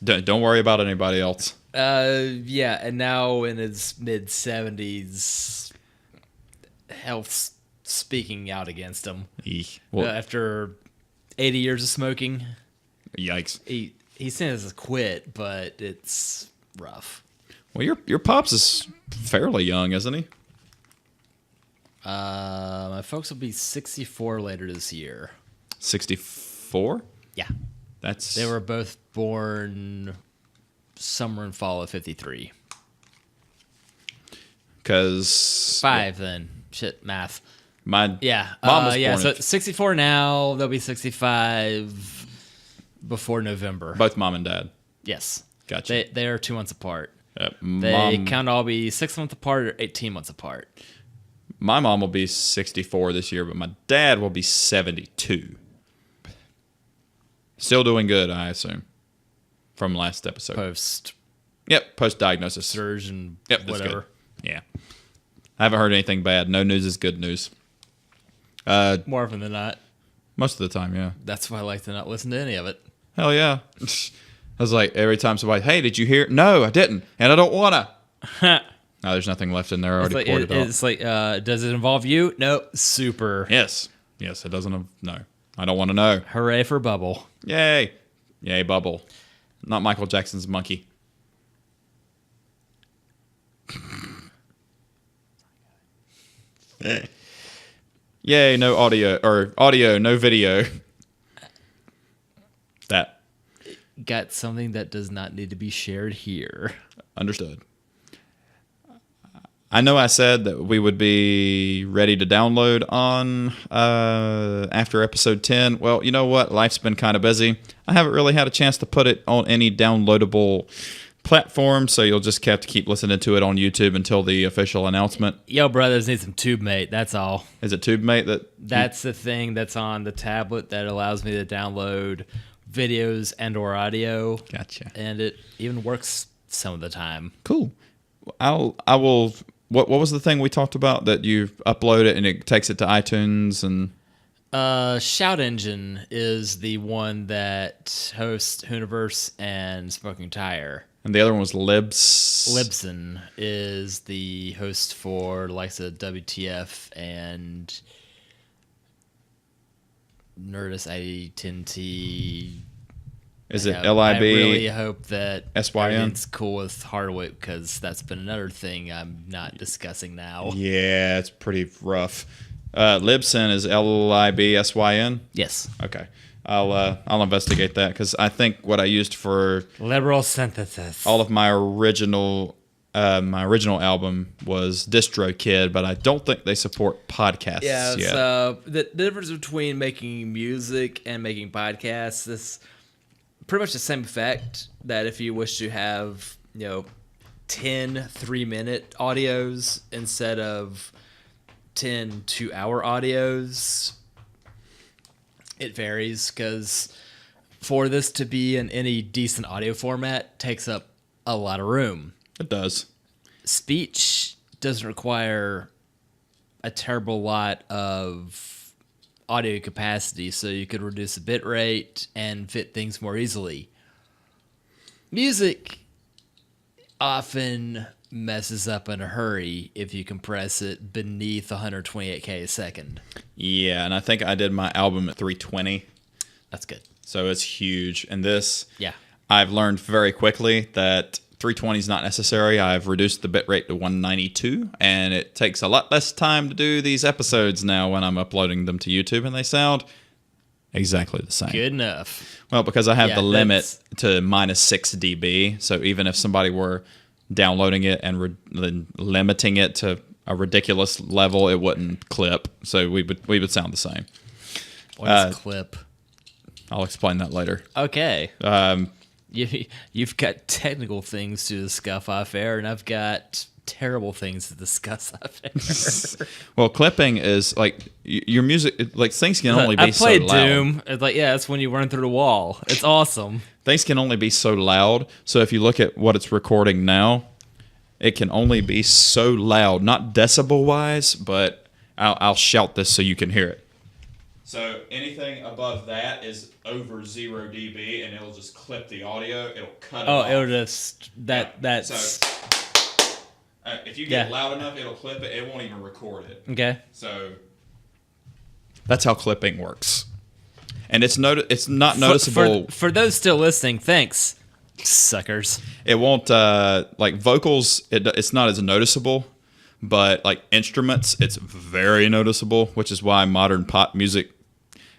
Don't worry about anybody else. Yeah, and now in his mid-70s, health's speaking out against him. Well, after 80 years of smoking. Yikes. He says to quit, but it's rough. Well, your pops is fairly young, isn't he? My folks will be 64 later this year. 64? Yeah. They were both born summer and fall of 53. Because 5 then. Shit, math. My Yeah. mom was born so 64 now, they'll be 65 before November. Both mom and dad. Yes. Gotcha. They are 2 months apart. They Mom, can all be 6 months apart or 18 months apart. my mom will be 64 this year, but my dad will be 72. Still doing good, I assume, from last episode. Post-diagnosis. Surge and That's whatever. good. Yeah. I haven't heard anything bad. No news is good news. More often than not. Most of the time, yeah. That's why I like to not listen to any of it. Hell yeah. I was like, every time somebody, hey, did you hear? No, I didn't. And I don't want to. No, there's nothing left in there. I already poured it out. It's like, does it involve you? No. Super. Yes. Yes, it doesn't. No. I don't want to know. Hooray for Bubble. Yay. Yay, Bubble. Not Michael Jackson's monkey. Yay, no audio. Or audio, no video. That. Got something that does not need to be shared here. Understood. I know I said that we would be ready to download on after episode 10. Well, you know what? Life's been kind of busy. I haven't really had a chance to put it on any downloadable platform, so you'll just have to keep listening to it on YouTube until the official announcement. Yo, brothers need some TubeMate. That's all. Is it TubeMate That's the thing that's on the tablet that allows me to download videos and or audio. Gotcha. And it even works some of the time. Cool. I will. What was the thing we talked about that you upload it and it takes it to iTunes and? Shout Engine is the one that hosts Hooniverse and Smoking Tire. And the other one was Libs. Libsyn is the host for the likes of WTF and Nerdist IDT. Is it LIB? I really hope that SYN? everything's cool with Hardwick because that's been another thing I'm not discussing now. Yeah, it's pretty rough. Libsyn is LIBSYN? Yes. Okay. I'll investigate that because I think what I used for Liberal synthesis. all of my original album was DistroKid, but I don't think they support podcasts yet. So the difference between making music and making podcasts is pretty much the same effect that if you wish to have, 10 3-minute audios instead of 10 2-hour audios, it varies because for this to be in any decent audio format takes up a lot of room. It does. Speech doesn't require a terrible lot of audio capacity, so you could reduce the bit rate and fit things more easily. Music often messes up in a hurry if you compress it beneath 128K a second. Yeah, and I think I did my album at 320. That's good. So it's huge. And this, Yeah. I've learned very quickly that 320 is not necessary. I've reduced the bitrate to 192, and it takes a lot less time to do these episodes now when I'm uploading them to YouTube, and they sound exactly the same. Good enough. Well, because I have Yeah, the limit that's- to minus 6 dB, so even if somebody were downloading it and then limiting it to a ridiculous level, it wouldn't clip. So we would sound the same. What's clip? I'll explain that later. Okay. You've got technical things to discuss off air, and I've got terrible things to discuss off air. Well, clipping is like your music. Like things can only be I played so loud. Doom. It's like, yeah, that's when you run through the wall. It's awesome. Things can only be so loud. So if you look at what it's recording now, it can only be so loud, not decibel wise, but I'll shout this so you can hear it. So anything above that is over 0 dB, and it'll just clip the audio. It'll cut it off. It'll just that's So if you get Yeah. loud enough, it'll clip it. It won't even record it. okay. So that's how clipping works. And it's not noticeable. For those still listening, thanks, suckers. It won't like vocals. It's not as noticeable, but like instruments, it's very noticeable. Which is why modern pop music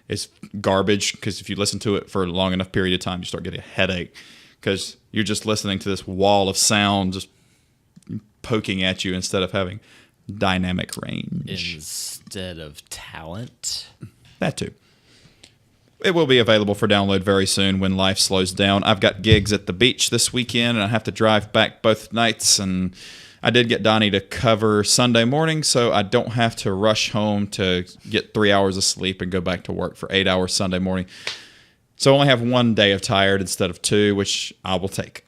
is garbage. Because if you listen to it for a long enough period of time, you start getting a headache. Because you're just listening to this wall of sound just poking at you instead of having dynamic range. Instead of talent. That too. It will be available for download very soon when life slows down. I've got gigs at the beach this weekend, and I have to drive back both nights. And I did get Donnie to cover Sunday morning, so I don't have to rush home to get 3 hours of sleep and go back to work for 8 hours Sunday morning. So I only have 1 day of tired instead of 2, which I will take.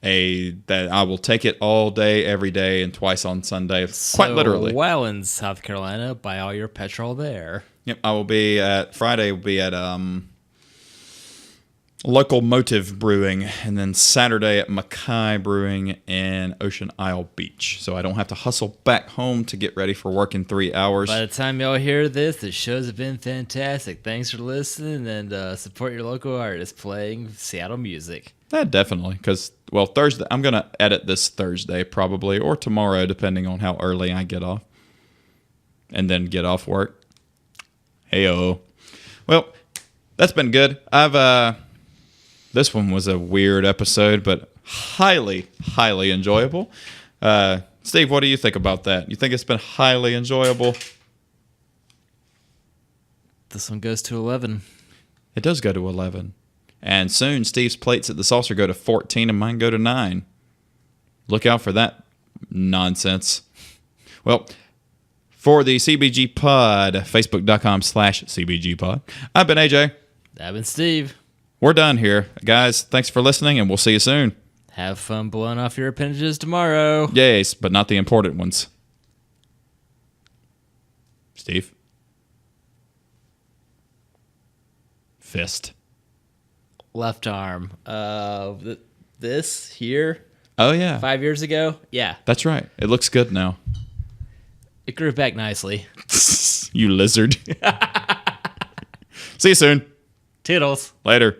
That I will take it all day, every day, and twice on Sunday, quite literally. While in South Carolina, buy all your petrol there. Yep, I will be at Friday. Will be at Locomotive Brewing, and then Saturday at Mackay Brewing in Ocean Isle Beach. So I don't have to hustle back home to get ready for work in 3 hours. By the time y'all hear this, the shows have been fantastic. Thanks for listening, and support your local artists playing Seattle music. Definitely, because Thursday I'm gonna edit this Thursday probably, or tomorrow, depending on how early I get off, and then get off work. Heyo. Well, that's been good. This one was a weird episode, but highly, highly enjoyable. Steve, what do you think about that? You think it's been highly enjoyable? This one goes to 11. It does go to 11. And soon, Steve's plates at the saucer go to 14 and mine go to 9. Look out for that nonsense. Well, for the CBG Pod, facebook.com/CBGPod. I've been AJ. I've been Steve. We're done here. Guys, thanks for listening, and we'll see you soon. Have fun blowing off your appendages tomorrow. Yes, but not the important ones. Steve? Fist. Left arm. This here, Oh, yeah. 5 years ago. Yeah, That's right. It looks good now. it grew back nicely. You lizard. See you soon. Toodles. Later.